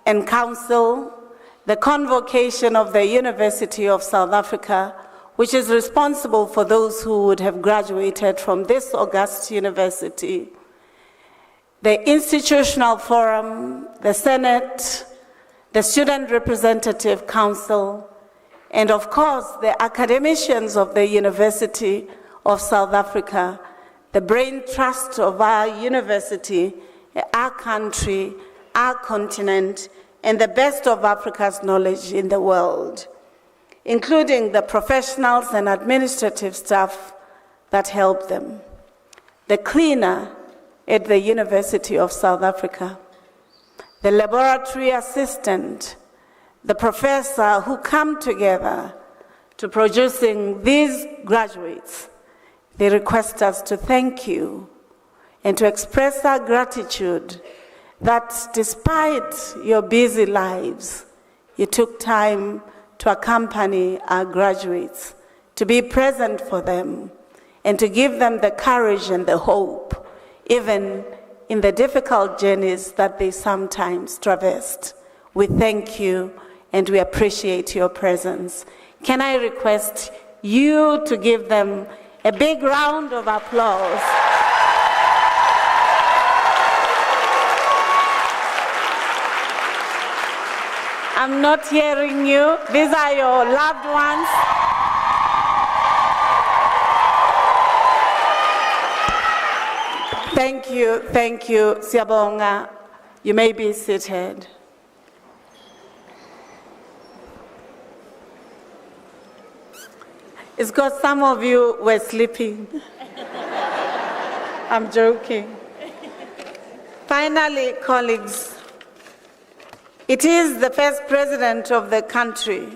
B: and Council, the convocation of the University of South Africa, which is responsible for those who would have graduated from this august university, the Institutional Forum, the Senate, the Student Representative Council, and of course, the academicians of the University of South Africa, the brain trust of our university, our country, our continent, and the best of Africa's knowledge in the world, including the professionals and administrative staff that help them, the cleaner at the University of South Africa, the laboratory assistant, the professor who come together to producing these graduates. They request us to thank you and to express our gratitude that despite your busy lives, you took time to accompany our graduates, to be present for them, and to give them the courage and the hope, even in the difficult journeys that they sometimes traversed. We thank you and we appreciate your presence. Can I request you to give them a big round of applause? I'm not hearing you. These are your loved ones. Thank you, Siyabonga. You may be seated. It's because some of you were sleeping. I'm joking. Finally, colleagues, it is the first president of the country,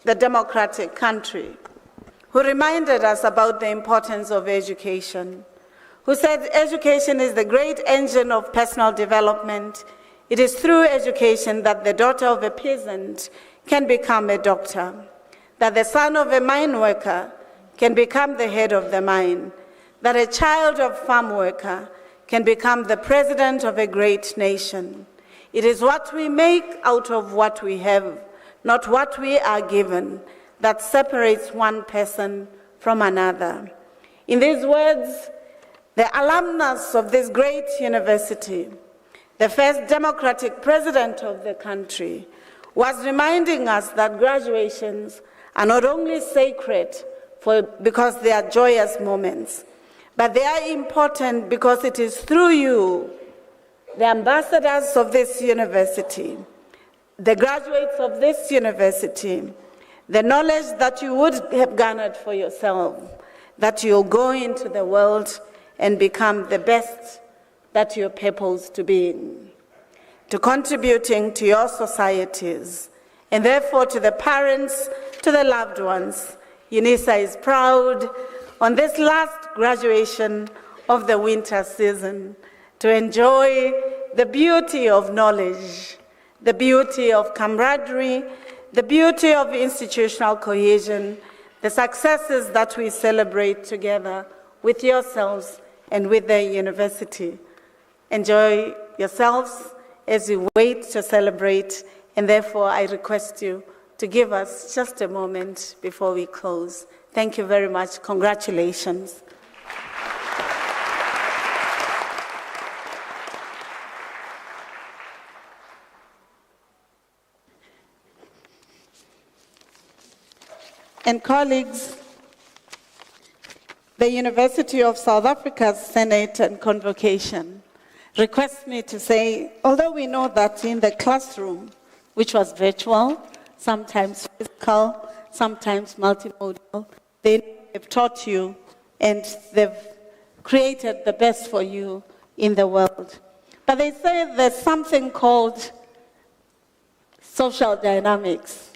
B: the democratic country, who reminded us about the importance of education, who said education is the great engine of personal development. It is through education that the daughter of a peasant can become a doctor, that the son of a mine worker can become the head of the mine, that a child of farm worker can become the president of a great nation. It is what we make out of what we have, not what we are given, that separates one person from another. In these words, the alumnus of this great university, the first democratic president of the country, was reminding us that graduations are not only sacred because they are joyous moments, but they are important because it is through you, the ambassadors of this university, the graduates of this university, the knowledge that you would have garnered for yourself, that you'll go into the world and become the best that you're purposed to be in, to contributing to your societies, and therefore to the parents, to the loved ones. UNISA is proud on this last graduation of the winter season to enjoy the beauty of knowledge, the beauty of camaraderie, the beauty of institutional cohesion, the successes that we celebrate together with yourselves and with the university. Enjoy yourselves as you wait to celebrate, and therefore I request you to give us just a moment before we close. Thank you very much. Congratulations. And colleagues, the University of South Africa's Senate and Convocation requests me to say, although we know that in the classroom, which was virtual, sometimes physical, sometimes multimodal, they have taught you and they've created the best for you in the world. But they say there's something called social dynamics,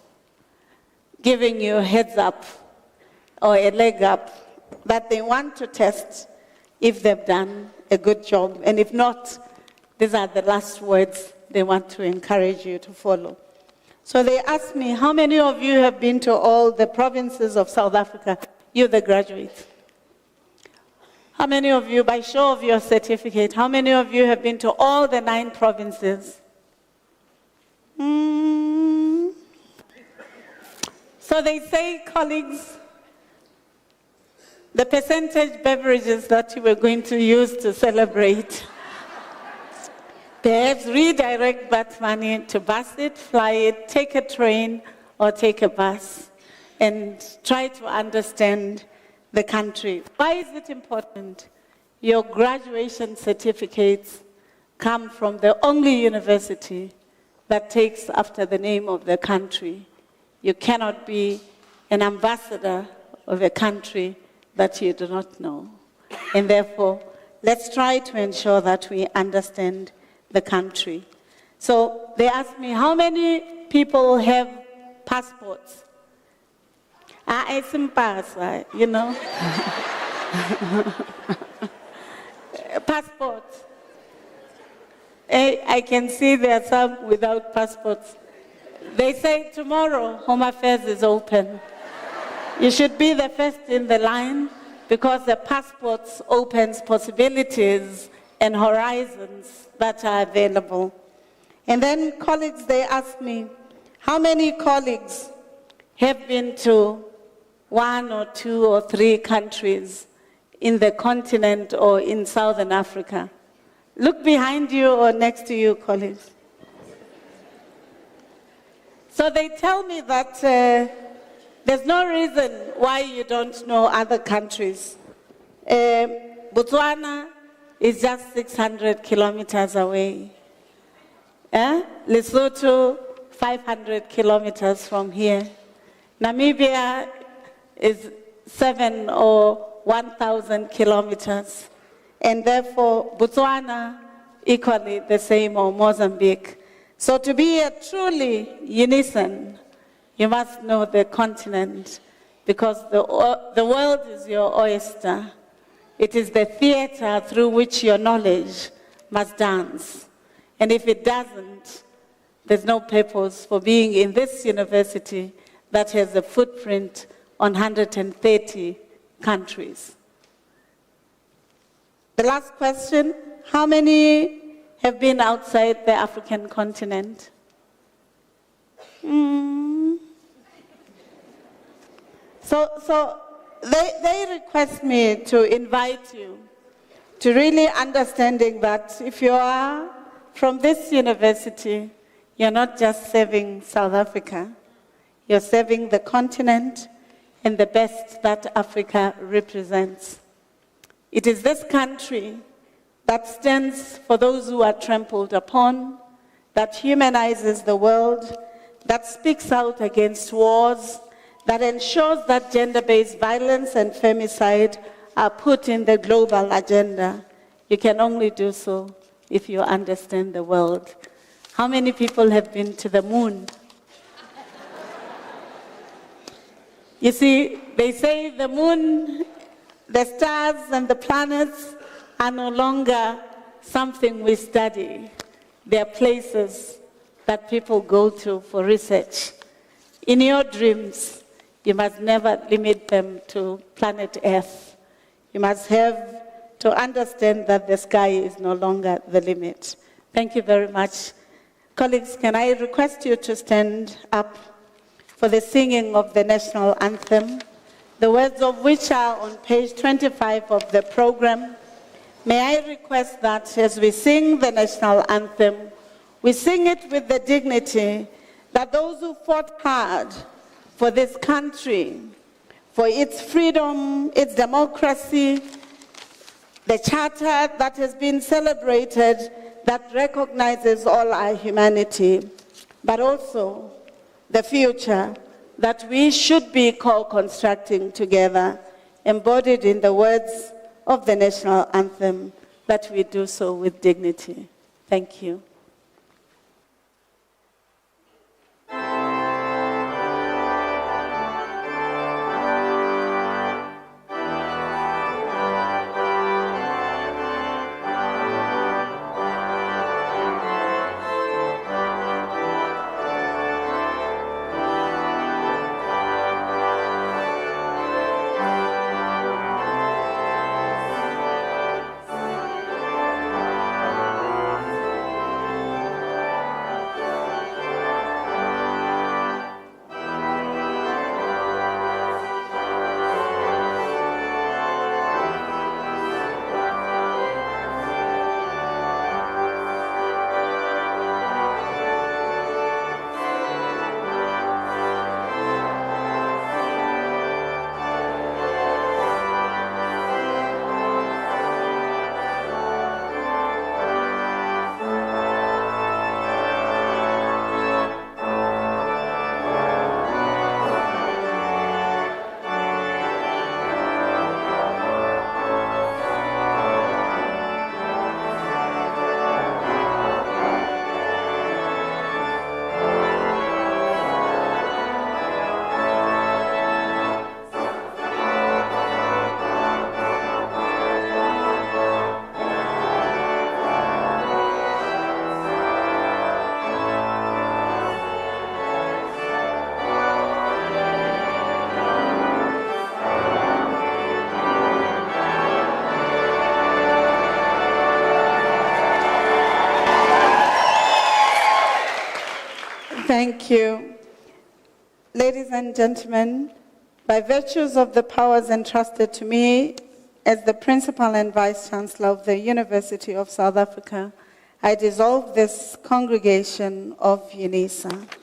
B: giving you a heads up or a leg up that they want to test if they've done a good job. And if not, these are the last words they want to encourage you to follow. So they asked me, how many of you have been to all the provinces of South Africa? You, the graduates. How many of you, by show of your certificate, how many of you have been to all the 9 provinces? So they say, colleagues, the percentage beverages that you were going to use to celebrate, perhaps redirect that money to bus it, fly it, take a train, or take a bus, and try to understand the country. Why is it important? Your graduation certificates come from the only university that takes after the name of the country. You cannot be an ambassador of a country that you do not know. And therefore, let's try to ensure that we understand the country. So they asked me, how many people have passports? It's impossible, you know. Passports. I can see there are some without passports. They say tomorrow Home Affairs is open. You should be the first in the line because the passports opens possibilities and horizons that are available. And then colleagues, they asked me, how many colleagues have been to 1 or 2 or 3 countries in the continent or in Southern Africa? Look behind you or next to you, colleagues. So they tell me that there's no reason why you don't know other countries. Botswana is just 600 kilometers away. Lesotho, 500 kilometers from here. Namibia is 7 or 1,000 kilometers. And therefore, Botswana, equally the same, or Mozambique. So to be a truly unison, you must know the continent, because the world is your oyster. It is the theater through which your knowledge must dance. And if it doesn't, there's no purpose for being in this university that has a footprint on 130 countries. The last question, how many have been outside the African continent? So they request me to invite you to really understanding that if you are from this university, you're not just serving South Africa, you're serving the continent and the best that Africa represents. It is this country that stands for those who are trampled upon, that humanizes the world, that speaks out against wars, that ensures that gender-based violence and femicide are put in the global agenda. You can only do so if you understand the world. How many people have been to the moon? You see, they say the moon, the stars and the planets are no longer something we study. They are places that people go to for research. In your dreams, you must never limit them to planet Earth. You must have to understand that the sky is no longer the limit. Thank you very much. Colleagues, can I request you to stand up for the singing of the national anthem, the words of which are on page 25 of the program. May I request that as we sing the national anthem, we sing it with the dignity that those who fought hard for this country, for its freedom, its democracy, the charter that has been celebrated that recognizes all our humanity, but also the future that we should be co-constructing together, embodied in the words of the national anthem, that we do so with dignity. Thank you. Thank you. Ladies and gentlemen, by virtues of the powers entrusted to me as the Principal and Vice-Chancellor of the University of South Africa, I dissolve this congregation of UNISA.